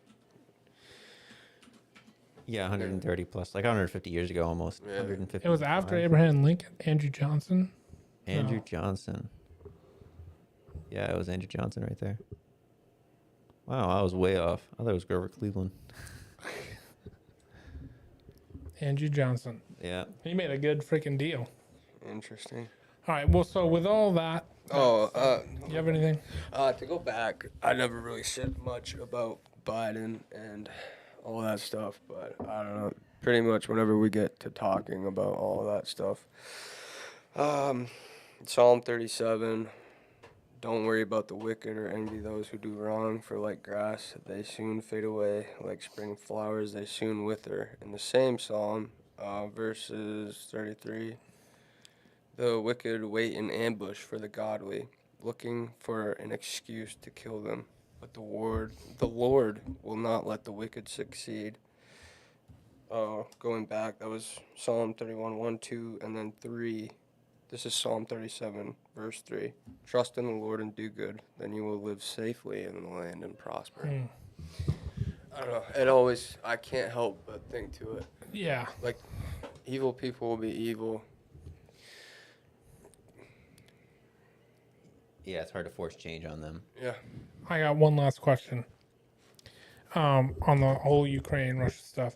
Speaker 3: Yeah, 130 plus, like 150 years ago, almost.
Speaker 2: Yeah.
Speaker 3: 150.
Speaker 1: It was after Abraham Lincoln, Andrew Johnson.
Speaker 3: Andrew
Speaker 1: No.
Speaker 3: Johnson. Yeah, it was Andrew Johnson right there. Wow, I was way off. I thought it was Grover Cleveland.
Speaker 1: Andrew Johnson.
Speaker 3: Yeah.
Speaker 1: He made a good freaking deal.
Speaker 2: Interesting.
Speaker 1: All right. Well, so with all that,
Speaker 2: Oh,
Speaker 1: you have anything?
Speaker 2: to go back, I never really said much about Biden and all that stuff, but I don't know. Pretty much whenever we get to talking about all that stuff, Psalm 37. Don't worry about the wicked or envy those who do wrong, for like grass, they soon fade away. Like spring flowers, they soon wither. In the same psalm, verses 33, the wicked wait in ambush for the godly, looking for an excuse to kill them. But the Lord will not let the wicked succeed. Going back, that was Psalm 31, 1, 2, and then 3. This is Psalm 37, verse 3. Trust in the Lord and do good, then you will live safely in the land and prosper. I don't know. I can't help but think to it.
Speaker 1: Yeah.
Speaker 2: Like, evil people will be evil.
Speaker 3: Yeah, it's hard to force change on them.
Speaker 2: Yeah.
Speaker 1: I got one last question. On the whole Ukraine Russia stuff.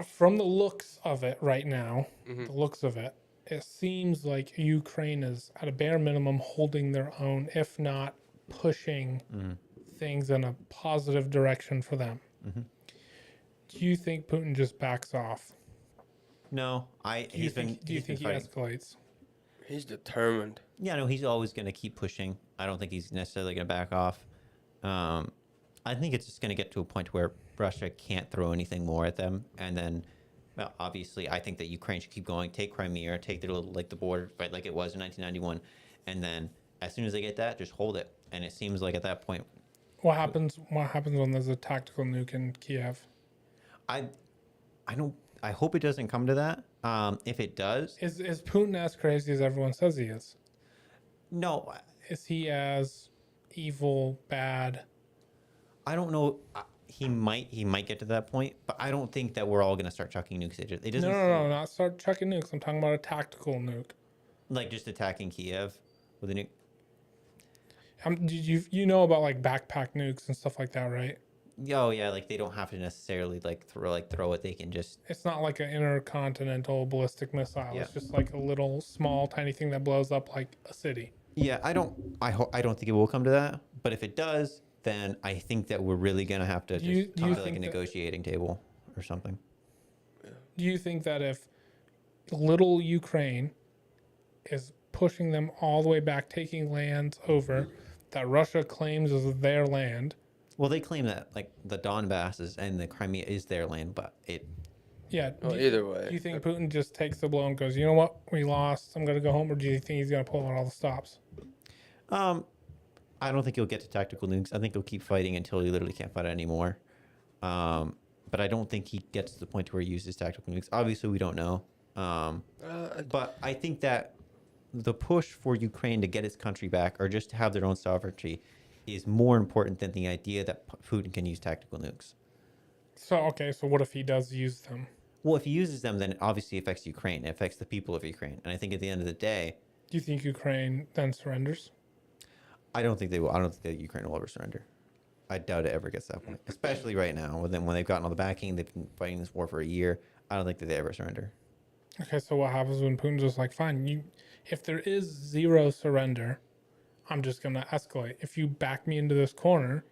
Speaker 1: From the looks of it right now, the looks of it, it seems like Ukraine is at a bare minimum holding their own, if not pushing things in a positive direction for them. Do you think Putin just backs off?
Speaker 3: No,
Speaker 1: Do you think he escalates?
Speaker 2: He's determined.
Speaker 3: Yeah, no, he's always going to keep pushing. I don't think he's necessarily going to back off. I think it's just going to get to a point where Russia can't throw anything more at them, and then, well, obviously, I think that Ukraine should keep going, take Crimea, take their little, like the border fight like it was in 1991, and then as soon as they get that, just hold it. And it seems like at that point,
Speaker 1: What happens when there's a tactical nuke in Kiev?
Speaker 3: I hope it doesn't come to that. If it does,
Speaker 1: Is Putin as crazy as everyone says he is?
Speaker 3: no,
Speaker 1: Is he as evil, bad?
Speaker 3: I don't know. He might get to that point, but I don't think that we're all going to start chucking nukes at it. It doesn't
Speaker 1: No, not start chucking nukes. I'm talking about a tactical nuke.
Speaker 3: like just attacking Kiev with a nuke.
Speaker 1: Did you know about like backpack nukes and stuff like that, right?
Speaker 3: Oh yeah, like they don't have to necessarily throw it. They can just
Speaker 1: It's not like an intercontinental ballistic missile.
Speaker 3: Yeah.
Speaker 1: It's just like a little small, tiny thing that blows up like a city.
Speaker 3: yeah. I don't think it will come to that. But if it does, then I think that we're really gonna have to
Speaker 1: Do you
Speaker 3: just talk to like a
Speaker 1: think that-
Speaker 3: negotiating table or something.
Speaker 1: Do you think that if little Ukraine is pushing them all the way back, taking lands over that Russia claims is their land?
Speaker 3: Well, they claim that like the Donbass and the Crimea is their land, but it.
Speaker 1: Yeah.
Speaker 2: Well, either way.
Speaker 1: Do you think Putin just takes the blow and goes, you know what, we lost, I'm going to go home, or do you think he's going to pull out all the stops?
Speaker 3: I don't think he'll get to tactical nukes. I think he'll keep fighting until he literally can't fight anymore. But I don't think he gets to the point where he uses tactical nukes. Obviously, we don't know. But I think that the push for Ukraine to get its country back or just to have their own sovereignty is more important than the idea that Putin can use tactical nukes.
Speaker 1: So what if he does use them?
Speaker 3: Well, if he uses them, then it obviously affects Ukraine. It affects the people of Ukraine. And I think at the end of the day,
Speaker 1: Do you think Ukraine then surrenders?
Speaker 3: I don't think they will. I don't think that Ukraine will ever surrender. I doubt it ever gets to that point, especially right now when they've gotten all the backing. They've been fighting this war for a year. I don't think that they ever surrender.
Speaker 1: Okay, so what happens when Putin's just like, fine, if there is zero surrender, I'm just gonna escalate. If you back me into this corner,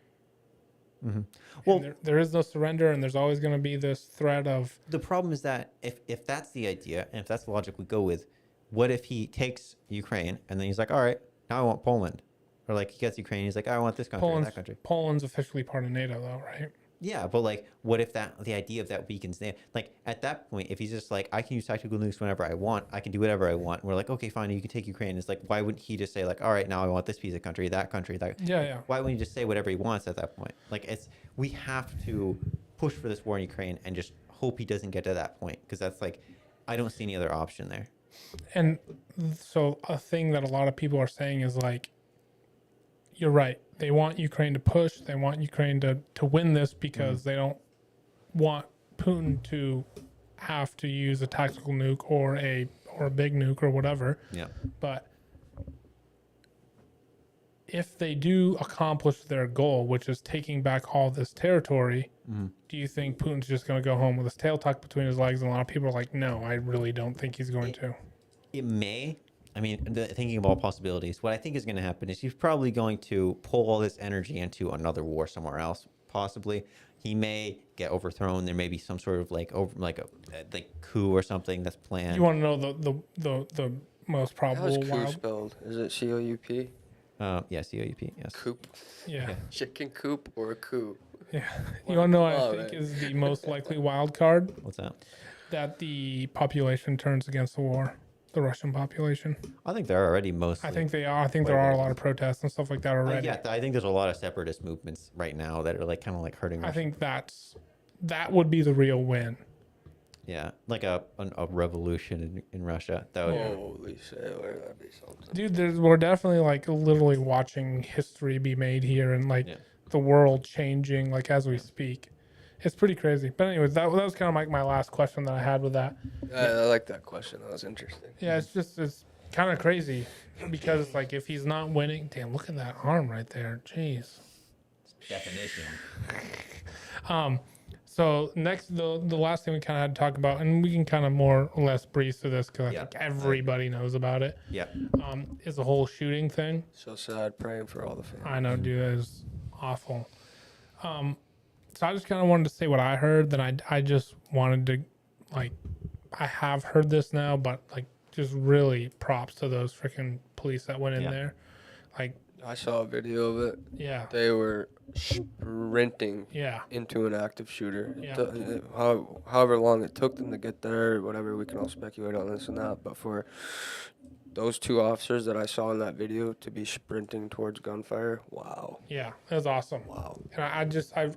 Speaker 3: Well,
Speaker 1: and there is no surrender, and there's always gonna be this threat of
Speaker 3: the problem is that if that's the idea and if that's the logic we go with, what if he takes Ukraine and then he's like, all right, now I want Poland, or like he gets Ukraine, he's like, I want this country or that country.
Speaker 1: Poland's officially part of NATO, though, right?
Speaker 3: Yeah, but like, what if the idea of that weakens them? Like at that point, if he's just like, I can use tactical nukes whenever I want, I can do whatever I want. And we're like, okay, fine, you can take Ukraine. It's like, why wouldn't he just say like, all right, now I want this piece of country, that country, that?
Speaker 1: Yeah, yeah.
Speaker 3: Why wouldn't he just say whatever he wants at that point? Like we have to push for this war in Ukraine and just hope he doesn't get to that point, because that's like, I don't see any other option there.
Speaker 1: And so a thing that a lot of people are saying is like, you're right. They want Ukraine to push. They want Ukraine to win this because they don't want Putin to have to use a tactical nuke or a big nuke or whatever.
Speaker 3: Yeah.
Speaker 1: But if they do accomplish their goal, which is taking back all this territory, do you think Putin's just going to go home with his tail tucked between his legs? And a lot of people are like, no, I really don't think he's going to.
Speaker 3: It may. I mean, thinking of all possibilities, what I think is going to happen is he's probably going to pull all this energy into another war somewhere else. Possibly, he may get overthrown. There may be some sort of like coup or something that's planned.
Speaker 1: You want to know the most
Speaker 2: How is
Speaker 1: probable
Speaker 2: coup
Speaker 1: wild?
Speaker 2: spelled? Is it C-O-U-P?
Speaker 3: Yeah, COUP. Yes.
Speaker 2: Coop?
Speaker 1: Yeah,
Speaker 2: Chicken coop or a coup?
Speaker 1: yeah. You want to know what
Speaker 2: Oh,
Speaker 1: I think
Speaker 2: man.
Speaker 1: is the most likely wild card?
Speaker 3: What's that?
Speaker 1: That the population turns against the war. The Russian population.
Speaker 3: I think they're already mostly.
Speaker 1: I think they are. I think there are a lot of protests and stuff like that already.
Speaker 3: Yeah, I think there's a lot of separatist movements right now that are like kind of like hurting.
Speaker 1: I
Speaker 3: Russia.
Speaker 1: think that would be the real win.
Speaker 3: Yeah, like a revolution in Russia. That would.
Speaker 2: Holy sailor, that'd be something.
Speaker 1: Dude, we're definitely like literally watching history be made here and like the world changing like as we speak. It's pretty crazy. But anyways, that was kind of like my last question that I had with that.
Speaker 2: I like that question. That was interesting.
Speaker 1: Yeah, it's kind of crazy because like if he's not winning, damn, look at that arm right there. Jeez.
Speaker 3: Definition.
Speaker 1: So next, the last thing we kind of had to talk about, and we can kind of more or less breeze through this because I
Speaker 3: Yeah.
Speaker 1: think everybody knows about it,
Speaker 3: Yeah.
Speaker 1: is the whole shooting thing.
Speaker 2: So sad. Praying for all the families.
Speaker 1: I know, dude, that is awful. So I just kind of wanted to say what I heard. Then I just wanted to, like, I have heard this now, but like, just really props to those freaking police that went in
Speaker 3: Yeah.
Speaker 1: there. Like,
Speaker 2: I saw a video of it.
Speaker 1: yeah,
Speaker 2: They were sprinting
Speaker 1: yeah,
Speaker 2: into an active shooter.
Speaker 1: Yeah.
Speaker 2: However long it took them to get there, whatever, we can all speculate on this and that. But for those two officers that I saw in that video to be sprinting towards gunfire, wow.
Speaker 1: yeah, it was awesome.
Speaker 2: Wow.
Speaker 1: And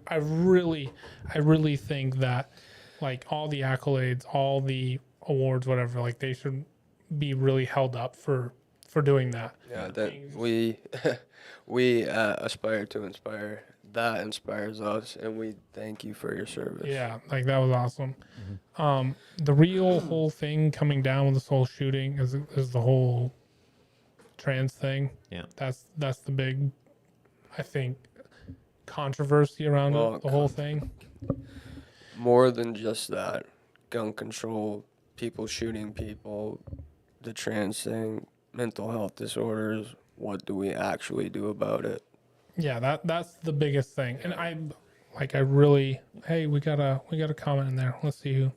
Speaker 1: I really think that like all the accolades, all the awards, whatever, like they should be really held up for doing that.
Speaker 2: Yeah, that we aspire to inspire. That inspires us, and we thank you for your service.
Speaker 1: Yeah, like that was awesome. The real whole thing coming down with this whole shooting is the whole trans thing.
Speaker 3: Yeah.
Speaker 1: That's the big, I think, controversy around
Speaker 2: Well,
Speaker 1: it, the whole thing.
Speaker 2: More than just that, gun control, people shooting people, the trans thing, mental health disorders. What do we actually do about it?
Speaker 1: Yeah, that's the biggest thing. And I really, hey, we got a comment in there. Let's see who.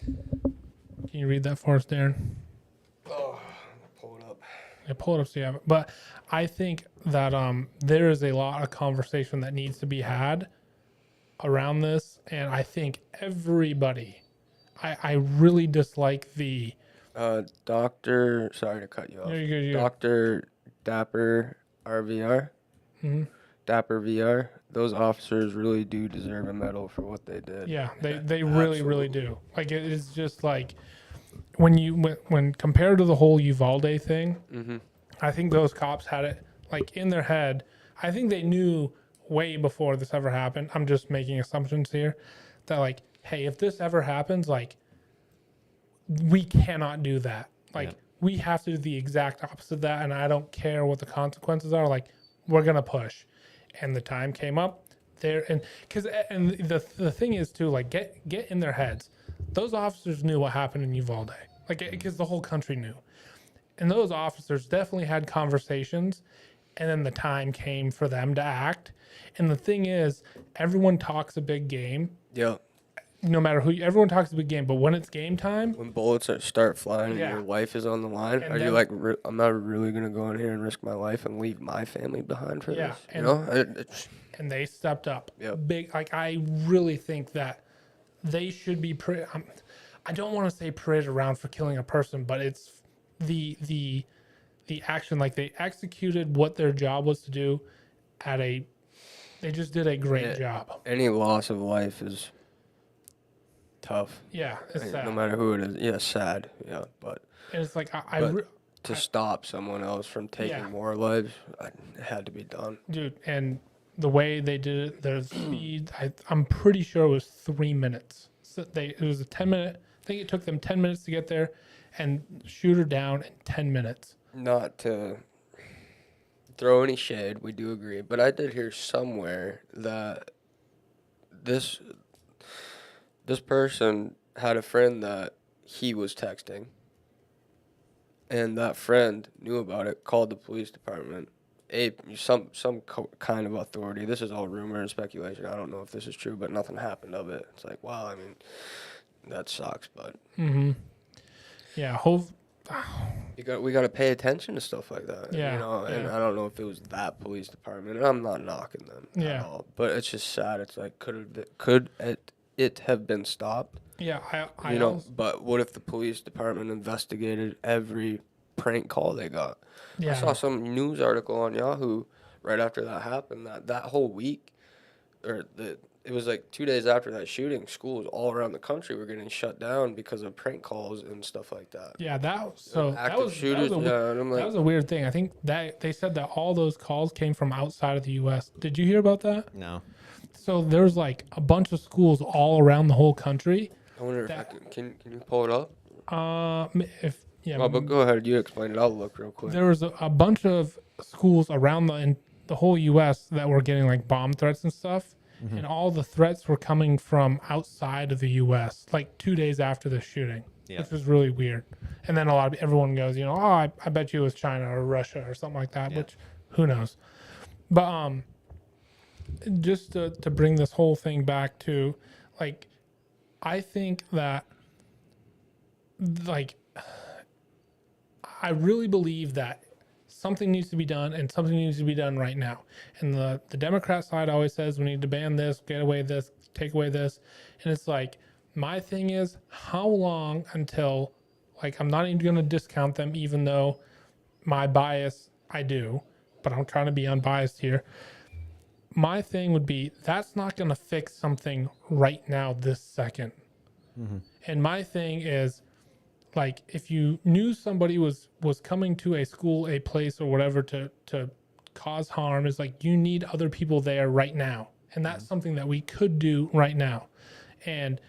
Speaker 1: Can you read that for us, Darren?
Speaker 2: Oh, pull it up.
Speaker 1: Yeah, pull it up so you have it. But I think that there is a lot of conversation that needs to be had around this, and I think everybody. I really dislike the.
Speaker 2: Doctor, sorry to cut you off.
Speaker 1: You're good,
Speaker 2: Dr. Dapper RVR.
Speaker 1: Mhm.
Speaker 2: Dapper VR. Those officers really do deserve a medal for what they did.
Speaker 1: Yeah, they really do. Like it is just like when compared to the whole Uvalde thing, I think those cops had it like in their head. I think they knew way before this ever happened. I'm just making assumptions here that like, hey, if this ever happens, like we cannot do that. Like we have to do the exact opposite of that, and I don't care what the consequences are. Like we're gonna push. And the time came up there, and the thing is too, like get in their heads. Those officers knew what happened in Uvalde. like because the whole country knew. And those officers definitely had conversations, and then the time came for them to act. And the thing is, everyone talks a big game,
Speaker 2: Yeah.
Speaker 1: no matter who. Everyone talks a big game, but when it's game time,
Speaker 2: When bullets start flying and
Speaker 1: Yeah.
Speaker 2: your life is on the line,
Speaker 1: And
Speaker 2: are you
Speaker 1: then-
Speaker 2: like, I'm not really gonna go in here and risk my life and leave my family behind for
Speaker 1: Yeah,
Speaker 2: this? You
Speaker 1: and-
Speaker 2: know, it's,
Speaker 1: and they stepped up.
Speaker 2: Yep.
Speaker 1: Big. Like I really think that they should be. I don't want to say paraded around for killing a person, but it's the action. Like they executed what their job was to do at a. They just did a great
Speaker 2: Yeah.
Speaker 1: job.
Speaker 2: any loss of life is tough.
Speaker 1: Yeah, it's
Speaker 2: No
Speaker 1: sad.
Speaker 2: matter who it is. Yeah, sad. Yeah, but
Speaker 1: And it's like I
Speaker 2: But- to stop someone else from taking
Speaker 1: Yeah.
Speaker 2: more lives, it had to be done.
Speaker 1: dude, and the way they did it, the speed. I'm pretty sure it was 3 minutes. So it was a 10-minute. I think it took them 10 minutes to get there, and shoot her down in 10 minutes.
Speaker 2: Not to throw any shade, we do agree, but I did hear somewhere that this person had a friend that he was texting, and that friend knew about it, called the police department, kind of authority. This is all rumor and speculation. I don't know if this is true, but nothing happened of it. It's like, wow, I mean, that sucks, but
Speaker 1: Yeah,
Speaker 2: we got to pay attention to stuff like that.
Speaker 1: Yeah,
Speaker 2: You know, and
Speaker 1: yeah.
Speaker 2: I don't know if it was that police department, and I'm not knocking them
Speaker 1: Yeah.
Speaker 2: at all, but it's just sad. It's like, could it have been stopped?
Speaker 1: yeah. I
Speaker 2: You know,
Speaker 1: also,
Speaker 2: but what if the police department investigated every prank call they got? I saw
Speaker 1: yeah,
Speaker 2: some news article on Yahoo right after that happened that whole week, it was like 2 days after that shooting, schools all around the country were getting shut down because of prank calls and stuff like that.
Speaker 1: yeah. That
Speaker 2: Active shooters, yeah, and I'm
Speaker 1: that
Speaker 2: like,
Speaker 1: was a weird thing. I think that they said that all those calls came from outside of the U.S. Did you hear about that?
Speaker 3: No.
Speaker 1: So there's like a bunch of schools all around the whole country.
Speaker 2: I wonder if
Speaker 1: that-
Speaker 2: can you pull it up?
Speaker 1: If yeah,
Speaker 2: Oh, but go ahead, you explain it. I'll look real quick.
Speaker 1: there was a bunch of schools around the whole U.S. that were getting like bomb threats and stuff, and all the threats were coming from outside of the U.S. like 2 days after the shooting,
Speaker 3: Yeah.
Speaker 1: which was really weird. And then everyone goes, oh, I bet you it was China or Russia or something like that,
Speaker 3: Yeah.
Speaker 1: which who knows. But just to bring this whole thing back to, like, I think that, like, I really believe that something needs to be done and something needs to be done right now. And the Democrat side always says we need to ban this, get away this, take away this. And it's like, my thing is, how long until, like, I'm not even going to discount them, even though my bias, I do, but I'm trying to be unbiased here. My thing would be, that's not going to fix something right now, this second. And my thing is, like, if you knew somebody was coming to a school, a place, or whatever to cause harm, is like, you need other people there right now, and that's something that we could do right now, and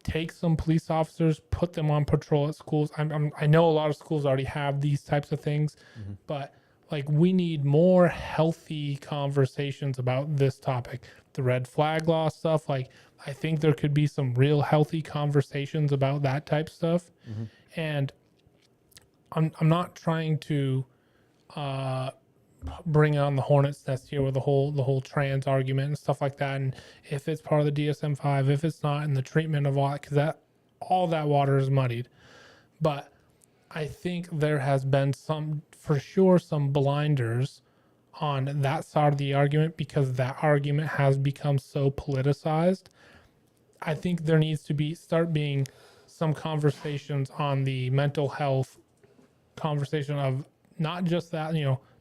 Speaker 1: take some police officers, put them on patrol at schools. I know a lot of schools already have these types of things, but like, we need more healthy conversations about this topic. The red flag law stuff, like, I think there could be some real healthy conversations about that type stuff. And I'm not trying to bring on the hornet's nest here with the whole trans argument and stuff like that, and if it's part of the DSM-5, if it's not, and the treatment of all that, because all that water is muddied. But I think there has been some blinders on that side of the argument, because that argument has become so politicized. I think there needs to start being some conversations on the mental health conversation of not just that,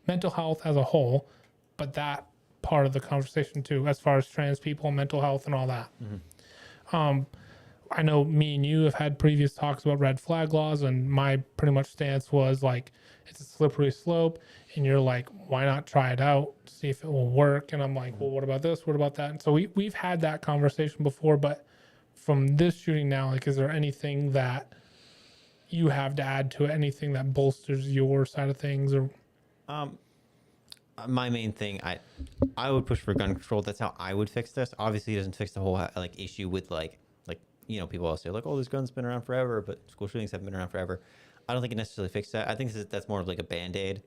Speaker 1: mental health as a whole, but that part of the conversation too, as far as trans people, mental health, and all that. I know me and you have had previous talks about red flag laws, and my pretty much stance was like, it's a slippery slope, and you're like, why not try it out, see if it will work? And I'm like, well, what about this? What about that? And so we've had that conversation before, but from this shooting now, like, is there anything that you have to add to it? Anything that bolsters your side of things? Or
Speaker 3: My main thing, I would push for gun control. That's how I would fix this. Obviously, it doesn't fix the whole like issue with like people always say like, oh, this gun's been around forever, but school shootings have been around forever. I don't think it necessarily fixed that. I think that's more of like a band-aid.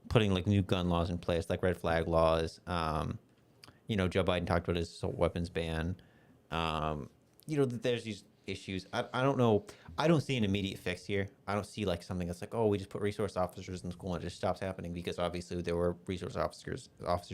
Speaker 3: Putting like new gun laws in place, like red flag laws. Joe Biden talked about his assault weapons ban. There's these issues. I don't know. I don't see an immediate fix here. I don't see like something that's like, oh, we just put resource officers in school and it just stops happening, because obviously there were resource officers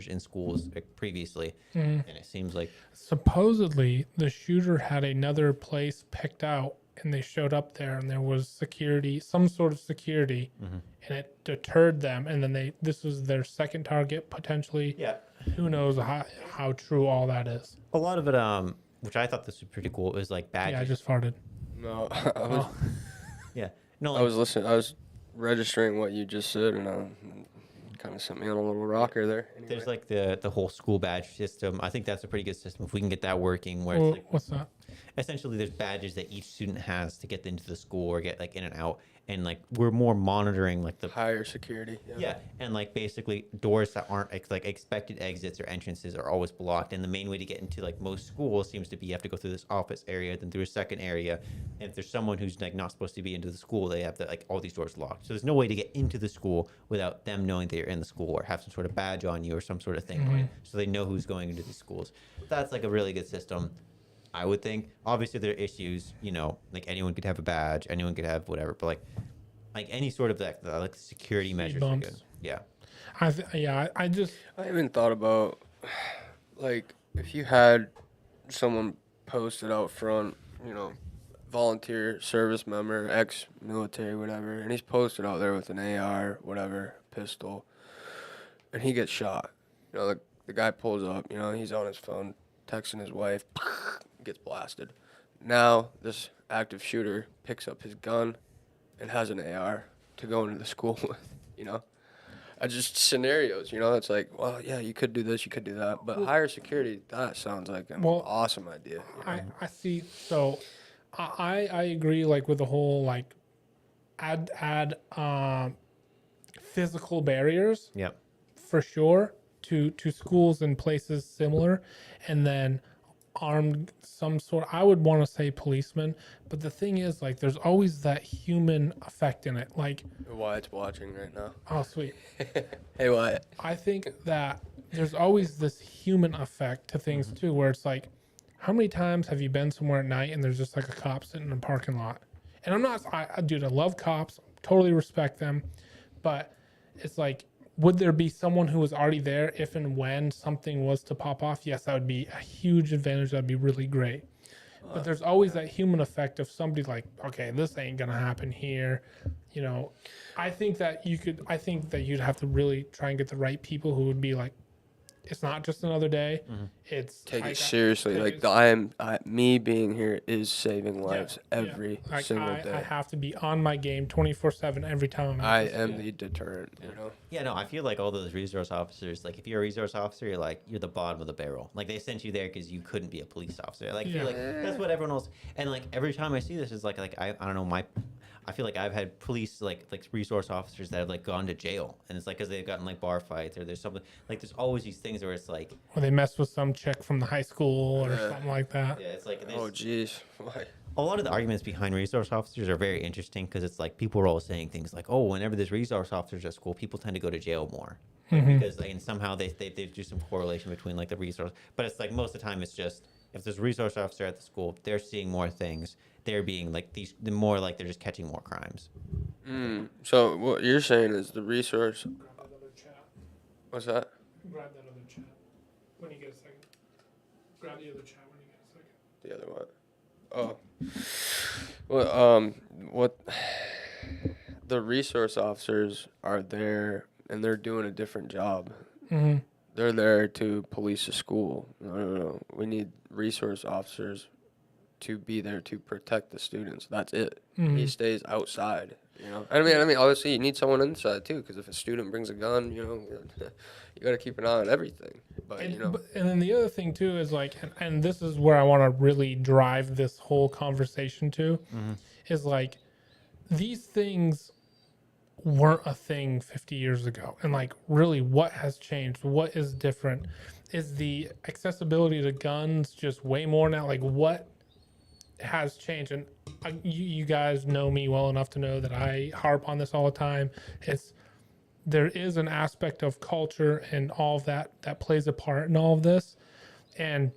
Speaker 3: in schools previously, and it seems like
Speaker 1: Supposedly, the shooter had another place picked out, and they showed up there, and there was security, some sort of security, and it deterred them. And then this was their second target potentially.
Speaker 3: yeah.
Speaker 1: Who knows how true all that is?
Speaker 3: A lot of it, which I thought this was pretty cool, is like badges.
Speaker 1: Yeah, I just farted.
Speaker 2: No, I was
Speaker 1: Oh,
Speaker 3: Yeah. No,
Speaker 2: I
Speaker 3: like,
Speaker 2: was listening. I was registering what you just said, and kind of sent me on a little rocker there. Anyway.
Speaker 3: there's like the whole school badge system. I think that's a pretty good system if we can get that working, where it's
Speaker 1: well,
Speaker 3: like
Speaker 1: what's that?
Speaker 3: essentially there's badges that each student has to get into the school or get like in and out, and like we're more monitoring like the
Speaker 2: Higher security.
Speaker 3: yeah, and like basically doors that aren't like expected exits or entrances are always blocked, and the main way to get into like most schools seems to be you have to go through this office area, then through a second area, and if there's someone who's like not supposed to be into the school, they have like all these doors locked, so there's no way to get into the school without them knowing that you're in the school or have some sort of badge on you or some sort of thing, right? So they know who's going into these schools. That's like a really good system, I would think. Obviously there are issues, like anyone could have a badge, anyone could have whatever, but like any sort of like security measures are
Speaker 1: bumps.
Speaker 3: good. Yeah.
Speaker 1: I just
Speaker 2: I even thought about, like, if you had someone posted out front, volunteer service member, ex-military, whatever, and he's posted out there with an AR, whatever, pistol, and he gets shot. The guy pulls up, he's on his phone, texting his wife, gets blasted. Now, this active shooter picks up his gun and has an AR to go into the school with, Just scenarios, it's like, well, yeah, you could do this, you could do that, but higher security, that sounds like an awesome idea.
Speaker 1: I see. So I agree, like, with the whole like add physical barriers
Speaker 3: Yep.
Speaker 1: for sure to schools and places similar, and then armed some sort. I would want to say policemen, but the thing is, like, there's always that human effect in it. Like,
Speaker 2: Wyatt's watching right now.
Speaker 1: oh sweet,
Speaker 2: Hey, Wyatt.
Speaker 1: I think that there's always this human effect to things too, where it's like, how many times have you been somewhere at night and there's just like a cop sitting in a parking lot? And I'm not, dude, I love cops, totally respect them, but it's like, would there be someone who was already there if and when something was to pop off? Yes, that would be a huge advantage. That'd be really great. But there's always that human effect of somebody like, okay, this ain't gonna happen here. I think that you'd have to really try and get the right people who would be like, it's not just another day. It's
Speaker 2: Take
Speaker 1: I
Speaker 2: it
Speaker 1: got-
Speaker 2: seriously.
Speaker 1: take
Speaker 2: Like, me being here is saving lives every
Speaker 1: Like,
Speaker 2: single
Speaker 1: I
Speaker 2: day.
Speaker 1: have to be on my game 24/7 every time.
Speaker 2: I am the deterrent,
Speaker 3: Yeah, no, I feel like all those resource officers, like if you're a resource officer, you're the bottom of the barrel. Like they sent you there because you couldn't be a police officer. Like, I feel like that's what everyone else. And like every time I see this is like I don't know, I feel like I've had police like resource officers that have like gone to jail, and it's like because they've gotten like bar fights or there's something like there's always these things where it's like
Speaker 1: Or they mess with some chick from the high school or something like that.
Speaker 3: yeah, it's like
Speaker 2: Oh, jeez. Why?
Speaker 3: a lot of the arguments behind resource officers are very interesting because it's like people are all saying things like, oh, whenever there's resource officers at school, people tend to go to jail more. Because like, and somehow they do some correlation between like the resource, but it's like most of the time it's just if there's a resource officer at the school, they're seeing more things. They're being like the more like they're just catching more crimes.
Speaker 2: So what you're saying is the resource.
Speaker 1: Grab that other chat.
Speaker 2: What's that?
Speaker 1: Grab that other chat when you get a second. Grab the other chat when you get a second.
Speaker 2: The other one. Oh. Well, what? The resource officers are there, and they're doing a different job. They're there to police a school. No. We need resource officers to be there to protect the students. That's it. He stays outside. I mean, obviously you need someone inside too, because if a student brings a gun, you got to keep an eye on everything. But
Speaker 1: And then the other thing too is like, and this is where I want to really drive this whole conversation to, is like, these things weren't a thing 50 years ago, and like, really, what has changed? What is different? Is the accessibility to guns just way more now? Like, what has changed. And you guys know me well enough to know that I harp on this all the time. There is an aspect of culture and all of that plays a part in all of this. And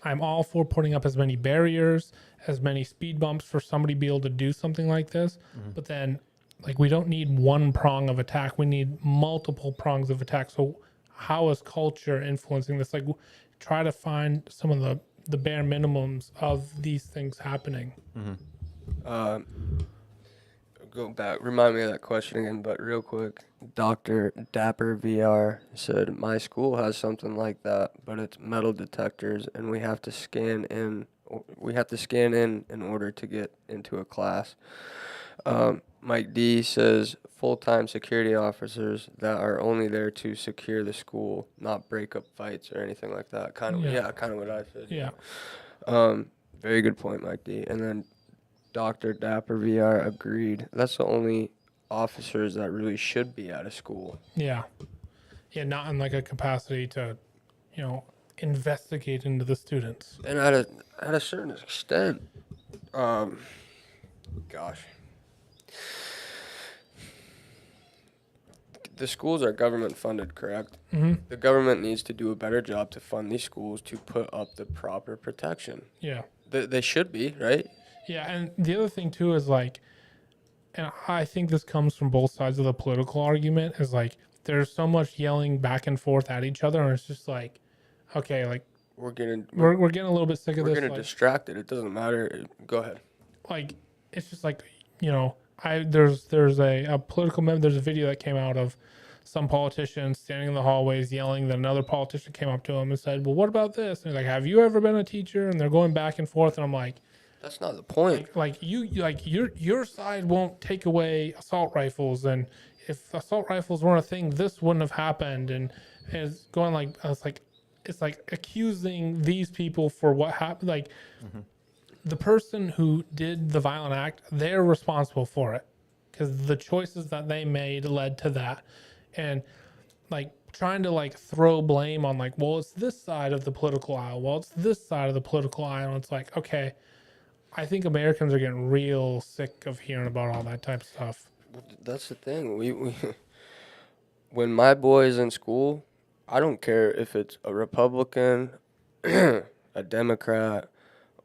Speaker 1: I'm all for putting up as many barriers, as many speed bumps for somebody to be able to do something like this. But then, like, we don't need one prong of attack. We need multiple prongs of attack. So how is culture influencing this? Like, try to find some of the bare minimums of these things happening.
Speaker 2: Go back. Remind me of that question again, but real quick. Dr. Dapper VR said, my school has something like that, but it's metal detectors, and we have to scan in. We have to scan in order to get into a class. Mike D says, full-time security officers that are only there to secure the school, not break up fights or anything like that. Kind of,
Speaker 1: Yeah.
Speaker 2: kind of what I said.
Speaker 1: Yeah.
Speaker 2: Very good point, Mike D. And then Dr. Dapper VR agreed. That's the only officers that really should be out of school.
Speaker 1: Yeah. Yeah. Not in like a capacity to, investigate into the students.
Speaker 2: And at a certain extent, gosh, the schools are government funded, correct?
Speaker 1: Mm-hmm.
Speaker 2: The government needs to do a better job to fund these schools to put up the proper protection.
Speaker 1: Yeah.
Speaker 2: They should be, right?
Speaker 1: Yeah. And the other thing too is like, and I think this comes from both sides of the political argument, is like there's so much yelling back and forth at each other, and it's just like, okay, like
Speaker 2: We're getting
Speaker 1: we're getting a little bit sick of
Speaker 2: we're
Speaker 1: this.
Speaker 2: getting
Speaker 1: Like,
Speaker 2: distracted. It doesn't matter. Go ahead.
Speaker 1: like it's just like, there's a political there's a video that came out of some politician standing in the hallways yelling. Then another politician came up to him and said, well, what about this? And he's like, have you ever been a teacher? And they're going back and forth, and I'm like,
Speaker 2: That's not the point.
Speaker 1: your side won't take away assault rifles, and if assault rifles weren't a thing, this wouldn't have happened. And it's going like, it's like accusing these people for what happened. Like, the person who did the violent act, they're responsible for it because the choices that they made led to that. And like trying to like throw blame on like, well, it's this side of the political aisle. Well, it's this side of the political aisle. And it's like, okay, I think Americans are getting real sick of hearing about all that type of stuff.
Speaker 2: That's the thing. We when my boy is in school, I don't care if it's a Republican, a Democrat,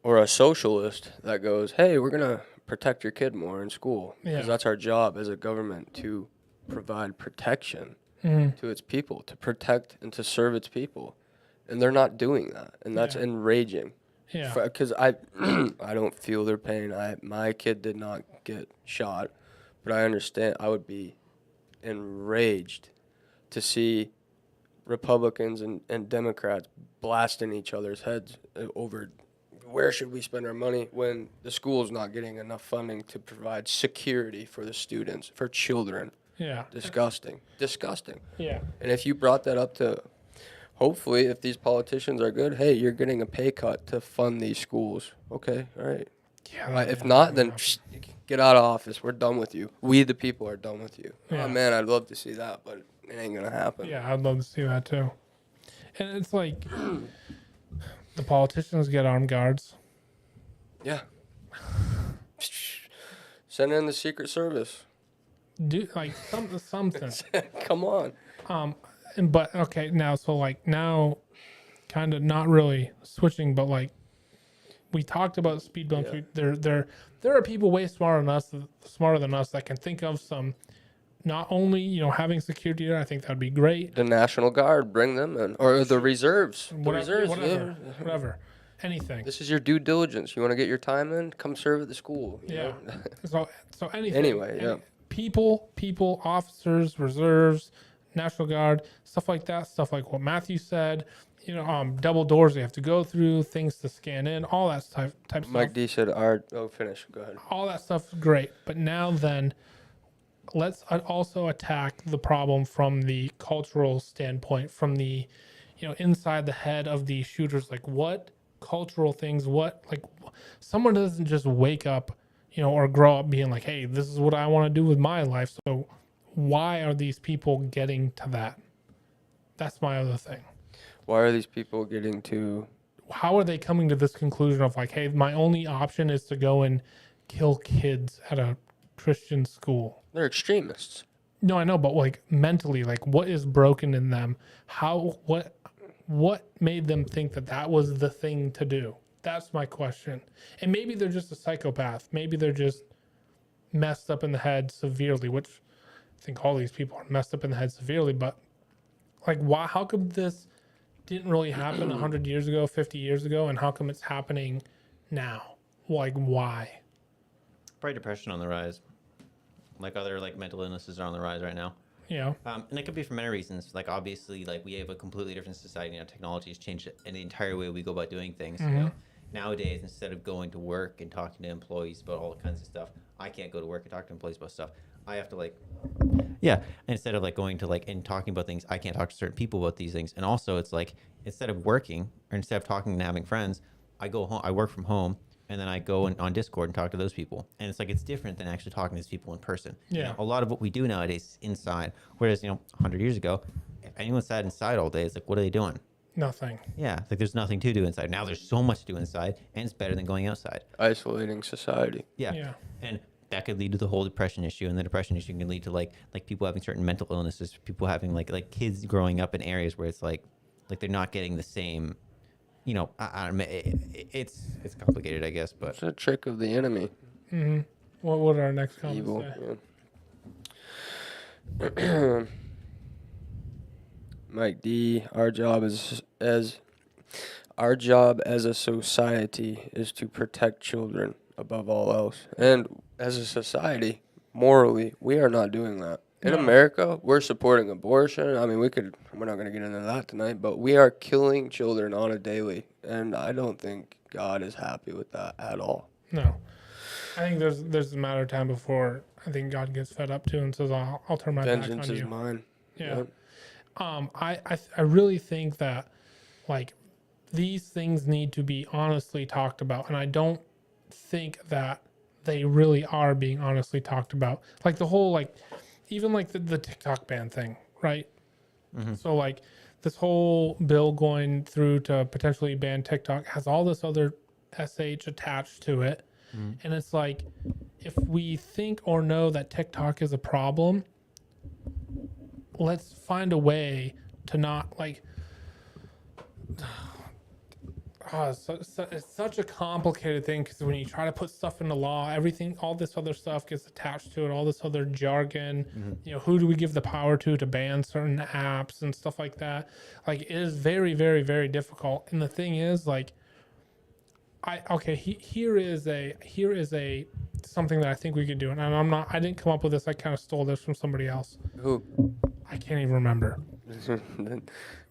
Speaker 2: or a socialist that goes, hey, we're going to protect your kid more in school. Because
Speaker 1: Yeah.
Speaker 2: that's our job as a government, to provide protection to its people, to protect and to serve its people. And they're not doing that. And that's
Speaker 1: Yeah.
Speaker 2: enraging.
Speaker 1: Yeah.
Speaker 2: Because I don't feel their pain. My kid did not get shot. But I understand. I would be enraged to see Republicans and Democrats blasting each other's heads over where should we spend our money when the school's not getting enough funding to provide security for the students, for children.
Speaker 1: Yeah.
Speaker 2: Disgusting.
Speaker 1: Yeah.
Speaker 2: And if you brought that up to, hopefully, if these politicians are good, hey, you're getting a pay cut to fund these schools. Okay, all right.
Speaker 1: Yeah.
Speaker 2: If not, then get out of office. We're done with you. We, the people, are done with you.
Speaker 1: Yeah.
Speaker 2: Oh, man, I'd love to see that, but it ain't going to happen.
Speaker 1: Yeah, I'd love to see that too. And it's like the politicians get armed guards.
Speaker 2: Yeah. Send in the Secret Service.
Speaker 1: Do like something.
Speaker 2: Come on.
Speaker 1: But okay, now kind of not really switching, but like we talked about speed bumps.
Speaker 2: Yeah.
Speaker 1: There are people way smarter than us that can think of some. Not only having security there, I think that'd be great.
Speaker 2: The National Guard, bring them in, or the reserves.
Speaker 1: Whatever, anything.
Speaker 2: This is your due diligence. You want to get your time in? Come serve at the school. you
Speaker 1: Yeah.
Speaker 2: know?
Speaker 1: So anything.
Speaker 2: Anyway, yeah.
Speaker 1: People, officers, reserves, National Guard, stuff like that. Stuff like what Matthew said. Double doors they have to go through, things to scan in, all that type stuff.
Speaker 2: Mike D said, finish. Go ahead.
Speaker 1: All that stuff is great. But now then, let's also attack the problem from the cultural standpoint, from the, inside the head of the shooters. Like what cultural things, someone doesn't just wake up, or grow up being like, hey, this is what I want to do with my life. So why are these people getting to that? That's my other thing.
Speaker 2: Why are these people getting to
Speaker 1: how are they coming to this conclusion of like, hey, my only option is to go and kill kids at a Christian school?
Speaker 2: They're extremists.
Speaker 1: No, I know, but like mentally, like what is broken in them? What made them think that that was the thing to do? That's my question. And maybe they're just a psychopath. Maybe they're just messed up in the head severely, which I think all these people are messed up in the head severely. But like, why? How come this didn't really happen 100 years ago, 50 years ago, and how come it's happening now? Like, why?
Speaker 3: Probably depression on the rise. Like other like mental illnesses are on the rise right now.
Speaker 1: Yeah.
Speaker 3: And it could be for many reasons. Like obviously, like we have a completely different society now. Technology has changed the entire way we go about doing things. You know, nowadays instead of going to work and talking to employees about all kinds of stuff, I can't go to work and talk to employees about stuff. I have to like, yeah. Instead of like going to like and talking about things, I can't talk to certain people about these things. And also, it's like instead of working or instead of talking and having friends, I go home. I work from home. And then I go on Discord and talk to those people. And it's like, it's different than actually talking to these people in person.
Speaker 1: Yeah.
Speaker 3: You know, a lot of what we do nowadays is inside. Whereas, 100 years ago, if anyone sat inside all day, it's like, what are they doing?
Speaker 1: Nothing.
Speaker 3: Yeah. It's like, there's nothing to do inside. Now there's so much to do inside, and it's better than going outside.
Speaker 2: Isolating society.
Speaker 3: Yeah.
Speaker 1: Yeah.
Speaker 3: And that could lead to the whole depression issue. And the depression issue can lead to like people having certain mental illnesses, people having like kids growing up in areas where it's like they're not getting the same, it's complicated, I guess, but
Speaker 2: It's a trick of the enemy.
Speaker 1: Mm-hmm. What would our next comment
Speaker 2: Evil.
Speaker 1: say?
Speaker 2: Yeah. Mike D. Our job as a society is to protect children above all else. And as a society, morally, we are not doing that. In
Speaker 1: No.
Speaker 2: America, we're supporting abortion. I mean, we're not going to get into that tonight, but we are killing children on a daily. And I don't think God is happy with that at all.
Speaker 1: No. I think there's a matter of time before I think God gets fed up too and says, I'll turn my
Speaker 2: Vengeance
Speaker 1: back on
Speaker 2: is
Speaker 1: you.
Speaker 2: mine.
Speaker 1: Yeah.
Speaker 2: Yep.
Speaker 1: I really think that like these things need to be honestly talked about, and I don't think that they really are being honestly talked about. Like the whole like even like the TikTok ban thing, right?
Speaker 3: Mm-hmm.
Speaker 1: So like this whole bill going through to potentially ban TikTok has all this other SH attached to it.
Speaker 3: Mm-hmm.
Speaker 1: And it's like, if we think or know that TikTok is a problem, let's find a way to not like. It's such a complicated thing because when you try to put stuff into law, everything, all this other stuff gets attached to it, all this other jargon.
Speaker 3: Mm-hmm.
Speaker 1: Who do we give the power to ban certain apps and stuff like that? Like, it is very, very, very difficult. And the thing is, like, here is a something that I think we could do, and I didn't come up with this. I kind of stole this from somebody else.
Speaker 2: Who?
Speaker 1: I can't even remember.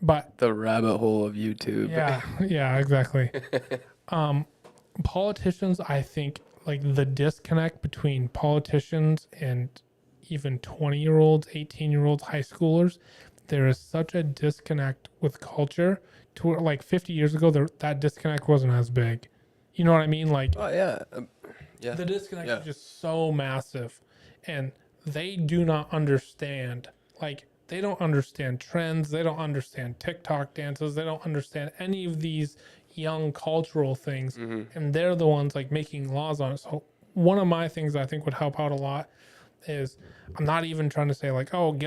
Speaker 1: But
Speaker 2: The rabbit hole of YouTube.
Speaker 1: yeah, exactly. Politicians, I think, like the disconnect between politicians and even 20-year-olds, 18-year-olds, high schoolers, there is such a disconnect with culture to where, like 50 years ago, that disconnect wasn't as big. You know what I mean? Like,
Speaker 2: Oh yeah. Yeah.
Speaker 1: the disconnect
Speaker 2: Yeah.
Speaker 1: is just so massive, and they do not understand. Like, they don't understand trends. They don't understand TikTok dances. They don't understand any of these young cultural things, and they're the ones like making laws on it. So one of my things I think would help out a lot is, I'm not even trying to say like, oh,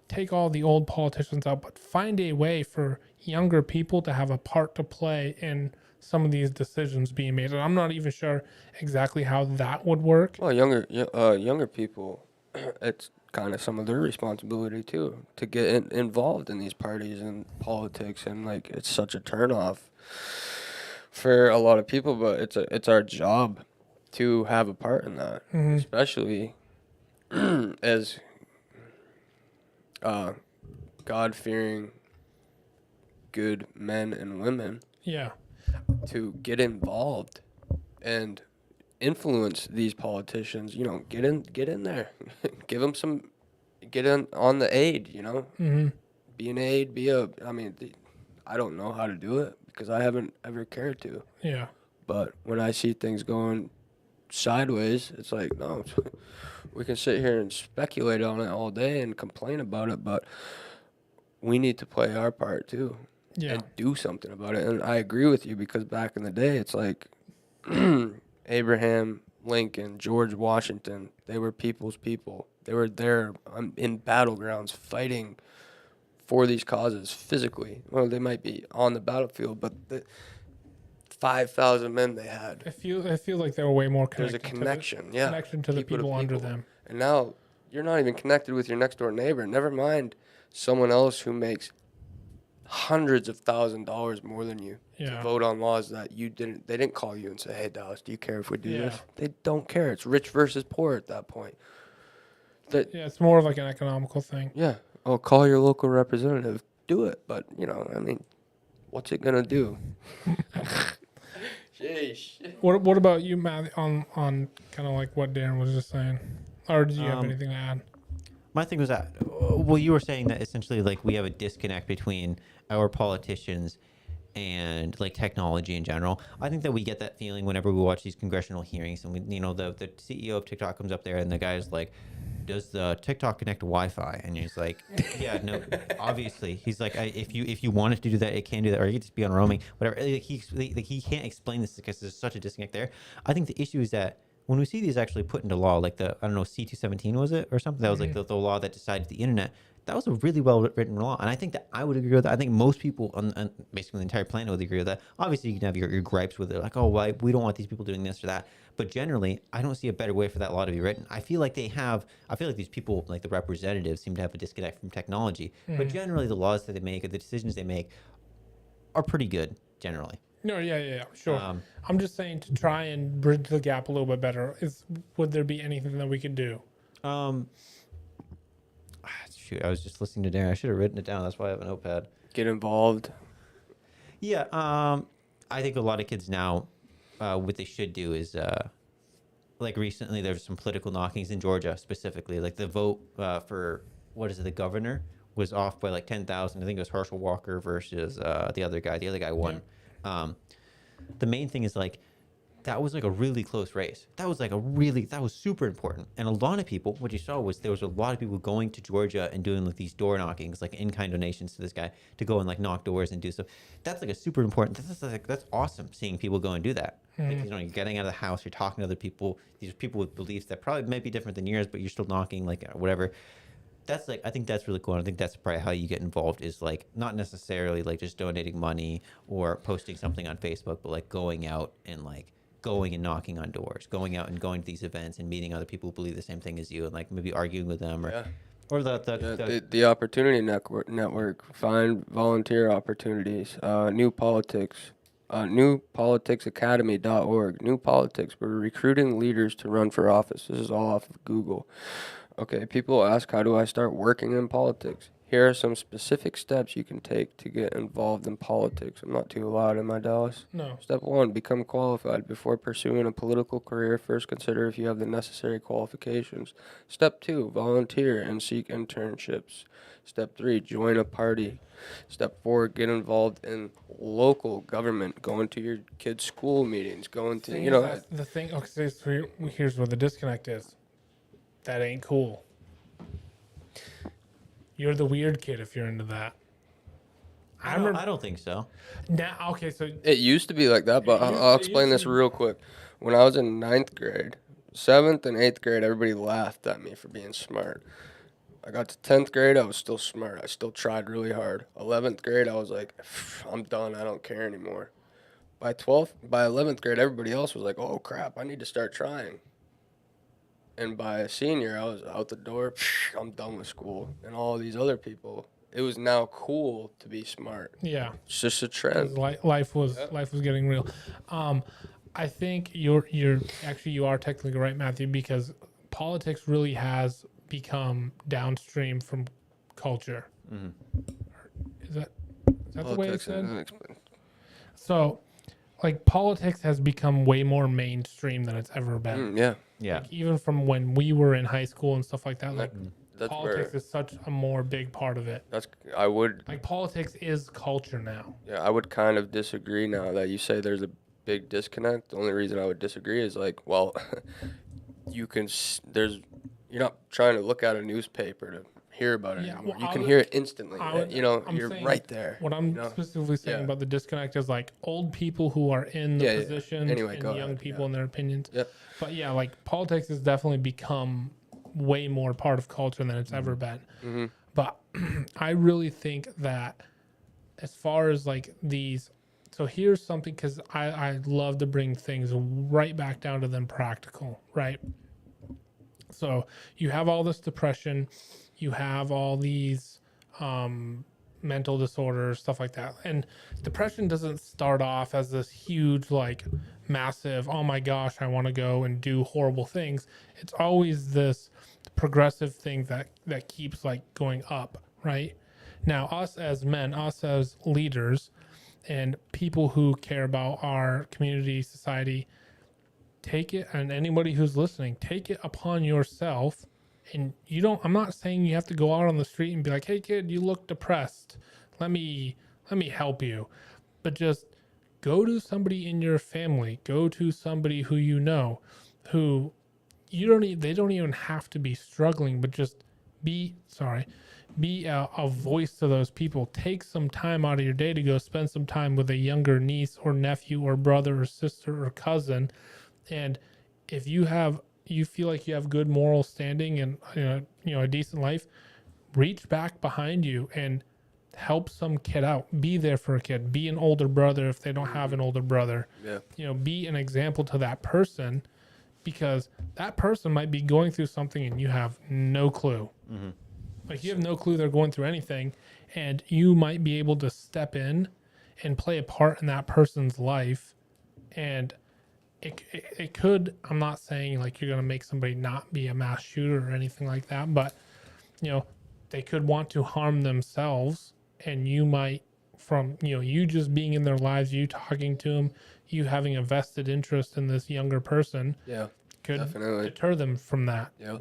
Speaker 1: take all the old politicians out, but find a way for younger people to have a part to play in some of these decisions being made. And I'm not even sure exactly how that would work.
Speaker 2: Well, younger people, it's kind of some of their responsibility too to get involved in these parties and politics, and like it's such a turnoff for a lot of people. But it's our job to have a part in that, especially as God-fearing, good men and women,
Speaker 1: Yeah.
Speaker 2: to get involved and influence these politicians. Get in there. Give them get in on the aid, be an aid, I don't know how to do it because I haven't ever cared to,
Speaker 1: Yeah.
Speaker 2: but when I see things going sideways, it's like, no, we can sit here and speculate on it all day and complain about it, but we need to play our part too.
Speaker 1: Yeah.
Speaker 2: and do something about it. And I agree with you because back in the day, it's like Abraham Lincoln, George Washington, they were people's people. They were there in battlegrounds fighting for these causes physically. Well, they might be on the battlefield, but the 5,000 men they had,
Speaker 1: I feel like they were way more
Speaker 2: there's
Speaker 1: connected.
Speaker 2: a connection. Yeah.
Speaker 1: Connection to the people under them.
Speaker 2: And now you're not even connected with your next door neighbor. Never mind someone else who makes hundreds of $1,000s more than you to
Speaker 1: Yeah.
Speaker 2: vote on laws that they didn't call you and say, hey, Dallas, do you care if we do
Speaker 1: Yeah.
Speaker 2: this? They don't care. It's rich versus poor at that point. That,
Speaker 1: Yeah, it's more of like an economical thing.
Speaker 2: yeah. Oh, call your local representative. Do it. But, I mean, what's it going to do? Sheesh.
Speaker 1: What about you, Matt, on kind of like what Darren was just saying? Or do you have anything to add?
Speaker 3: My thing was that, well, you were saying that essentially like we have a disconnect between our politicians and like technology in general. I think that we get that feeling whenever we watch these congressional hearings, and the CEO of TikTok comes up there and the guy's like, does the TikTok connect to Wi-Fi? And he's like, yeah, no, obviously. He's like, if you wanted to do that, it can do that, or you could just be on roaming, whatever. Like, he can't explain this because there's such a disconnect there. I think the issue is that when we see these actually put into law, like I don't know, C-217 was it or something? That was like the law that decided the internet. That was a really well written law, and I think that I would agree with that. I think most people on basically the entire planet would agree with that. Obviously, you can have your gripes with it, like, oh, why we don't want these people doing this or that. But generally, I don't see a better way for that law to be written. I feel like these people, like the representatives, seem to have a disconnect from technology. But generally, the laws that they make or the decisions they make are pretty good, generally.
Speaker 1: No, yeah, sure. I'm just saying to try and bridge the gap a little bit better. Would there be anything that we could do?
Speaker 3: Shoot, I was just listening to Darren. I should have written it down. That's why I have a notepad.
Speaker 2: Get involved.
Speaker 3: Yeah, I think a lot of kids now, what they should do is, like recently there was some political knockings in Georgia specifically. Like the vote for, the governor was off by like 10,000. I think it was Herschel Walker versus the other guy. The other guy won. Yeah. The main thing is like, that was like a really close race. That was super important. And a lot of people, what you saw was there was a lot of people going to Georgia and doing like these door knockings, like in-kind donations to this guy to go and like knock doors and do stuff. That's like a super important, that's awesome seeing people go and do that. Like, you're getting out of the house, you're talking to other people, these people with beliefs that probably might be different than yours, but you're still knocking, like whatever. That's like, I think that's really cool. And I think that's probably how you get involved is like, not necessarily like just donating money or posting something on Facebook, but like going out and like, going and knocking on doors, going out and going to these events and meeting other people who believe the same thing as you and like maybe arguing with them or
Speaker 2: the Opportunity Network, find volunteer opportunities, New Politics, newpoliticsacademy.org, New Politics. We're recruiting leaders to run for office. This is all off of Google. Okay, people ask, how do I start working in politics? Here are some specific steps you can take to get involved in politics. I'm not too loud, am I, Dallas?
Speaker 1: No.
Speaker 2: Step 1, become qualified. Before pursuing a political career, first consider if you have the necessary qualifications. Step 2, volunteer and seek internships. Step 3, join a party. Step 4, get involved in local government, going to your kids' school meetings, going to,
Speaker 1: That's the thing. Okay, so here's where the disconnect is. That ain't cool. You're the weird kid if you're into that.
Speaker 3: I don't think so.
Speaker 1: Now, okay, so
Speaker 2: It used to be like that, but I'll explain this real quick. When I was in 9th grade, 7th and 8th grade, everybody laughed at me for being smart. I got to 10th grade, I was still smart. I still tried really hard. 11th grade, I was like, I'm done. I don't care anymore. By 11th grade, everybody else was like, oh, crap, I need to start trying. And by a senior, I was out the door. I'm done with school. And all these other people, it was now cool to be smart.
Speaker 1: yeah,
Speaker 2: It's just a trend.
Speaker 1: life was getting real. I think you are technically right, Matthew, because politics really has become downstream from culture. Is that the way it's said? So, like, politics has become way more mainstream than it's ever been.
Speaker 2: Yeah.
Speaker 3: Yeah.
Speaker 1: Like, even from when we were in high school and stuff like that, like
Speaker 2: That's
Speaker 1: politics
Speaker 2: where
Speaker 1: is such a more big part of it.
Speaker 2: I would
Speaker 1: Like, politics is culture now.
Speaker 2: Yeah, I would kind of disagree now that you say there's a big disconnect. The only reason I would disagree is like, well, you're not trying to look at a newspaper to hear about it
Speaker 1: Yeah,
Speaker 2: anymore.
Speaker 1: well,
Speaker 2: You
Speaker 1: I
Speaker 2: can
Speaker 1: would-
Speaker 2: hear it instantly.
Speaker 1: I would-
Speaker 2: You know,
Speaker 1: I'm
Speaker 2: you're
Speaker 1: saying
Speaker 2: right there.
Speaker 1: What I'm
Speaker 2: you know?
Speaker 1: specifically saying
Speaker 2: Yeah.
Speaker 1: about the disconnect is like old people who are in the
Speaker 2: Yeah, yeah.
Speaker 1: positions
Speaker 2: Anyway,
Speaker 1: and
Speaker 2: go
Speaker 1: young
Speaker 2: ahead,
Speaker 1: people
Speaker 2: yeah.
Speaker 1: and their opinions.
Speaker 2: Yep.
Speaker 1: But yeah, like politics has definitely become way more part of culture than it's ever been.
Speaker 2: Mm-hmm.
Speaker 1: But I really think that as far as like these, so here's something, because I love to bring things right back down to them practical, right? So you have all this depression, you have all these mental disorders, stuff like that. And depression doesn't start off as this huge, like massive, oh my gosh, I want to go and do horrible things. It's always this progressive thing that keeps like going up, right? Now, us as men, us as leaders, and people who care about our community, society, take it, and anybody who's listening, take it upon yourself. And you don't, I'm not saying you have to go out on the street and be like, hey kid, you look depressed, let me help you. But just go to somebody in your family, go to somebody who you know, who you don't they don't even have to be struggling, but just be a voice to those people. Take some time out of your day to go spend some time with a younger niece or nephew or brother or sister or cousin. And if you feel like you have good moral standing and a decent life, reach back behind you and help some kid out. Be there for a kid. Be an older brother if they don't have an older brother.
Speaker 2: Yeah.
Speaker 1: Be an example to that person, because that person might be going through something and you have no clue.
Speaker 3: Mm-hmm.
Speaker 1: Like you have no clue they're going through anything, and you might be able to step in and play a part in that person's life. And it could, I'm not saying like you're going to make somebody not be a mass shooter or anything like that, but they could want to harm themselves, and you might, from you just being in their lives, you talking to them, you having a vested interest in this younger person,
Speaker 2: Yeah.
Speaker 1: could
Speaker 2: Definitely.
Speaker 1: deter them from that.
Speaker 2: Yeah.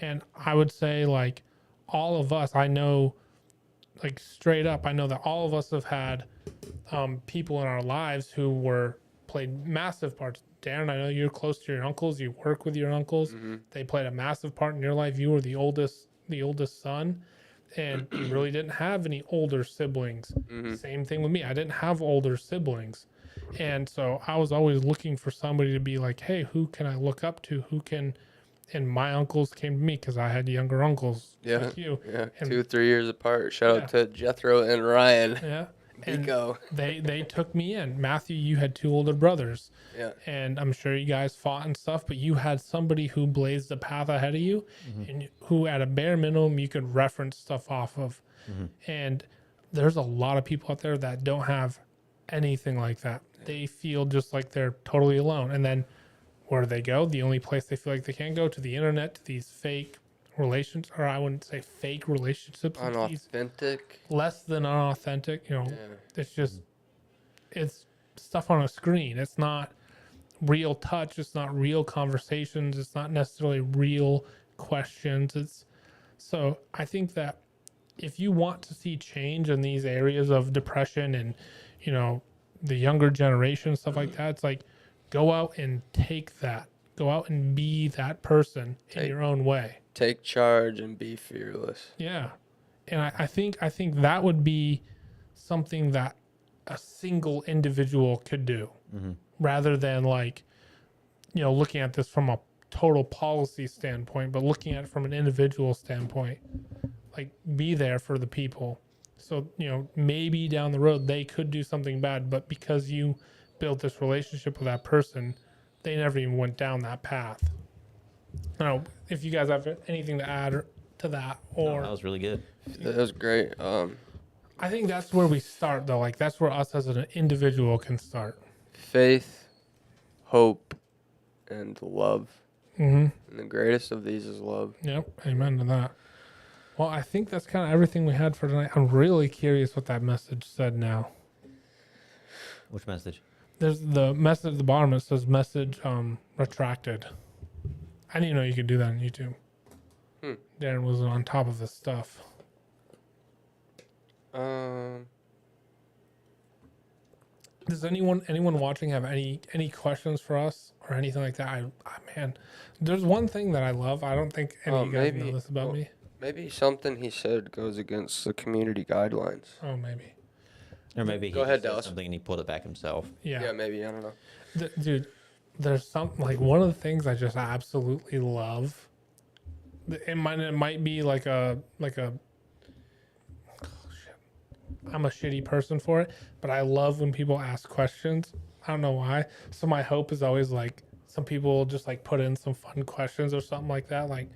Speaker 1: And I would say, like, all of us, I know, like straight up, I know that all of us have had people in our lives who played massive parts. Darren, I know you're close to your uncles. You work with your uncles.
Speaker 2: Mm-hmm.
Speaker 1: They played a massive part in your life. You were the oldest son, and you really didn't have any older siblings.
Speaker 2: Mm-hmm.
Speaker 1: Same thing with me. I didn't have older siblings. And so I was always looking for somebody to be like, hey, who can I look up to? And my uncles came to me because I had younger uncles
Speaker 2: Yeah.
Speaker 1: like you.
Speaker 2: Yeah.
Speaker 1: And
Speaker 2: 2-3 years apart. Shout
Speaker 1: Yeah.
Speaker 2: out to Jethro and Ryan.
Speaker 1: yeah. And
Speaker 2: Nico.
Speaker 1: they took me in. Matthew, you had two older brothers.
Speaker 2: Yeah.
Speaker 1: And I'm sure you guys fought and stuff, but you had somebody who blazed the path ahead of you, and who at a bare minimum you could reference stuff off of. And there's a lot of people out there that don't have anything like that. They feel just like they're totally alone. And then where do they go? The only place they feel like they can go, to the internet, to these fake relations, or I wouldn't say fake relationships, these
Speaker 2: Unauthentic.
Speaker 1: less than unauthentic.
Speaker 2: Yeah.
Speaker 1: It's just, it's stuff on a screen. It's not real touch. It's not real conversations. It's not necessarily real questions. So I think that if you want to see change in these areas of depression and, the younger generation, stuff like that, it's like, go out and take that. Go out and be that person in your own way.
Speaker 2: Take charge and be fearless.
Speaker 1: Yeah. And I think that would be something that a single individual could do, rather than like, looking at this from a total policy standpoint, but looking at it from an individual standpoint, like be there for the people. So, maybe down the road they could do something bad, but because you built this relationship with that person, they never even went down that path. I don't know if you guys have anything to add to that, or
Speaker 3: That was really good.
Speaker 2: That was great.
Speaker 1: I think that's where we start, though. Like, that's where us as an individual can start.
Speaker 2: Faith, hope, and love.
Speaker 1: Mm-hmm.
Speaker 2: And the greatest of these is love.
Speaker 1: Yep. Amen to that. Well, I think that's kind of everything we had for tonight. I'm really curious what that message said now.
Speaker 3: Which message?
Speaker 1: There's the message at the bottom. It says message retracted. I didn't even know you could do that on YouTube. Darren was on top of this stuff. Does anyone watching have any questions for us or anything like that? Man, there's one thing that I love. I don't think any of you guys know this about me.
Speaker 2: Maybe something he said goes against the community guidelines.
Speaker 1: Oh, maybe.
Speaker 3: Or maybe he
Speaker 2: Go ahead,
Speaker 3: just said
Speaker 2: Dallas.
Speaker 3: something and he pulled it back himself.
Speaker 1: Yeah.
Speaker 2: Yeah, maybe. I don't know.
Speaker 1: Dude, there's one of the things I just absolutely love. It might be like a I'm a shitty person for it, but I love when people ask questions. I don't know why. So my hope is always like some people just like put in some fun questions or something like that. Like,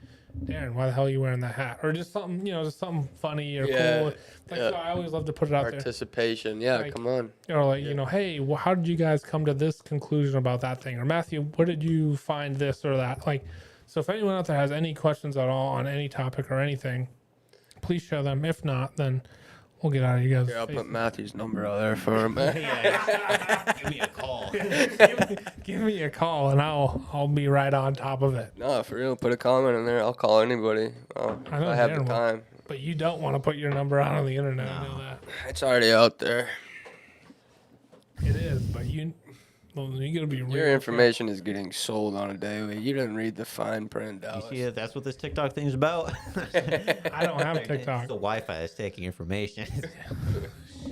Speaker 1: Darren, why the hell are you wearing that hat? Or just something, just something funny or
Speaker 2: Yeah,
Speaker 1: cool. Like,
Speaker 2: yeah.
Speaker 1: so I always love to put it out there.
Speaker 2: Participation. Yeah,
Speaker 1: Like-
Speaker 2: come on.
Speaker 1: Or like, hey, how did you guys come to this conclusion about that thing? Or Matthew, where did you find this or that? Like, so if anyone out there has any questions at all on any topic or anything, please share them. If not, then we'll get out of you guys.
Speaker 2: Yeah, I'll put Matthew's number out there for him.
Speaker 3: Yeah, give me a call.
Speaker 1: Give me a call and I'll be right on top of it.
Speaker 2: No, for real. Put a comment in there. I'll call anybody. If
Speaker 1: I know
Speaker 2: I have
Speaker 1: Darren
Speaker 2: the
Speaker 1: will.
Speaker 2: time.
Speaker 1: But you don't want to put your number out on the internet. I know that.
Speaker 2: It's already out there.
Speaker 1: It is, but you gotta be real.
Speaker 2: Your information is getting sold on a daily. You didn't read the fine print,
Speaker 3: You
Speaker 2: Dallas.
Speaker 3: see, that's what this TikTok thing's about.
Speaker 1: I don't have
Speaker 3: It's
Speaker 1: TikTok.
Speaker 3: the Wi-Fi that's taking information.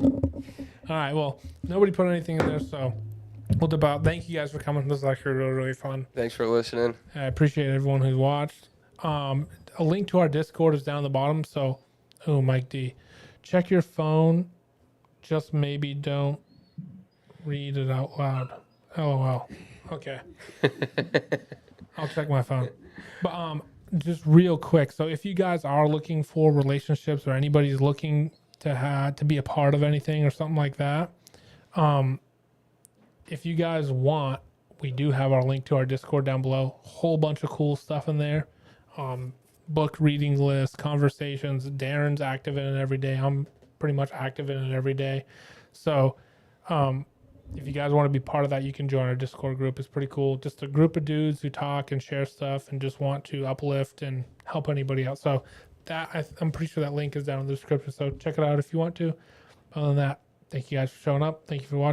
Speaker 1: All right, well, nobody put anything in there, so we'll dip out. Thank you guys for coming. This is actually really, really fun.
Speaker 2: Thanks for listening.
Speaker 1: I appreciate everyone who's watched. A link to our Discord is down at the bottom. So, Mike D, check your phone. Just maybe don't read it out loud. LOL. Okay. I'll check my phone. But just real quick. So, if you guys are looking for relationships or anybody's looking to be a part of anything or something like that, if you guys want, we do have our link to our Discord down below. Whole bunch of cool stuff in there. Book reading list, conversations. Darren's active in it every day. I'm pretty much active in it every day. So if you guys want to be part of that, you can join our Discord group. It's pretty cool. Just a group of dudes who talk and share stuff and just want to uplift and help anybody out. So I'm pretty sure that link is down in the description. So check it out if you want to. Other than that, thank you guys for showing up. Thank you for watching.